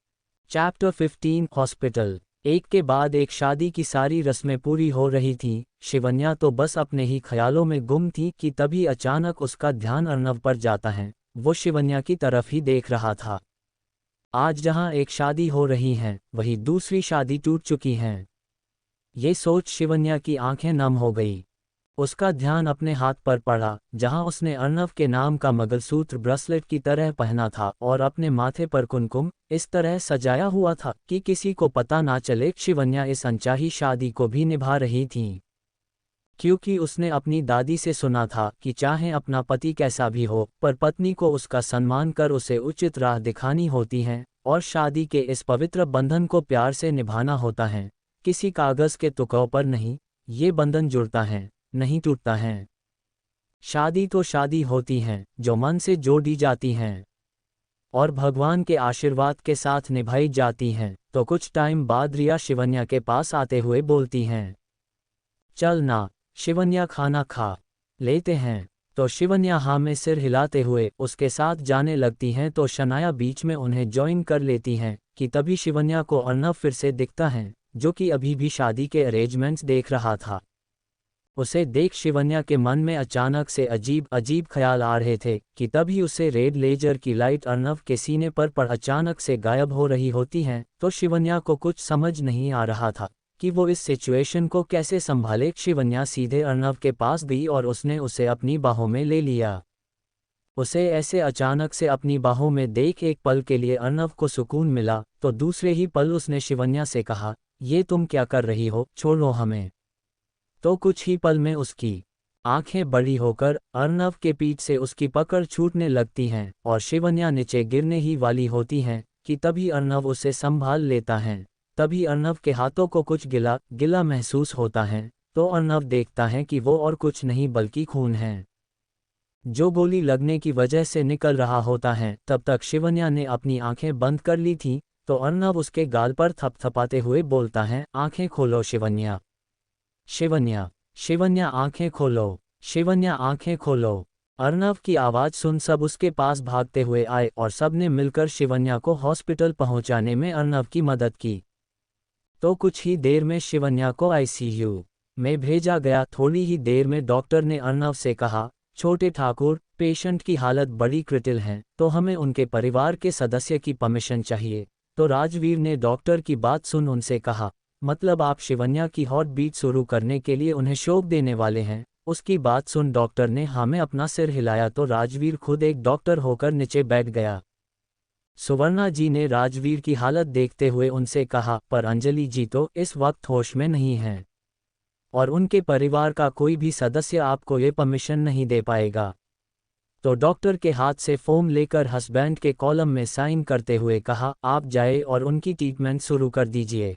Chapter 15 hospital. एक के बाद एक शादी की सारी रस्में पूरी हो रही थीं। शिवन्या तो बस अपने ही ख्यालों में गुम थी कि तभी अचानक उसका ध्यान अर्णव पर जाता है। वो शिवन्या की तरफ ही देख रहा था। आज जहां एक शादी हो रही है वहीं दूसरी शादी टूट चुकी है। ये सोच शिवन्या की आंखें नम हो गई। उसका ध्यान अपने हाथ पर पड़ा जहां उसने अर्णव के नाम का मंगलसूत्र ब्रेसलेट की तरह पहना था और अपने माथे पर कुमकुम इस तरह सजाया हुआ था कि किसी को पता ना चले। शिवन्या इस अनचाही शादी को भी निभा रही थी, क्योंकि उसने अपनी दादी से सुना था कि चाहे अपना पति कैसा भी हो पर पत्नी को उसका सम्मान कर उसे उचित राह दिखानी होती है और शादी के इस पवित्र बंधन को प्यार से निभाना होता है, किसी कागज के टुकड़ों पर नहीं। ये बंधन जुड़ता है, नहीं टूटता है। शादी तो शादी होती हैं जो मन से जोड़ी जाती हैं और भगवान के आशीर्वाद के साथ निभाई जाती हैं। तो कुछ टाइम बाद रिया शिवन्या के पास आते हुए बोलती हैं, चल ना शिवन्या, खाना खा लेते हैं। तो शिवन्या हाँ में सिर हिलाते हुए उसके साथ जाने लगती हैं। तो शनाया बीच में उन्हें ज्वाइन कर लेती हैं कि तभी शिवन्या को अर्णव फिर से दिखता है, जो कि अभी भी शादी के अरेंजमेंट्स देख रहा था। उसे देख शिवन्या के मन में अचानक से अजीब अजीब ख्याल आ रहे थे कि तभी उसे रेड लेजर की लाइट अर्णव के सीने पर अचानक से गायब हो रही होती हैं। तो शिवन्या को कुछ समझ नहीं आ रहा था कि वो इस सिचुएशन को कैसे संभाले। शिवन्या सीधे अर्णव के पास गई और उसने उसे अपनी बाहों में ले लिया। उसे ऐसे अचानक से अपनी बाहों में देख एक पल के लिए अर्णव को सुकून मिला, तो दूसरे ही पल उसने शिवन्या से कहा, ये तुम क्या कर रही हो, छोड़ो हमें। तो कुछ ही पल में उसकी आंखें बड़ी होकर अर्नव के पीठ से उसकी पकड़ छूटने लगती हैं और शिवन्या नीचे गिरने ही वाली होती हैं कि तभी अर्नव उसे संभाल लेता है। तभी अर्नव के हाथों को कुछ गिला गिला महसूस होता है, तो अर्नव देखता है कि वो और कुछ नहीं बल्कि खून है जो गोली लगने की वजह से निकल रहा होता है। तब तक शिवन्या ने अपनी आंखें बंद कर ली थीं, तो अर्नव उसके गाल पर थपथपाते हुए बोलता है, आंखें खोलो शिवन्या। शिवन्या, शिवन्या आंखें खोलो, शिवन्या आंखें खोलो। अर्नव की आवाज़ सुन सब उसके पास भागते हुए आए और सब ने मिलकर शिवन्या को हॉस्पिटल पहुंचाने में अर्नव की मदद की। तो कुछ ही देर में शिवन्या को आईसीयू में भेजा गया। थोड़ी ही देर में डॉक्टर ने अर्नव से कहा, छोटे ठाकुर, पेशेंट की हालत बड़ी क्रिटिकल है, तो हमें उनके परिवार के सदस्य की परमिशन चाहिए। तो राजवीर ने डॉक्टर की बात सुन उनसे कहा, मतलब आप शिवन्या की हार्ट बीट शुरू करने के लिए उन्हें शॉक देने वाले हैं। उसकी बात सुन डॉक्टर ने हाँ में अपना सिर हिलाया, तो राजवीर खुद एक डॉक्टर होकर नीचे बैठ गया। सुवर्णा जी ने राजवीर की हालत देखते हुए उनसे कहा, पर अंजलि जी तो इस वक्त होश में नहीं हैं और उनके परिवार का कोई भी सदस्य आपको ये परमिशन नहीं दे पाएगा। तो डॉक्टर के हाथ से फॉर्म लेकर हस्बैंड के कॉलम में साइन करते हुए कहा, आप जाए और उनकी ट्रीटमेंट शुरू कर दीजिए।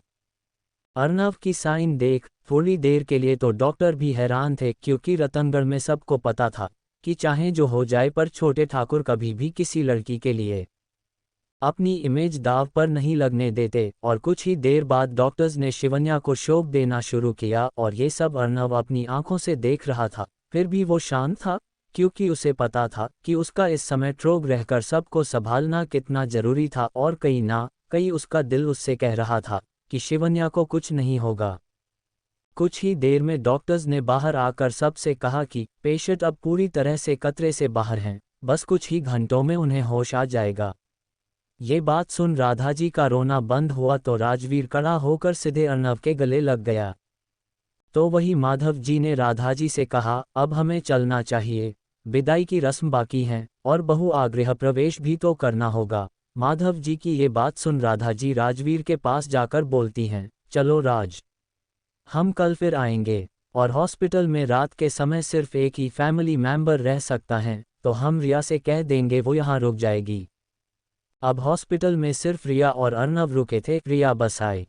अर्नव की साइन देख थोड़ी देर के लिए तो डॉक्टर भी हैरान थे, क्योंकि रतनगढ़ में सबको पता था कि चाहे जो हो जाए पर छोटे ठाकुर कभी भी किसी लड़की के लिए अपनी इमेज दाव पर नहीं लगने देते। और कुछ ही देर बाद डॉक्टर्स ने शिवन्या को शॉक देना शुरू किया और ये सब अर्नव अपनी आंखों से देख रहा था। फिर भी वो शांत था, क्योंकि उसे पता था कि उसका इस समय ट्रोग रहकर सबको संभालना कितना जरूरी था, और कहीं ना कहीं उसका दिल उससे कह रहा था कि शिवन्या को कुछ नहीं होगा। कुछ ही देर में डॉक्टर्स ने बाहर आकर सबसे कहा कि पेशेंट अब पूरी तरह से खतरे से बाहर हैं, बस कुछ ही घंटों में उन्हें होश आ जाएगा। ये बात सुन राधाजी का रोना बंद हुआ, तो राजवीर खड़ा होकर सीधे अर्नव के गले लग गया। तो वही माधव जी ने राधाजी से कहा, अब हमें चलना चाहिए, विदाई की रस्म बाकी है और बहु आगृह प्रवेश भी तो करना होगा। माधव जी की ये बात सुन राधाजी राजवीर के पास जाकर बोलती हैं, चलो राज, हम कल फिर आएंगे और हॉस्पिटल में रात के समय सिर्फ एक ही फैमिली मेंबर रह सकता है, तो हम रिया से कह देंगे वो यहाँ रुक जाएगी। अब हॉस्पिटल में सिर्फ रिया और अर्नव रुके थे। रिया बस आई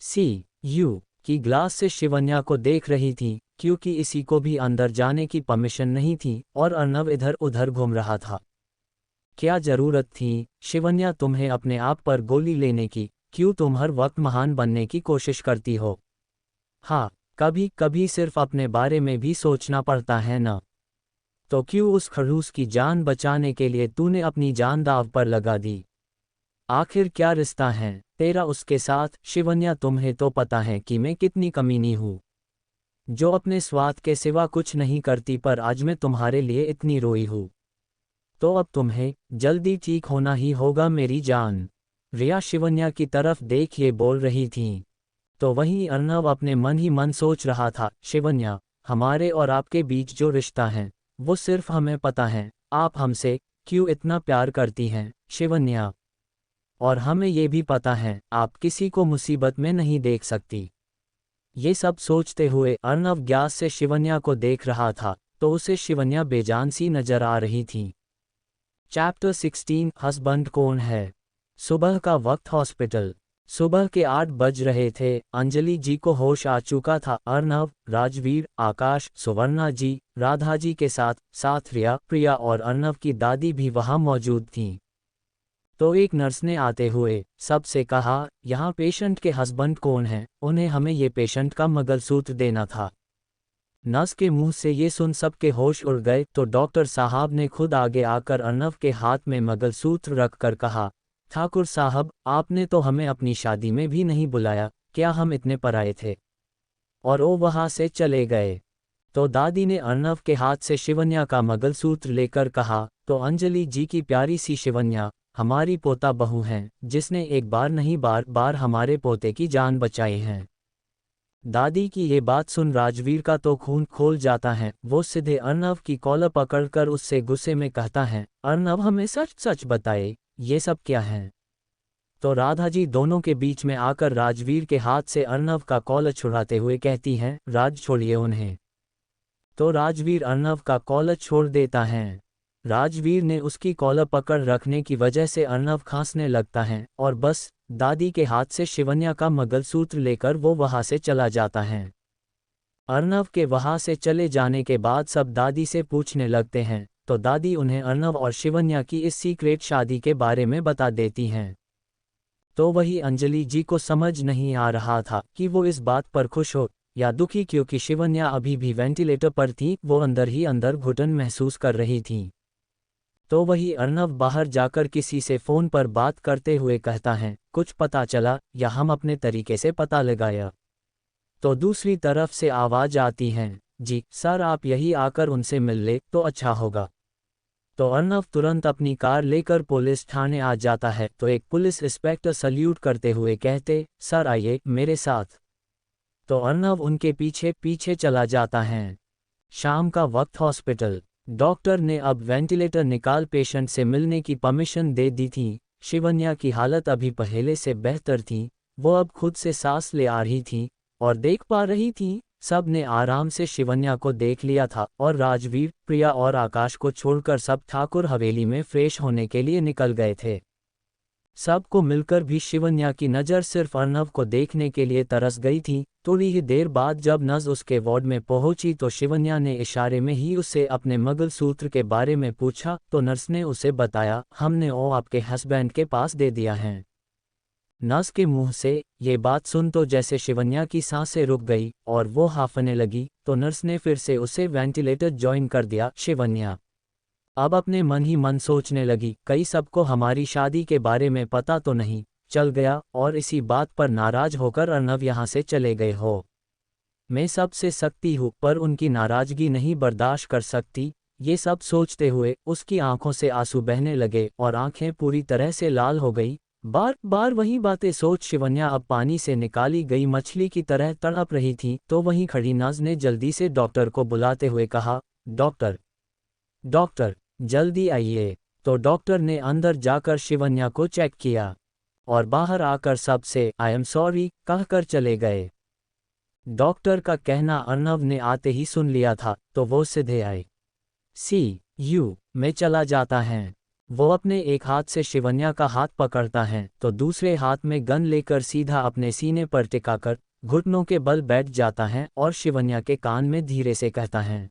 सी यू की ग्लास से शिवन्या को देख रही थी, क्योंकि इसी को भी अंदर जाने की परमिशन नहीं थी और अर्नव इधर उधर घूम रहा था। क्या जरूरत थी शिवन्या तुम्हें अपने आप पर गोली लेने की? क्यों तुम हर वक्त महान बनने की कोशिश करती हो? हाँ, कभी कभी सिर्फ अपने बारे में भी सोचना पड़ता है ना। तो क्यों उस खड़ूस की जान बचाने के लिए तूने अपनी जान दांव पर लगा दी? आखिर क्या रिश्ता है तेरा उसके साथ? शिवन्या, तुम्हें तो पता है कि मैं कितनी कमीनी हूँ, जो अपने स्वार्थ के सिवा कुछ नहीं करती, पर आज मैं तुम्हारे लिए इतनी रोई हूँ। तो अब तुम्हें जल्दी ठीक होना ही होगा मेरी जान। रिया शिवन्या की तरफ देख ये बोल रही थी। तो वहीं अर्नव अपने मन ही मन सोच रहा था, शिवन्या, हमारे और आपके बीच जो रिश्ता है वो सिर्फ हमें पता है। आप हमसे क्यों इतना प्यार करती हैं शिवन्या? और हमें ये भी पता है आप किसी को मुसीबत में नहीं देख सकती। ये सब सोचते हुए अर्नव ग्यास से शिवन्या को देख रहा था, तो उसे शिवन्या बेजान सी नजर आ रही थी। चैप्टर 16 हस्बैंड कौन है? सुबह का वक्त, हॉस्पिटल। सुबह के 8 बज रहे थे। अंजलि जी को होश आ चुका था। अर्नव, राजवीर, आकाश, सुवर्णा जी, राधा जी के साथ साथ रिया, प्रिया और अर्नव की दादी भी वहां मौजूद थीं। तो एक नर्स ने आते हुए सबसे कहा, यहाँ पेशेंट के हस्बैंड कौन हैं? उन्हें हमें ये पेशेंट का मंगलसूत्र देना था। नर्स के मुंह से ये सुन सबके होश उड़ गए, तो डॉक्टर साहब ने खुद आगे आकर अर्नव के हाथ में मंगलसूत्र रखकर कहा, ठाकुर साहब, आपने तो हमें अपनी शादी में भी नहीं बुलाया, क्या हम इतने पराए थे? और वो वहां से चले गए। तो दादी ने अर्नव के हाथ से शिवन्या का मंगलसूत्र लेकर कहा, तो अंजलि जी की प्यारी सी शिवन्या हमारी पोता बहू हैं, जिसने एक बार नहीं बार बार हमारे पोते की जान बचाई है। दादी की ये बात सुन राजवीर का तो खून खोल जाता है। वो सीधे अर्नव की कॉलर पकड़कर उससे गुस्से में कहता है, अर्नव, हमें सच सच बताए, ये सब क्या है? तो राधा जी दोनों के बीच में आकर राजवीर के हाथ से अर्नव का कॉलर छुड़ाते हुए कहती हैं, राज छोड़िए उन्हें। तो राजवीर अर्नव का कॉलर छोड़ देता है। राजवीर ने उसकी कॉलर पकड़ रखने की वजह से अर्नव खांसने लगता है और बस दादी के हाथ से शिवन्या का मंगलसूत्र लेकर वो वहां से चला जाता है। अर्नव के वहां से चले जाने के बाद सब दादी से पूछने लगते हैं, तो दादी उन्हें अर्नव और शिवन्या की इस सीक्रेट शादी के बारे में बता देती हैं। तो वही अंजलि जी को समझ नहीं आ रहा था कि वो इस बात पर खुश हो या दुखी, क्योंकि शिवन्या अभी भी वेंटिलेटर पर थी, वो अंदर ही अंदर घुटन महसूस कर रही थी। तो वही अर्नव बाहर जाकर किसी से फ़ोन पर बात करते हुए कहता है, कुछ पता चला या हम अपने तरीके से पता लगाया। तो दूसरी तरफ से आवाज़ आती है, जी सर आप यही आकर उनसे मिल ले तो अच्छा होगा। तो अर्नव तुरंत अपनी कार लेकर पुलिस थाने आ जाता है। तो एक पुलिस इंस्पेक्टर सल्यूट करते हुए कहते, सर आइए मेरे साथ। तो अर्नव उनके पीछे पीछे चला जाता है। शाम का वक्त हॉस्पिटल। डॉक्टर ने अब वेंटिलेटर निकाल पेशेंट से मिलने की परमिशन दे दी थी। शिवन्या की हालत अभी पहले से बेहतर थी, वो अब खुद से सांस ले आ रही थी और देख पा रही थी। सब ने आराम से शिवन्या को देख लिया था और राजवीर, प्रिया और आकाश को छोड़कर सब ठाकुर हवेली में फ्रेश होने के लिए निकल गए थे। सबको मिलकर भी शिवन्या की नज़र सिर्फ अर्नव को देखने के लिए तरस गई थी। थोड़ी ही देर बाद जब नर्स उसके वार्ड में पहुंची तो शिवन्या ने इशारे में ही उससे अपने मंगलसूत्र के बारे में पूछा। तो नर्स ने उसे बताया, हमने वो आपके हस्बैंड के पास दे दिया है। नर्स के मुंह से ये बात सुन तो जैसे शिवन्या की सांसें रुक गई और वो हांफने लगी। तो नर्स ने फिर से उसे वेंटिलेटर ज्वाइन कर दिया। शिवन्या अब अपने मन ही मन सोचने लगी, कई सबको हमारी शादी के बारे में पता तो नहीं चल गया और इसी बात पर नाराज होकर अर्नव यहाँ से चले गए हो। मैं सबसे सकती हूँ पर उनकी नाराजगी नहीं बर्दाश्त कर सकती। ये सब सोचते हुए उसकी आंखों से आंसू बहने लगे और आंखें पूरी तरह से लाल हो गई। बार बार वही बातें सोच शिवन्या अब पानी से निकाली गई मछली की तरह तड़प रही थी। तो वहीं खड़ी नर्स ने जल्दी से डॉक्टर को बुलाते हुए कहा, डॉक्टर डॉक्टर जल्दी आइए। तो डॉक्टर ने अंदर जाकर शिवन्या को चेक किया और बाहर आकर सबसे आई एम सॉरी कहकर चले गए। डॉक्टर का कहना अर्नव ने आते ही सुन लिया था तो वो सीधे आए। सी यू में चला जाता है। वो अपने एक हाथ से शिवन्या का हाथ पकड़ता है तो दूसरे हाथ में गन लेकर सीधा अपने सीने पर टिकाकर घुटनों के बल बैठ जाता है और शिवन्या के कान में धीरे से कहता है,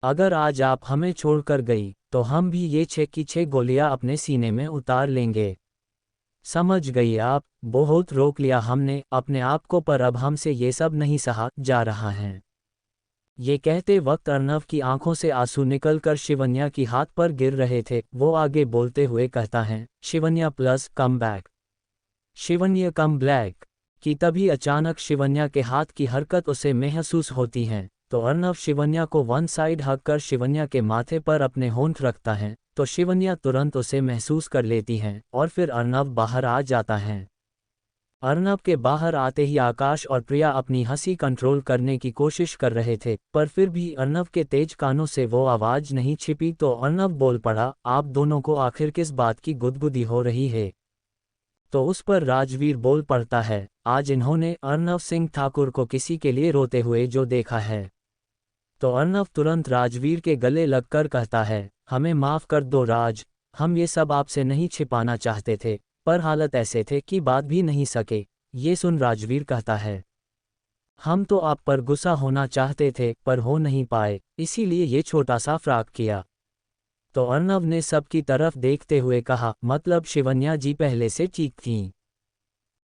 अगर आज आप हमें छोड़कर गई तो हम भी ये 6 की 6 गोलियां अपने सीने में उतार लेंगे। समझ गई आप, बहुत रोक लिया हमने अपने आप को पर अब हमसे ये सब नहीं सहा जा रहा है। ये कहते वक्त अर्नव की आंखों से आंसू निकलकर शिवन्या की हाथ पर गिर रहे थे। वो आगे बोलते हुए कहता है, Shivanya please come back, Shivanya come back. कि तभी अचानक शिवन्या के हाथ की हरकत उसे महसूस होती है। तो अर्नव शिवन्या को वन साइड हक कर शिवन्या के माथे पर अपने होंठ रखता है तो शिवन्या तुरंत उसे महसूस कर लेती है और फिर अर्नव बाहर आ जाता है। अर्नव के बाहर आते ही आकाश और प्रिया अपनी हंसी कंट्रोल करने की कोशिश कर रहे थे पर फिर भी अर्नव के तेज कानों से वो आवाज़ नहीं छिपी। तो अर्नव बोल पड़ा, आप दोनों को आखिर किस बात की गुदगुदी हो रही है। तो उस पर राजवीर बोल पड़ता है, आज इन्होंने अर्नव सिंह ठाकुर को किसी के लिए रोते हुए जो देखा है। तो अर्नव तुरंत राजवीर के गले लगकर कहता है, हमें माफ़ कर दो राज, हम ये सब आपसे नहीं छिपाना चाहते थे पर हालत ऐसे थे कि बात भी नहीं सके। ये सुन राजवीर कहता है, हम तो आप पर गुस्सा होना चाहते थे पर हो नहीं पाए, इसीलिए ये छोटा सा फ्राक किया। तो अर्नव ने सबकी तरफ देखते हुए कहा, मतलब शिवन्या जी पहले से ठीक थीं।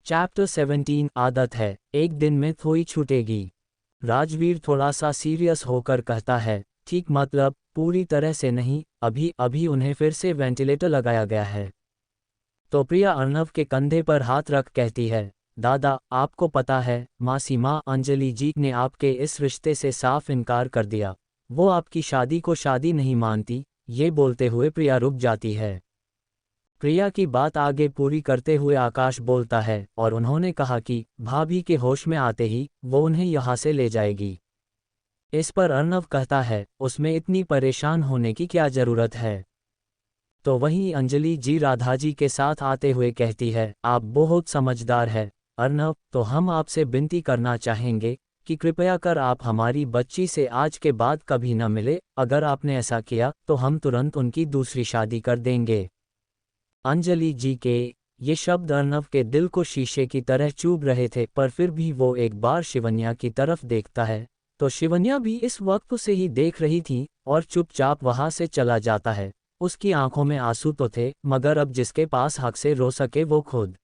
चैप्टर 17 आदत है, एक दिन में थोड़ी छूटेगी। राजवीर थोड़ा सा सीरियस होकर कहता है, ठीक मतलब पूरी तरह से नहीं, अभी उन्हें फिर से वेंटिलेटर लगाया गया है। तो प्रिया अर्नव के कंधे पर हाथ रख कहती है, दादा आपको पता है मासी माँ अंजलि जी ने आपके इस रिश्ते से साफ इनकार कर दिया, वो आपकी शादी को शादी नहीं मानती। ये बोलते हुए प्रिया रुक जाती है। प्रिया की बात आगे पूरी करते हुए आकाश बोलता है, और उन्होंने कहा कि भाभी के होश में आते ही वो उन्हें यहाँ से ले जाएगी। इस पर अर्नव कहता है, उसमें इतनी परेशान होने की क्या ज़रूरत है। तो वहीं अंजलि जी राधा जी के साथ आते हुए कहती है, आप बहुत समझदार है अर्नव, तो हम आपसे विनती करना चाहेंगे कि कृपया कर आप हमारी बच्ची से आज के बाद कभी न मिले। अगर आपने ऐसा किया तो हम तुरंत उनकी दूसरी शादी कर देंगे। अंजलि जी के ये शब्द अर्नव के दिल को शीशे की तरह चुभ रहे थे, पर फिर भी वो एक बार शिवन्या की तरफ देखता है तो शिवन्या भी इस वक्त उसे ही देख रही थी और चुपचाप वहां से चला जाता है। उसकी आंखों में आंसू तो थे, मगर अब जिसके पास हक से रो सके वो खुद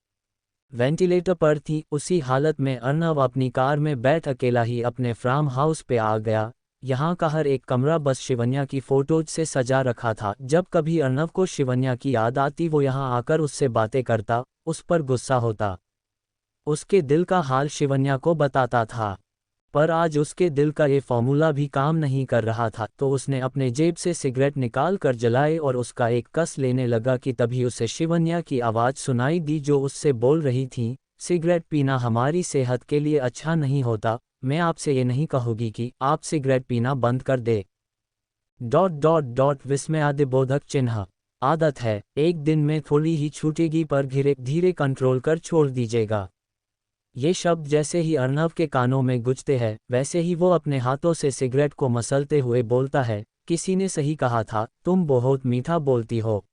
वेंटिलेटर पर थी। उसी हालत में अर्नव अपनी कार में बैठ अकेला ही अपने फार्म हाउस पे आ गया। यहाँ का हर एक कमरा बस शिवन्या की फोटोज से सजा रखा था। जब कभी अर्नव को शिवन्या की याद आती वो यहाँ आकर उससे बातें करता, उस पर गुस्सा होता, उसके दिल का हाल शिवन्या को बताता था। पर आज उसके दिल का ये फॉर्मूला भी काम नहीं कर रहा था, तो उसने अपने जेब से सिगरेट निकाल कर जलाए और उसका एक कस लेने लगा कि तभी उसे शिवन्या की आवाज़ सुनाई दी जो उससे बोल रही थी, सिगरेट पीना हमारी सेहत के लिए अच्छा नहीं होता। मैं आपसे ये नहीं कहूँगी कि आप सिगरेट पीना बंद कर दे। विस्मयादिबोधक चिन्ह। आदत है, एक दिन में थोड़ी ही छूटेगी पर धीरे धीरे कंट्रोल कर छोड़ दीजिएगा। ये शब्द जैसे ही अर्नव के कानों में गुजते हैं वैसे ही वो अपने हाथों से सिगरेट को मसलते हुए बोलता है, किसी ने सही कहा था, तुम बहुत मीठा बोलती हो।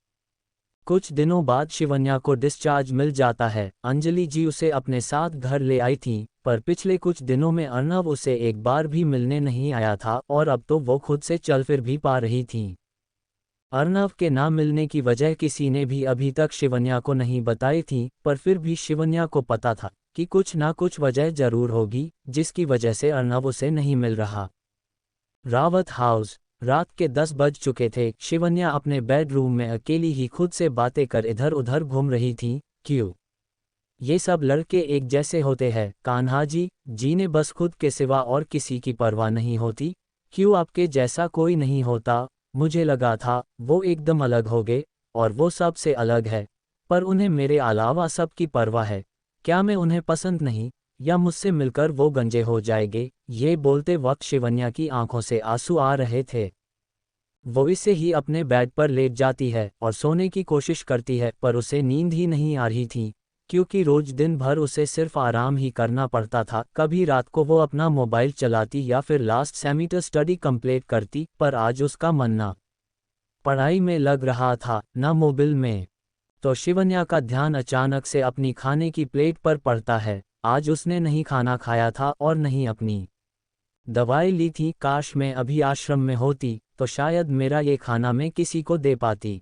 कुछ दिनों बाद शिवन्या को डिस्चार्ज मिल जाता है। अंजलि जी उसे अपने साथ घर ले आई थी, पर पिछले कुछ दिनों में अर्नव उसे एक बार भी मिलने नहीं आया था और अब तो वो खुद से चल फिर भी पा रही थी। अर्नव के ना मिलने की वजह किसी ने भी अभी तक शिवन्या को नहीं बताई थी, पर फिर भी शिवन्या को पता था कि कुछ ना कुछ वजह जरूर होगी जिसकी वजह से अर्नव उसे नहीं मिल रहा। रावत हाउस। रात के 10 बज चुके थे। शिवन्या अपने बेडरूम में अकेली ही खुद से बातें कर इधर उधर घूम रही थी। क्यों ये सब लड़के एक जैसे होते हैं कान्हा जी? जिन्हें बस खुद के सिवा और किसी की परवाह नहीं होती। क्यों आपके जैसा कोई नहीं होता? मुझे लगा था वो एकदम अलग हो गए, और वो सबसे अलग है, पर उन्हें मेरे अलावा सबकी परवाह है। क्या मैं उन्हें पसंद नहीं, या मुझसे मिलकर वो गंजे हो जाएंगे? ये बोलते वक्त शिवन्या की आंखों से आंसू आ रहे थे। वो इसे ही अपने बेड पर लेट जाती है और सोने की कोशिश करती है, पर उसे नींद ही नहीं आ रही थी, क्योंकि रोज दिन भर उसे सिर्फ आराम ही करना पड़ता था। कभी रात को वो अपना मोबाइल चलाती या फिर लास्ट सेमेस्टर स्टडी कंप्लीट करती, पर आज उसका मन ना पढ़ाई में लग रहा था न मोबाइल में। तो शिवन्या का ध्यान अचानक से अपनी खाने की प्लेट पर पड़ता है। आज उसने नहीं खाना खाया था और नहीं अपनी दवाई ली थी। काश मैं अभी आश्रम में होती तो शायद मेरा ये खाना मैं किसी को दे पाती।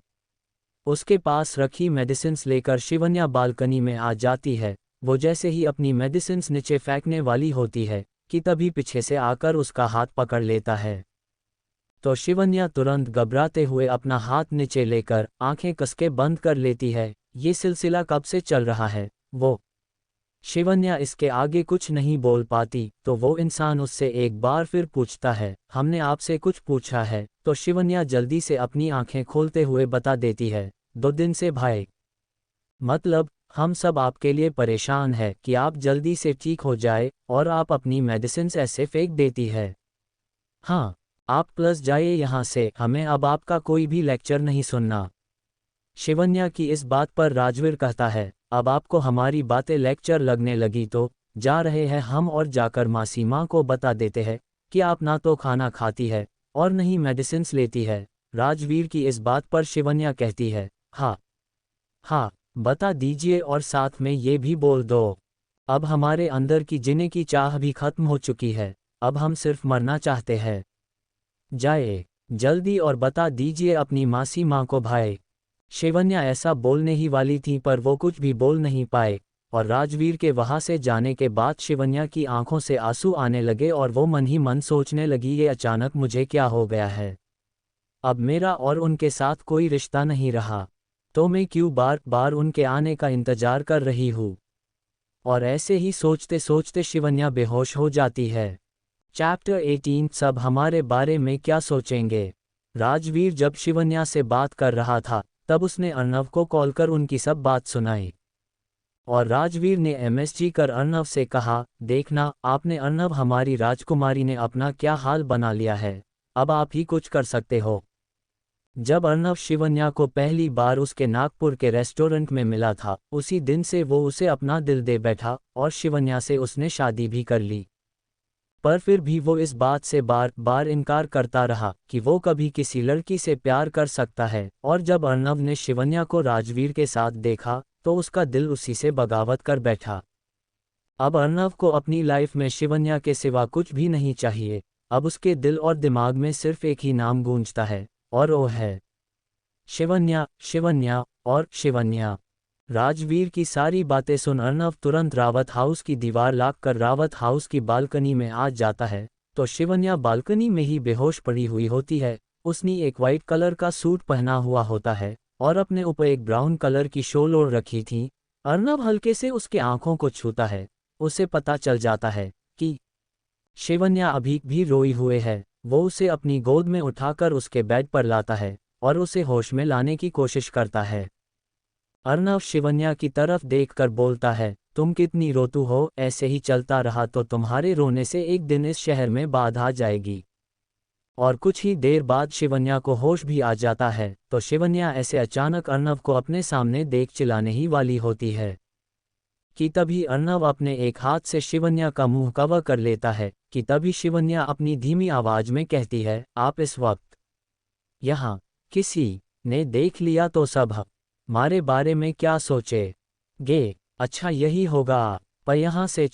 उसके पास रखी मेडिसिन्स लेकर शिवन्या बालकनी में आ जाती है। वो जैसे ही अपनी मेडिसिन्स नीचे फेंकने वाली होती है कि तभी पीछे से आकर उसका हाथ पकड़ लेता है। तो शिवन्या तुरंत घबराते हुए अपना हाथ नीचे लेकर आंखें कसके बंद कर लेती है। ये सिलसिला कब से चल रहा है? वो शिवन्या इसके आगे कुछ नहीं बोल पाती, तो वो इंसान उससे एक बार फिर पूछता है, हमने आपसे कुछ पूछा है? तो शिवन्या जल्दी से अपनी आंखें खोलते हुए बता देती है, 2 दिन से भाई, मतलब हम सब आपके लिए परेशान है कि आप जल्दी से ठीक हो जाए, और आप अपनी मेडिसिन ऐसे फेंक देती है। हाँ, आप प्लस जाइए यहाँ से, हमें अब आपका कोई भी लेक्चर नहीं सुनना। शिवन्या की इस बात पर राजवीर कहता है, अब आपको हमारी बातें लेक्चर लगने लगी तो जा रहे हैं हम और जाकर मासी माँ को बता देते हैं कि आप ना तो खाना खाती है और नहीं मेडिसिन्स लेती है। राजवीर की इस बात पर शिवन्या कहती है, हाँ हाँ, बता दीजिए और साथ में ये भी बोल दो, अब हमारे अंदर की जीने की चाह भी खत्म हो चुकी है, अब हम सिर्फ मरना चाहते हैं। जाए जल्दी और बता दीजिए अपनी मासी माँ को भाई। शिवन्या ऐसा बोलने ही वाली थी, पर वो कुछ भी बोल नहीं पाए, और राजवीर के वहां से जाने के बाद शिवन्या की आंखों से आंसू आने लगे और वो मन ही मन सोचने लगी, ये अचानक मुझे क्या हो गया है? अब मेरा और उनके साथ कोई रिश्ता नहीं रहा, तो मैं क्यों बार बार उनके आने का इंतजार कर रही हूँ? और ऐसे ही सोचते सोचते शिवन्या बेहोश हो जाती है। चैप्टर 18 सब हमारे बारे में क्या सोचेंगे? राजवीर जब शिवन्या से बात कर रहा था तब उसने अर्नव को कॉल कर उनकी सब बात सुनाई, और राजवीर ने एमएसजी कर अर्नव से कहा, देखना आपने अर्नव, हमारी राजकुमारी ने अपना क्या हाल बना लिया है, अब आप ही कुछ कर सकते हो। जब अर्नव शिवन्या को पहली बार उसके नागपुर के रेस्टोरेंट में मिला था, उसी दिन से वो उसे अपना दिल दे बैठा और शिवन्या से उसने शादी भी कर ली। पर फिर भी वो इस बात से बार बार इनकार करता रहा कि वो कभी किसी लड़की से प्यार कर सकता है, और जब अर्नव ने शिवन्या को राजवीर के साथ देखा तो उसका दिल उसी से बगावत कर बैठा। अब अर्नव को अपनी लाइफ में शिवन्या के सिवा कुछ भी नहीं चाहिए। अब उसके दिल और दिमाग में सिर्फ एक ही नाम गूंजता है, और वो है शिवन्या, शिवन्या और शिवन्या। राजवीर की सारी बातें सुन अर्नव तुरंत रावत हाउस की दीवार लांघकर रावत हाउस की बालकनी में आ जाता है, तो शिवन्या बालकनी में ही बेहोश पड़ी हुई होती है। उसने एक वाइट कलर का सूट पहना हुआ होता है और अपने ऊपर एक ब्राउन कलर की शॉल ओढ़ रखी थी। अर्नव हल्के से उसके आंखों को छूता है। उसे पता चल जाता है कि शिवन्या अभी भी रोई हुए है। वो उसे अपनी गोद में उठाकर उसके बेड पर लाता है और उसे होश में लाने की कोशिश करता है। अर्नव शिवन्या की तरफ देखकर बोलता है, तुम कितनी रोतू हो, ऐसे ही चलता रहा तो तुम्हारे रोने से एक दिन इस शहर में बाढ़ आ जाएगी। और कुछ ही देर बाद शिवन्या को होश भी आ जाता है, तो शिवन्या ऐसे अचानक अर्नव को अपने सामने देख चिल्लाने ही वाली होती है कि तभी अर्नव अपने एक हाथ से शिवन्या का मुंह कवर कर लेता है कि तभी शिवन्या अपनी धीमी आवाज में कहती है, आप इस वक्त यहाँ किसी ने देख लिया तो सब हमारे बारे में क्या सोचे गे। अच्छा यही होगा, पर यहाँ से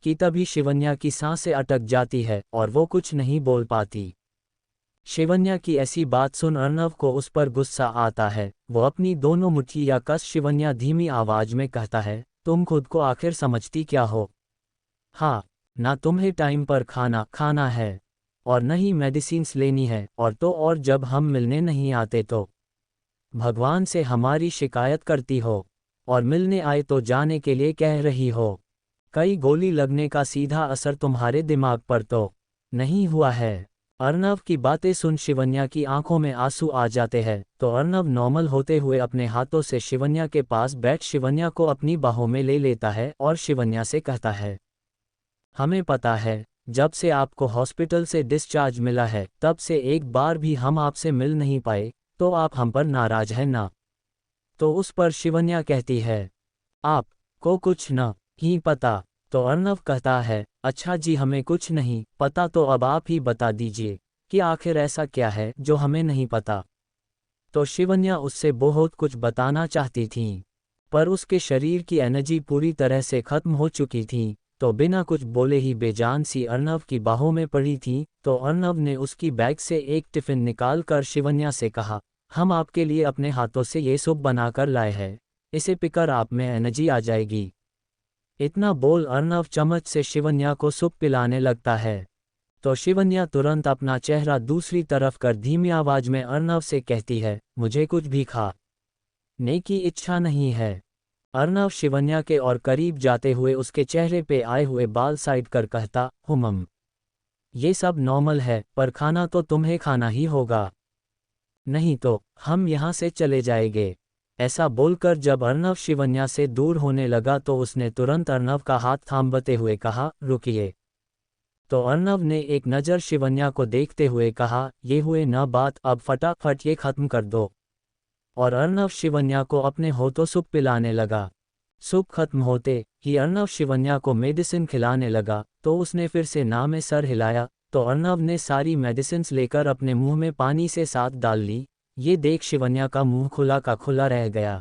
कि तभी शिवन्या की सांसें अटक जाती है और वो कुछ नहीं बोल पाती। शिवन्या की ऐसी बात सुन अर्नव को उस पर गुस्सा आता है। वो अपनी दोनों मुट्ठियां कस शिवन्या धीमी आवाज में कहता है, तुम खुद को आखिर समझती क्या हो? हाँ, ना तुम्हें टाइम पर खाना खाना है और न ही मेडिसिन्स लेनी है, और जब हम मिलने नहीं आते तो भगवान से हमारी शिकायत करती हो, और मिलने आए तो जाने के लिए कह रही हो। कई गोली लगने का सीधा असर तुम्हारे दिमाग पर तो नहीं हुआ है। अर्नव की बातें सुन शिवन्या की आंखों में आंसू आ जाते हैं, तो अर्नव नॉर्मल होते हुए अपने हाथों से शिवन्या के पास बैठ शिवन्या को अपनी बाहों में ले लेता है और शिवन्या से कहता है, हमें पता है जब से आपको हॉस्पिटल से डिस्चार्ज मिला है तब से एक बार भी हम आपसे मिल नहीं पाए, तो आप हम पर नाराज हैं ना? तो उस पर शिवन्या कहती है, आपको कुछ न ही पता। तो अर्नव कहता है, अच्छा जी, हमें कुछ नहीं पता, तो अब आप ही बता दीजिए कि आखिर ऐसा क्या है जो हमें नहीं पता। तो शिवन्या उससे बहुत कुछ बताना चाहती थी, पर उसके शरीर की एनर्जी पूरी तरह से खत्म हो चुकी थी, तो बिना कुछ बोले ही बेजान सी अर्नव की बाहों में पड़ी थी। तो अर्नव ने उसकी बैग से एक टिफिन निकाल कर शिवन्या से कहा, हम आपके लिए अपने हाथों से ये सूप बनाकर लाए हैं, इसे पीकर आप में एनर्जी आ जाएगी। इतना बोल अर्नव चम्मच से शिवन्या को सूप पिलाने लगता है। तो शिवन्या तुरंत अपना चेहरा दूसरी तरफ कर धीमी आवाज में अर्नव से कहती है, मुझे कुछ भी खाने की इच्छा नहीं है। अर्नव शिवन्या के और करीब जाते हुए उसके चेहरे पे आए हुए बाल साइड कर कहता, मम, ये सब नॉर्मल है, पर खाना तो तुम्हें खाना ही होगा, नहीं तो हम यहाँ से चले जाएंगे। ऐसा बोलकर जब अर्नव शिवन्या से दूर होने लगा तो उसने तुरंत अर्नव का हाथ थामते हुए कहा, रुकिए। तो अर्नव ने एक नज़र शिवन्या को देखते हुए कहा, ये हुए न बात, अब फटाफट ये खत्म कर दो। और अर्नव शिवन्या को अपने होठों सूप पिलाने लगा। सूप खत्म होते ही अर्नव शिवन्या को मेडिसिन खिलाने लगा, तो उसने फिर से ना में सर हिलाया, तो अर्नव ने सारी मेडिसिन्स लेकर अपने मुंह में पानी से साथ डाल ली। ये देख शिवन्या का मुंह खुला का खुला रह गया,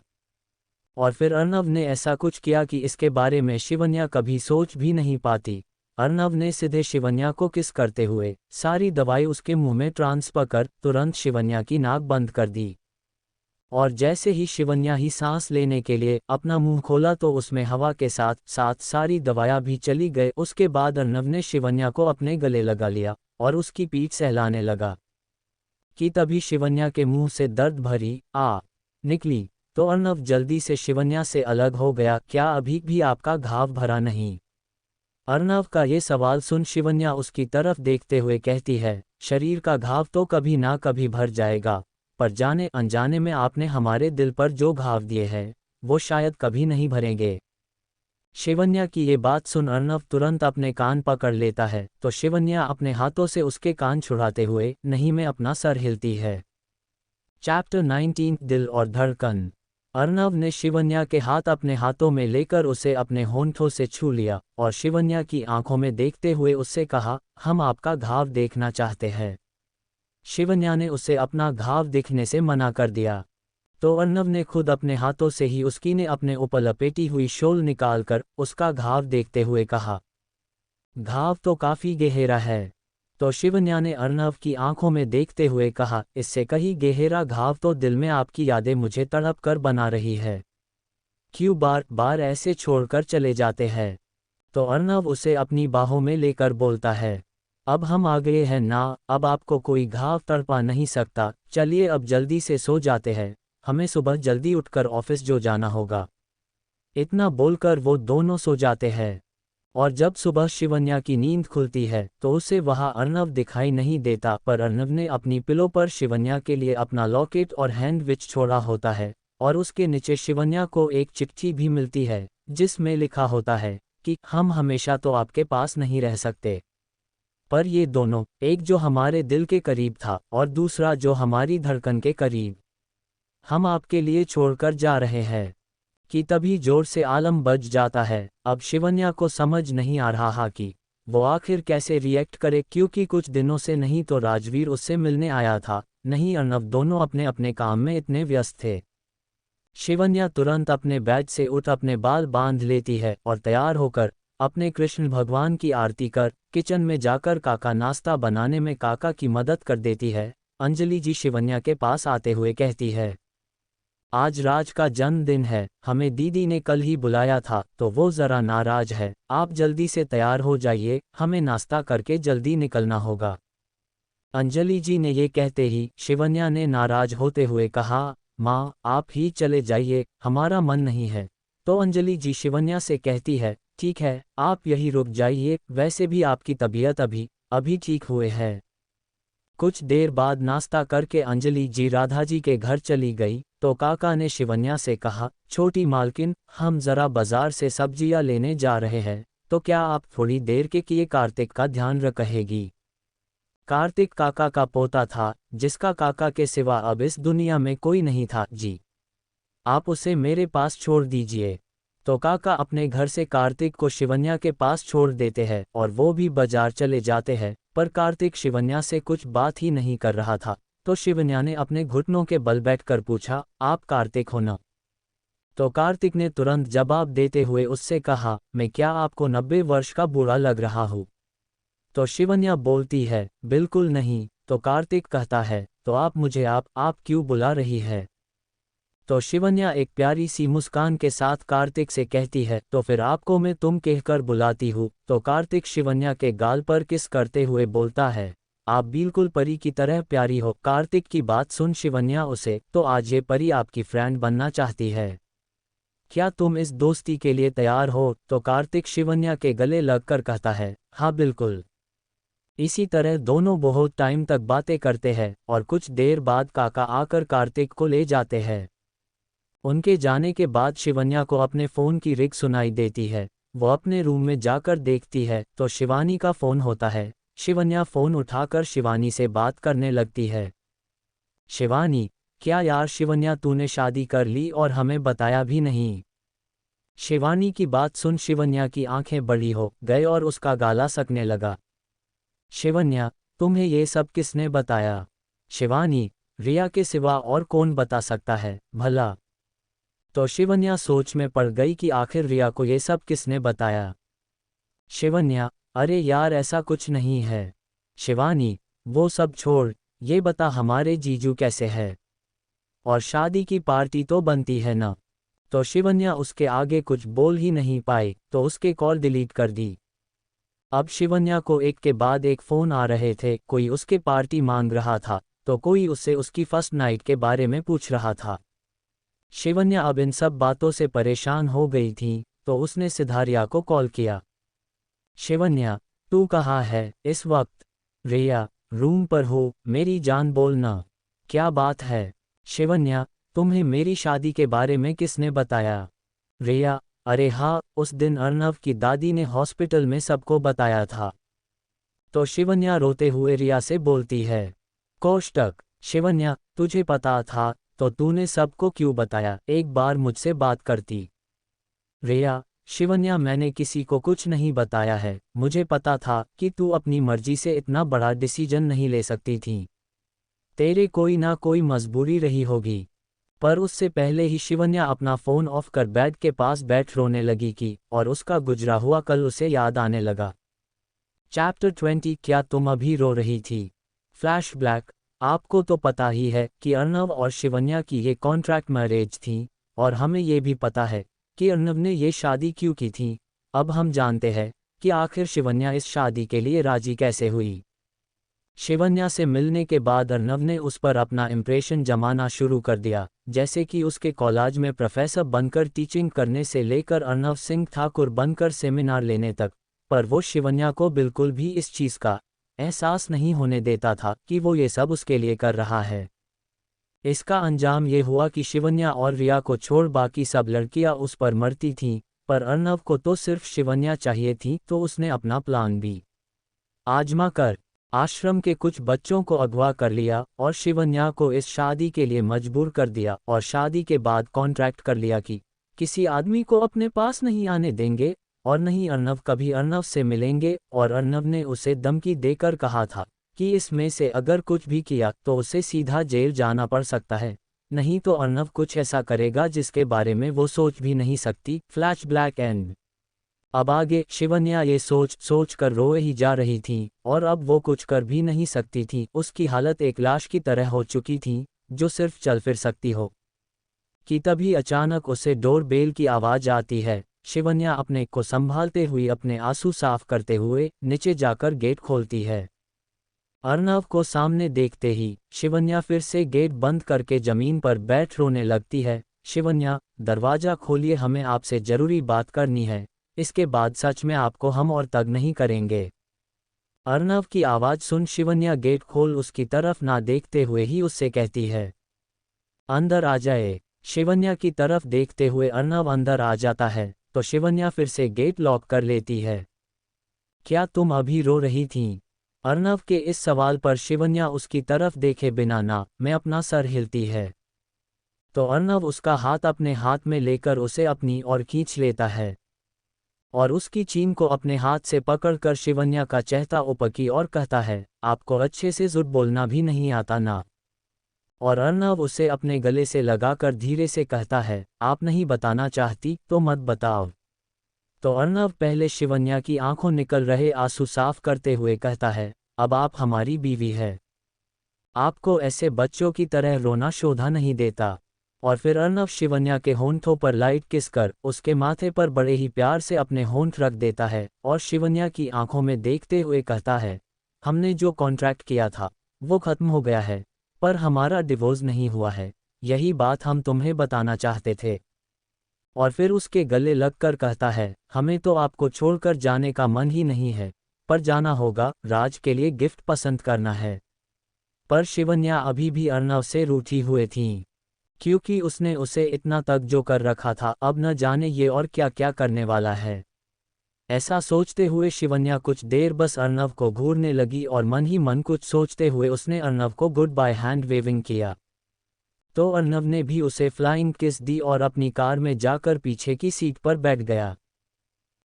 और फिर अर्नव ने ऐसा कुछ किया कि इसके बारे में शिवन्या कभी सोच भी नहीं पाती। अर्नव ने सीधे शिवन्या को किस करते हुए सारी दवाई उसके मुंह में ट्रांसफर कर तुरंत शिवन्या की नाक बंद कर दी, और जैसे ही शिवन्या ही सांस लेने के लिए अपना मुंह खोला तो उसमें हवा के साथ साथ सारी दवाइयां भी चली गए। उसके बाद अर्नव ने शिवन्या को अपने गले लगा लिया और उसकी पीठ सहलाने लगा कि तभी शिवन्या के मुंह से दर्द भरी आ निकली। तो अर्नव जल्दी से शिवन्या से अलग हो गया, क्या अभी भी आपका घाव भरा नहीं? अर्नव का ये सवाल सुन शिवन्या उसकी तरफ देखते हुए कहती है, शरीर का घाव तो कभी ना कभी भर जाएगा, पर जाने अनजाने में आपने हमारे दिल पर जो घाव दिए हैं वो शायद कभी नहीं भरेंगे। शिवन्या की ये बात सुन अर्नव तुरंत अपने कान पकड़ लेता है, तो शिवन्या अपने हाथों से उसके कान छुड़ाते हुए नहीं में अपना सर हिलती है चैप्टर 19 दिल और धड़कन। अर्नव ने शिवन्या के हाथ अपने हाथों में लेकर उसे अपने होंठों से छू लिया और शिवन्या की आंखों में देखते हुए उससे कहा, हम आपका घाव देखना चाहते हैं। शिवन्या ने उसे अपना घाव दिखने से मना कर दिया, तो अर्नव ने खुद अपने हाथों से ही उसकी ने अपने ऊपर लपेटी हुई शॉल निकालकर उसका घाव देखते हुए कहा, घाव तो काफी गहरा है। तो शिवन्या ने अर्नव की आंखों में देखते हुए कहा, इससे कहीं गहरा घाव तो दिल में आपकी यादें मुझे तड़प कर बना रही है। क्यों बार बार ऐसे छोड़कर चले जाते हैं? तो अर्नव उसे अपनी बाहों में लेकर बोलता है, अब हम आ गए हैं ना, अब आपको कोई घाव तड़पा नहीं सकता, चलिए अब जल्दी से सो जाते हैं, हमें सुबह जल्दी उठकर ऑफिस जो जाना होगा। इतना बोलकर वो दोनों सो जाते हैं। और जब सुबह शिवन्या की नींद खुलती है तो उसे वहां अर्नव दिखाई नहीं देता, पर अर्नव ने अपनी पिलो पर शिवन्या के लिए अपना लॉकेट और हैंडविच छोड़ा होता है और उसके नीचे शिवन्या को एक चिट्ठी भी मिलती है जिसमें लिखा होता है कि हम हमेशा तो आपके पास नहीं रह सकते, पर ये दोनों, एक जो हमारे दिल के करीब था और दूसरा जो हमारी धड़कन के करीब, हम आपके लिए छोड़कर जा रहे हैं। कि तभी जोर से आलम बज जाता है। अब शिवन्या को समझ नहीं आ रहा कि वो आखिर कैसे रिएक्ट करे, क्योंकि कुछ दिनों से नहीं तो राजवीर उससे मिलने आया था, नहीं अर्नव, दोनों अपने अपने काम में इतने व्यस्त थे। शिवन्या तुरंत अपने बेड से उठ अपने बाल बांध लेती है और तैयार होकर अपने कृष्ण भगवान की आरती कर किचन में जाकर काका नाश्ता बनाने में काका की मदद कर देती है। अंजलि जी शिवन्या के पास आते हुए कहती है, आज राज का जन्मदिन है, हमें दीदी ने कल ही बुलाया था तो वो ज़रा नाराज है, आप जल्दी से तैयार हो जाइए, हमें नाश्ता करके जल्दी निकलना होगा। अंजलि जी ने ये कहते ही शिवन्या ने नाराज होते हुए कहा, माँ आप ही चले जाइए, हमारा मन नहीं है। तो अंजलि जी शिवन्या से कहती है, ठीक है आप यही रुक जाइए, वैसे भी आपकी तबीयत अभी अभी ठीक हुए है। कुछ देर बाद नाश्ता करके अंजलि जी राधा जी के घर चली गई तो काका ने शिवन्या से कहा, छोटी मालकिन हम जरा बाजार से सब्जियां लेने जा रहे हैं, तो क्या आप थोड़ी देर के लिए कार्तिक का ध्यान रखेगी। कार्तिक काका का पोता था जिसका काका के सिवा अब इस दुनिया में कोई नहीं था जी, आप उसे मेरे पास छोड़ दीजिए। तो काका अपने घर से कार्तिक को शिवन्या के पास छोड़ देते हैं और वो भी बाजार चले जाते हैं, पर कार्तिक शिवन्या से कुछ बात ही नहीं कर रहा था। तो शिवन्या ने अपने घुटनों के बल बैठकर पूछा, आप कार्तिक हो ना? तो कार्तिक ने तुरंत जवाब देते हुए उससे कहा, मैं क्या आपको 90 वर्ष का बूढ़ा लग रहा हूँ? तो शिवन्या बोलती है, बिल्कुल नहीं। तो कार्तिक कहता है, तो आप मुझे आप क्यों बुला रही है? तो शिवन्या एक प्यारी सी मुस्कान के साथ कार्तिक से कहती है, तो फिर आपको मैं तुम कहकर बुलाती हूँ। तो कार्तिक शिवन्या के गाल पर किस करते हुए बोलता है, आप बिल्कुल परी की तरह प्यारी हो। कार्तिक की बात सुन शिवन्या उसे, तो आज ये परी आपकी फ्रेंड बनना चाहती है, क्या तुम इस दोस्ती के लिए तैयार हो? तो कार्तिक शिवन्या के गले लगकर कहता है, हाँ बिल्कुल। इसी तरह दोनों बहुत टाइम तक बातें करते हैं और कुछ देर बाद काका आकर कार्तिक को ले जाते हैं। उनके जाने के बाद शिवन्या को अपने फ़ोन की रिंग सुनाई देती है। वो अपने रूम में जाकर देखती है तो शिवानी का फ़ोन होता है। शिवन्या फ़ोन उठाकर शिवानी से बात करने लगती है। शिवानी, क्या यार शिवन्या तूने शादी कर ली और हमें बताया भी नहीं? शिवानी की बात सुन शिवन्या की आंखें बड़ी हो गए और उसका गाला सकने लगा। शिवन्या, तुम्हें ये सब किसने बताया? शिवानी, रिया के सिवा और कौन बता सकता है भला? तो शिवन्या सोच में पड़ गई कि आखिर रिया को ये सब किसने बताया। शिवन्या, अरे यार ऐसा कुछ नहीं है। शिवानी, वो सब छोड़, ये बता हमारे जीजू कैसे है? और शादी की पार्टी तो बनती है ना? तो शिवन्या उसके आगे कुछ बोल ही नहीं पाई तो उसके कॉल डिलीट कर दी। अब शिवन्या को एक के बाद एक फ़ोन आ रहे थे, कोई उसके पार्टी मांग रहा था तो कोई उससे उसकी फर्स्ट नाइट के बारे में पूछ रहा था। शिवन्या अब इन सब बातों से परेशान हो गई थी तो उसने सिद्धार्या को कॉल किया। शिवन्या, तू कहाँ है इस वक्त? रिया, रूम पर हो मेरी जान, बोलना क्या बात है? शिवन्या, तुम्हें मेरी शादी के बारे में किसने बताया? रिया, अरे हाँ, उस दिन अर्नव की दादी ने हॉस्पिटल में सबको बताया था। तो शिवन्या रोते हुए रिया से बोलती है। कोष्टक शिवन्या, तुझे पता था तो तूने सबको क्यों बताया? एक बार मुझसे बात करती। रिया, शिवन्या, मैंने किसी को कुछ नहीं बताया है। मुझे पता था कि तू अपनी मर्जी से इतना बड़ा डिसीजन नहीं ले सकती थी। तेरे कोई ना कोई मजबूरी रही होगी। पर उससे पहले ही शिवन्या अपना फ़ोन ऑफ कर बेड के पास बैठ रोने लगी कि और उसका गुजरा हुआ कल उसे याद आने लगा। चैप्टर 20। क्या तुम अभी रो रही थी? फ्लैशबैक। आपको तो पता ही है कि अर्नव और शिवन्या की ये कॉन्ट्रैक्ट मैरिज थी, और हमें ये भी पता है कि अर्नव ने ये शादी क्यों की थी। अब हम जानते हैं कि आखिर शिवन्या इस शादी के लिए राजी कैसे हुई। शिवन्या से मिलने के बाद अर्नव ने उस पर अपना इम्प्रेशन जमाना शुरू कर दिया, जैसे कि उसके कॉलेज में प्रोफेसर बनकर टीचिंग करने से लेकर अर्नव सिंह ठाकुर बनकर सेमिनार लेने तक। पर वो शिवन्या को बिल्कुल भी इस चीज़ का एहसास नहीं होने देता था कि वो ये सब उसके लिए कर रहा है। इसका अंजाम ये हुआ कि शिवन्या और रिया को छोड़ बाकी सब लड़कियां उस पर मरती थीं, पर अर्नव को तो सिर्फ शिवन्या चाहिए थी, तो उसने अपना प्लान भी आजमा कर आश्रम के कुछ बच्चों को अगवा कर लिया और शिवन्या को इस शादी के लिए मजबूर कर दिया, और शादी के बाद कॉन्ट्रैक्ट कर लिया कि किसी आदमी को अपने पास नहीं आने देंगे, और नहीं अर्नव कभी अर्नव से मिलेंगे। और अर्नव ने उसे धमकी देकर कहा था कि इसमें से अगर कुछ भी किया तो उसे सीधा जेल जाना पड़ सकता है, नहीं तो अर्नव कुछ ऐसा करेगा जिसके बारे में वो सोच भी नहीं सकती। Flashback and. अब आगे शिवन्या ये सोच कर रोए ही जा रही थी, और अब वो कुछ कर भी नहीं सकती थी। उसकी हालत एक लाश की तरह हो चुकी थी जो सिर्फ चल फिर सकती हो। कि तभी अचानक उसे डोर बेल की आवाज़ आती है। शिवन्या अपने को संभालते हुए अपने आंसू साफ करते हुए नीचे जाकर गेट खोलती है। अर्नव को सामने देखते ही शिवन्या फिर से गेट बंद करके जमीन पर बैठ रोने लगती है। शिवन्या, दरवाज़ा खोलिए, हमें आपसे ज़रूरी बात करनी है, इसके बाद सच में आपको हम और तंग नहीं करेंगे। अर्नव की आवाज़ सुन शिवन्या गेट खोल उसकी तरफ ना देखते हुए ही उससे कहती है, अंदर आ जाए। शिवन्या की तरफ देखते हुए अर्नव अंदर आ जाता है, तो शिवन्या फिर से गेट लॉक कर लेती है। क्या तुम अभी रो रही थीं? अर्नव के इस सवाल पर शिवन्या उसकी तरफ देखे बिना ना में अपना सर हिलती है। तो अर्नव उसका हाथ अपने हाथ में लेकर उसे अपनी ओर खींच लेता है, और उसकी चीन को अपने हाथ से पकड़कर शिवन्या का चेहरा उपकी और कहता है, आपको अच्छे से झूठ बोलना भी नहीं आता ना? और अर्नव उसे अपने गले से लगाकर धीरे से कहता है, आप नहीं बताना चाहती तो मत बताओ। तो अर्नव पहले शिवन्या की आंखों निकल रहे आंसू साफ करते हुए कहता है, अब आप हमारी बीवी है, आपको ऐसे बच्चों की तरह रोना शोभा नहीं देता। और फिर अर्नव शिवन्या के होंठों पर लाइट किस कर उसके माथे पर बड़े ही प्यार से अपने होंठ रख देता है, और शिवन्या की आंखों में देखते हुए कहता है, हमने जो कॉन्ट्रैक्ट किया था वो खत्म हो गया है, पर हमारा डिवोर्स नहीं हुआ है, यही बात हम तुम्हें बताना चाहते थे। और फिर उसके गले लगकर कहता है, हमें तो आपको छोड़कर जाने का मन ही नहीं है, पर जाना होगा, राज के लिए गिफ्ट पसंद करना है। पर शिवन्या अभी भी अर्नव से रूठी हुए थीं, क्योंकि उसने उसे इतना तक जो कर रखा था, अब न जाने ये और क्या क्या करने वाला है। ऐसा सोचते हुए शिवन्या कुछ देर बस अर्नव को घूरने लगी, और मन ही मन कुछ सोचते हुए उसने अर्नव को गुड बाय हैंड वेविंग किया। तो अर्नव ने भी उसे फ्लाइंग किस दी और अपनी कार में जाकर पीछे की सीट पर बैठ गया।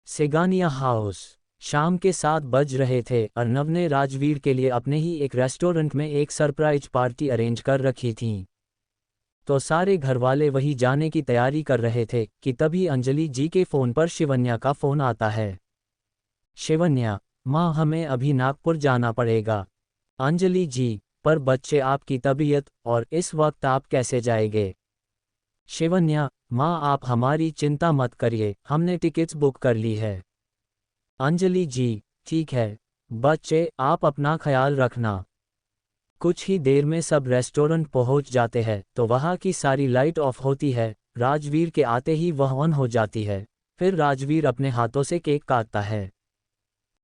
सेगानिया हाउस। शाम के 7 बज रहे थे। अर्नव ने राजवीर के लिए अपने ही एक रेस्टोरेंट में एक सरप्राइज पार्टी अरेंज कर रखी थी, तो सारे घरवाले वही जाने की तैयारी कर रहे थे कि तभी अंजलि जी के फ़ोन पर शिवन्या का फ़ोन आता है। शिवन्या, माँ, हमें अभी नागपुर जाना पड़ेगा। अंजलि जी, पर बच्चे, आपकी तबीयत, और इस वक्त आप कैसे जाएंगे? शिवन्या, माँ, आप हमारी चिंता मत करिए, हमने टिकट्स बुक कर ली है। अंजलि जी, ठीक है। बच्चे, आप अपना ख्याल रखना। कुछ ही देर में सब रेस्टोरेंट पहुंच जाते हैं, तो वहां की सारी लाइट ऑफ होती है। राजवीर के आते ही वह ऑन हो जाती है। फिर राजवीर अपने हाथों से केक काटता है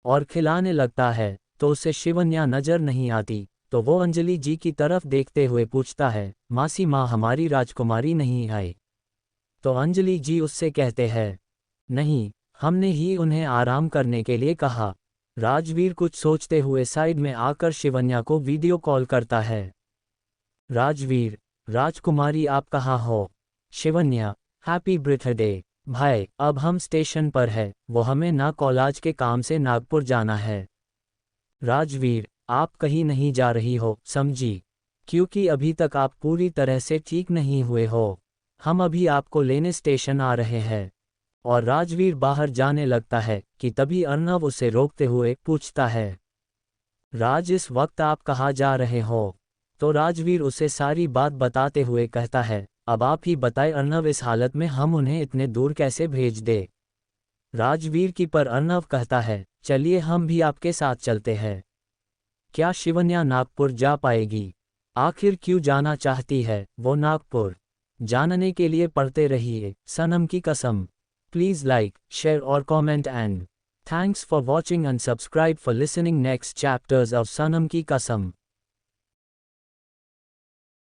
और खिलाने लगता है, तो उसे शिवन्या नजर नहीं आती, तो वो अंजलि जी की तरफ देखते हुए पूछता है, मासी माँ, हमारी राजकुमारी नहीं आई? तो अंजलि जी उससे कहते हैं, नहीं, हमने ही उन्हें आराम करने के लिए कहा। राजवीर कुछ सोचते हुए साइड में आकर शिवन्या को वीडियो कॉल करता है। राजवीर, राजकुमारी आप कहाँ हो? Shivanya, happy birthday. भाई, अब हम स्टेशन पर है, वो हमें ना कॉलेज के काम से नागपुर जाना है। राजवीर, आप कहीं नहीं जा रही हो, समझी? क्योंकि अभी तक आप पूरी तरह से ठीक नहीं हुए हो। हम अभी आपको लेने स्टेशन आ रहे हैं। और राजवीर बाहर जाने लगता है कि तभी अर्नव उसे रोकते हुए पूछता है, राज इस वक्त आप कहाँ जा रहे हो? तो राजवीर उसे सारी बात बताते हुए कहता है, अब आप ही बताएं अर्नव, इस हालत में हम उन्हें इतने दूर कैसे भेज दे? राजवीर की पर अर्नव कहता है, चलिए हम भी आपके साथ चलते हैं। क्या शिवन्या नागपुर जा पाएगी? आखिर क्यों जाना चाहती है वो नागपुर? जानने के लिए पढ़ते रहिए Sanam ki Kasam. Please like, share और comment and thanks for watching and subscribe for listening next chapters of Sanam ki कसम।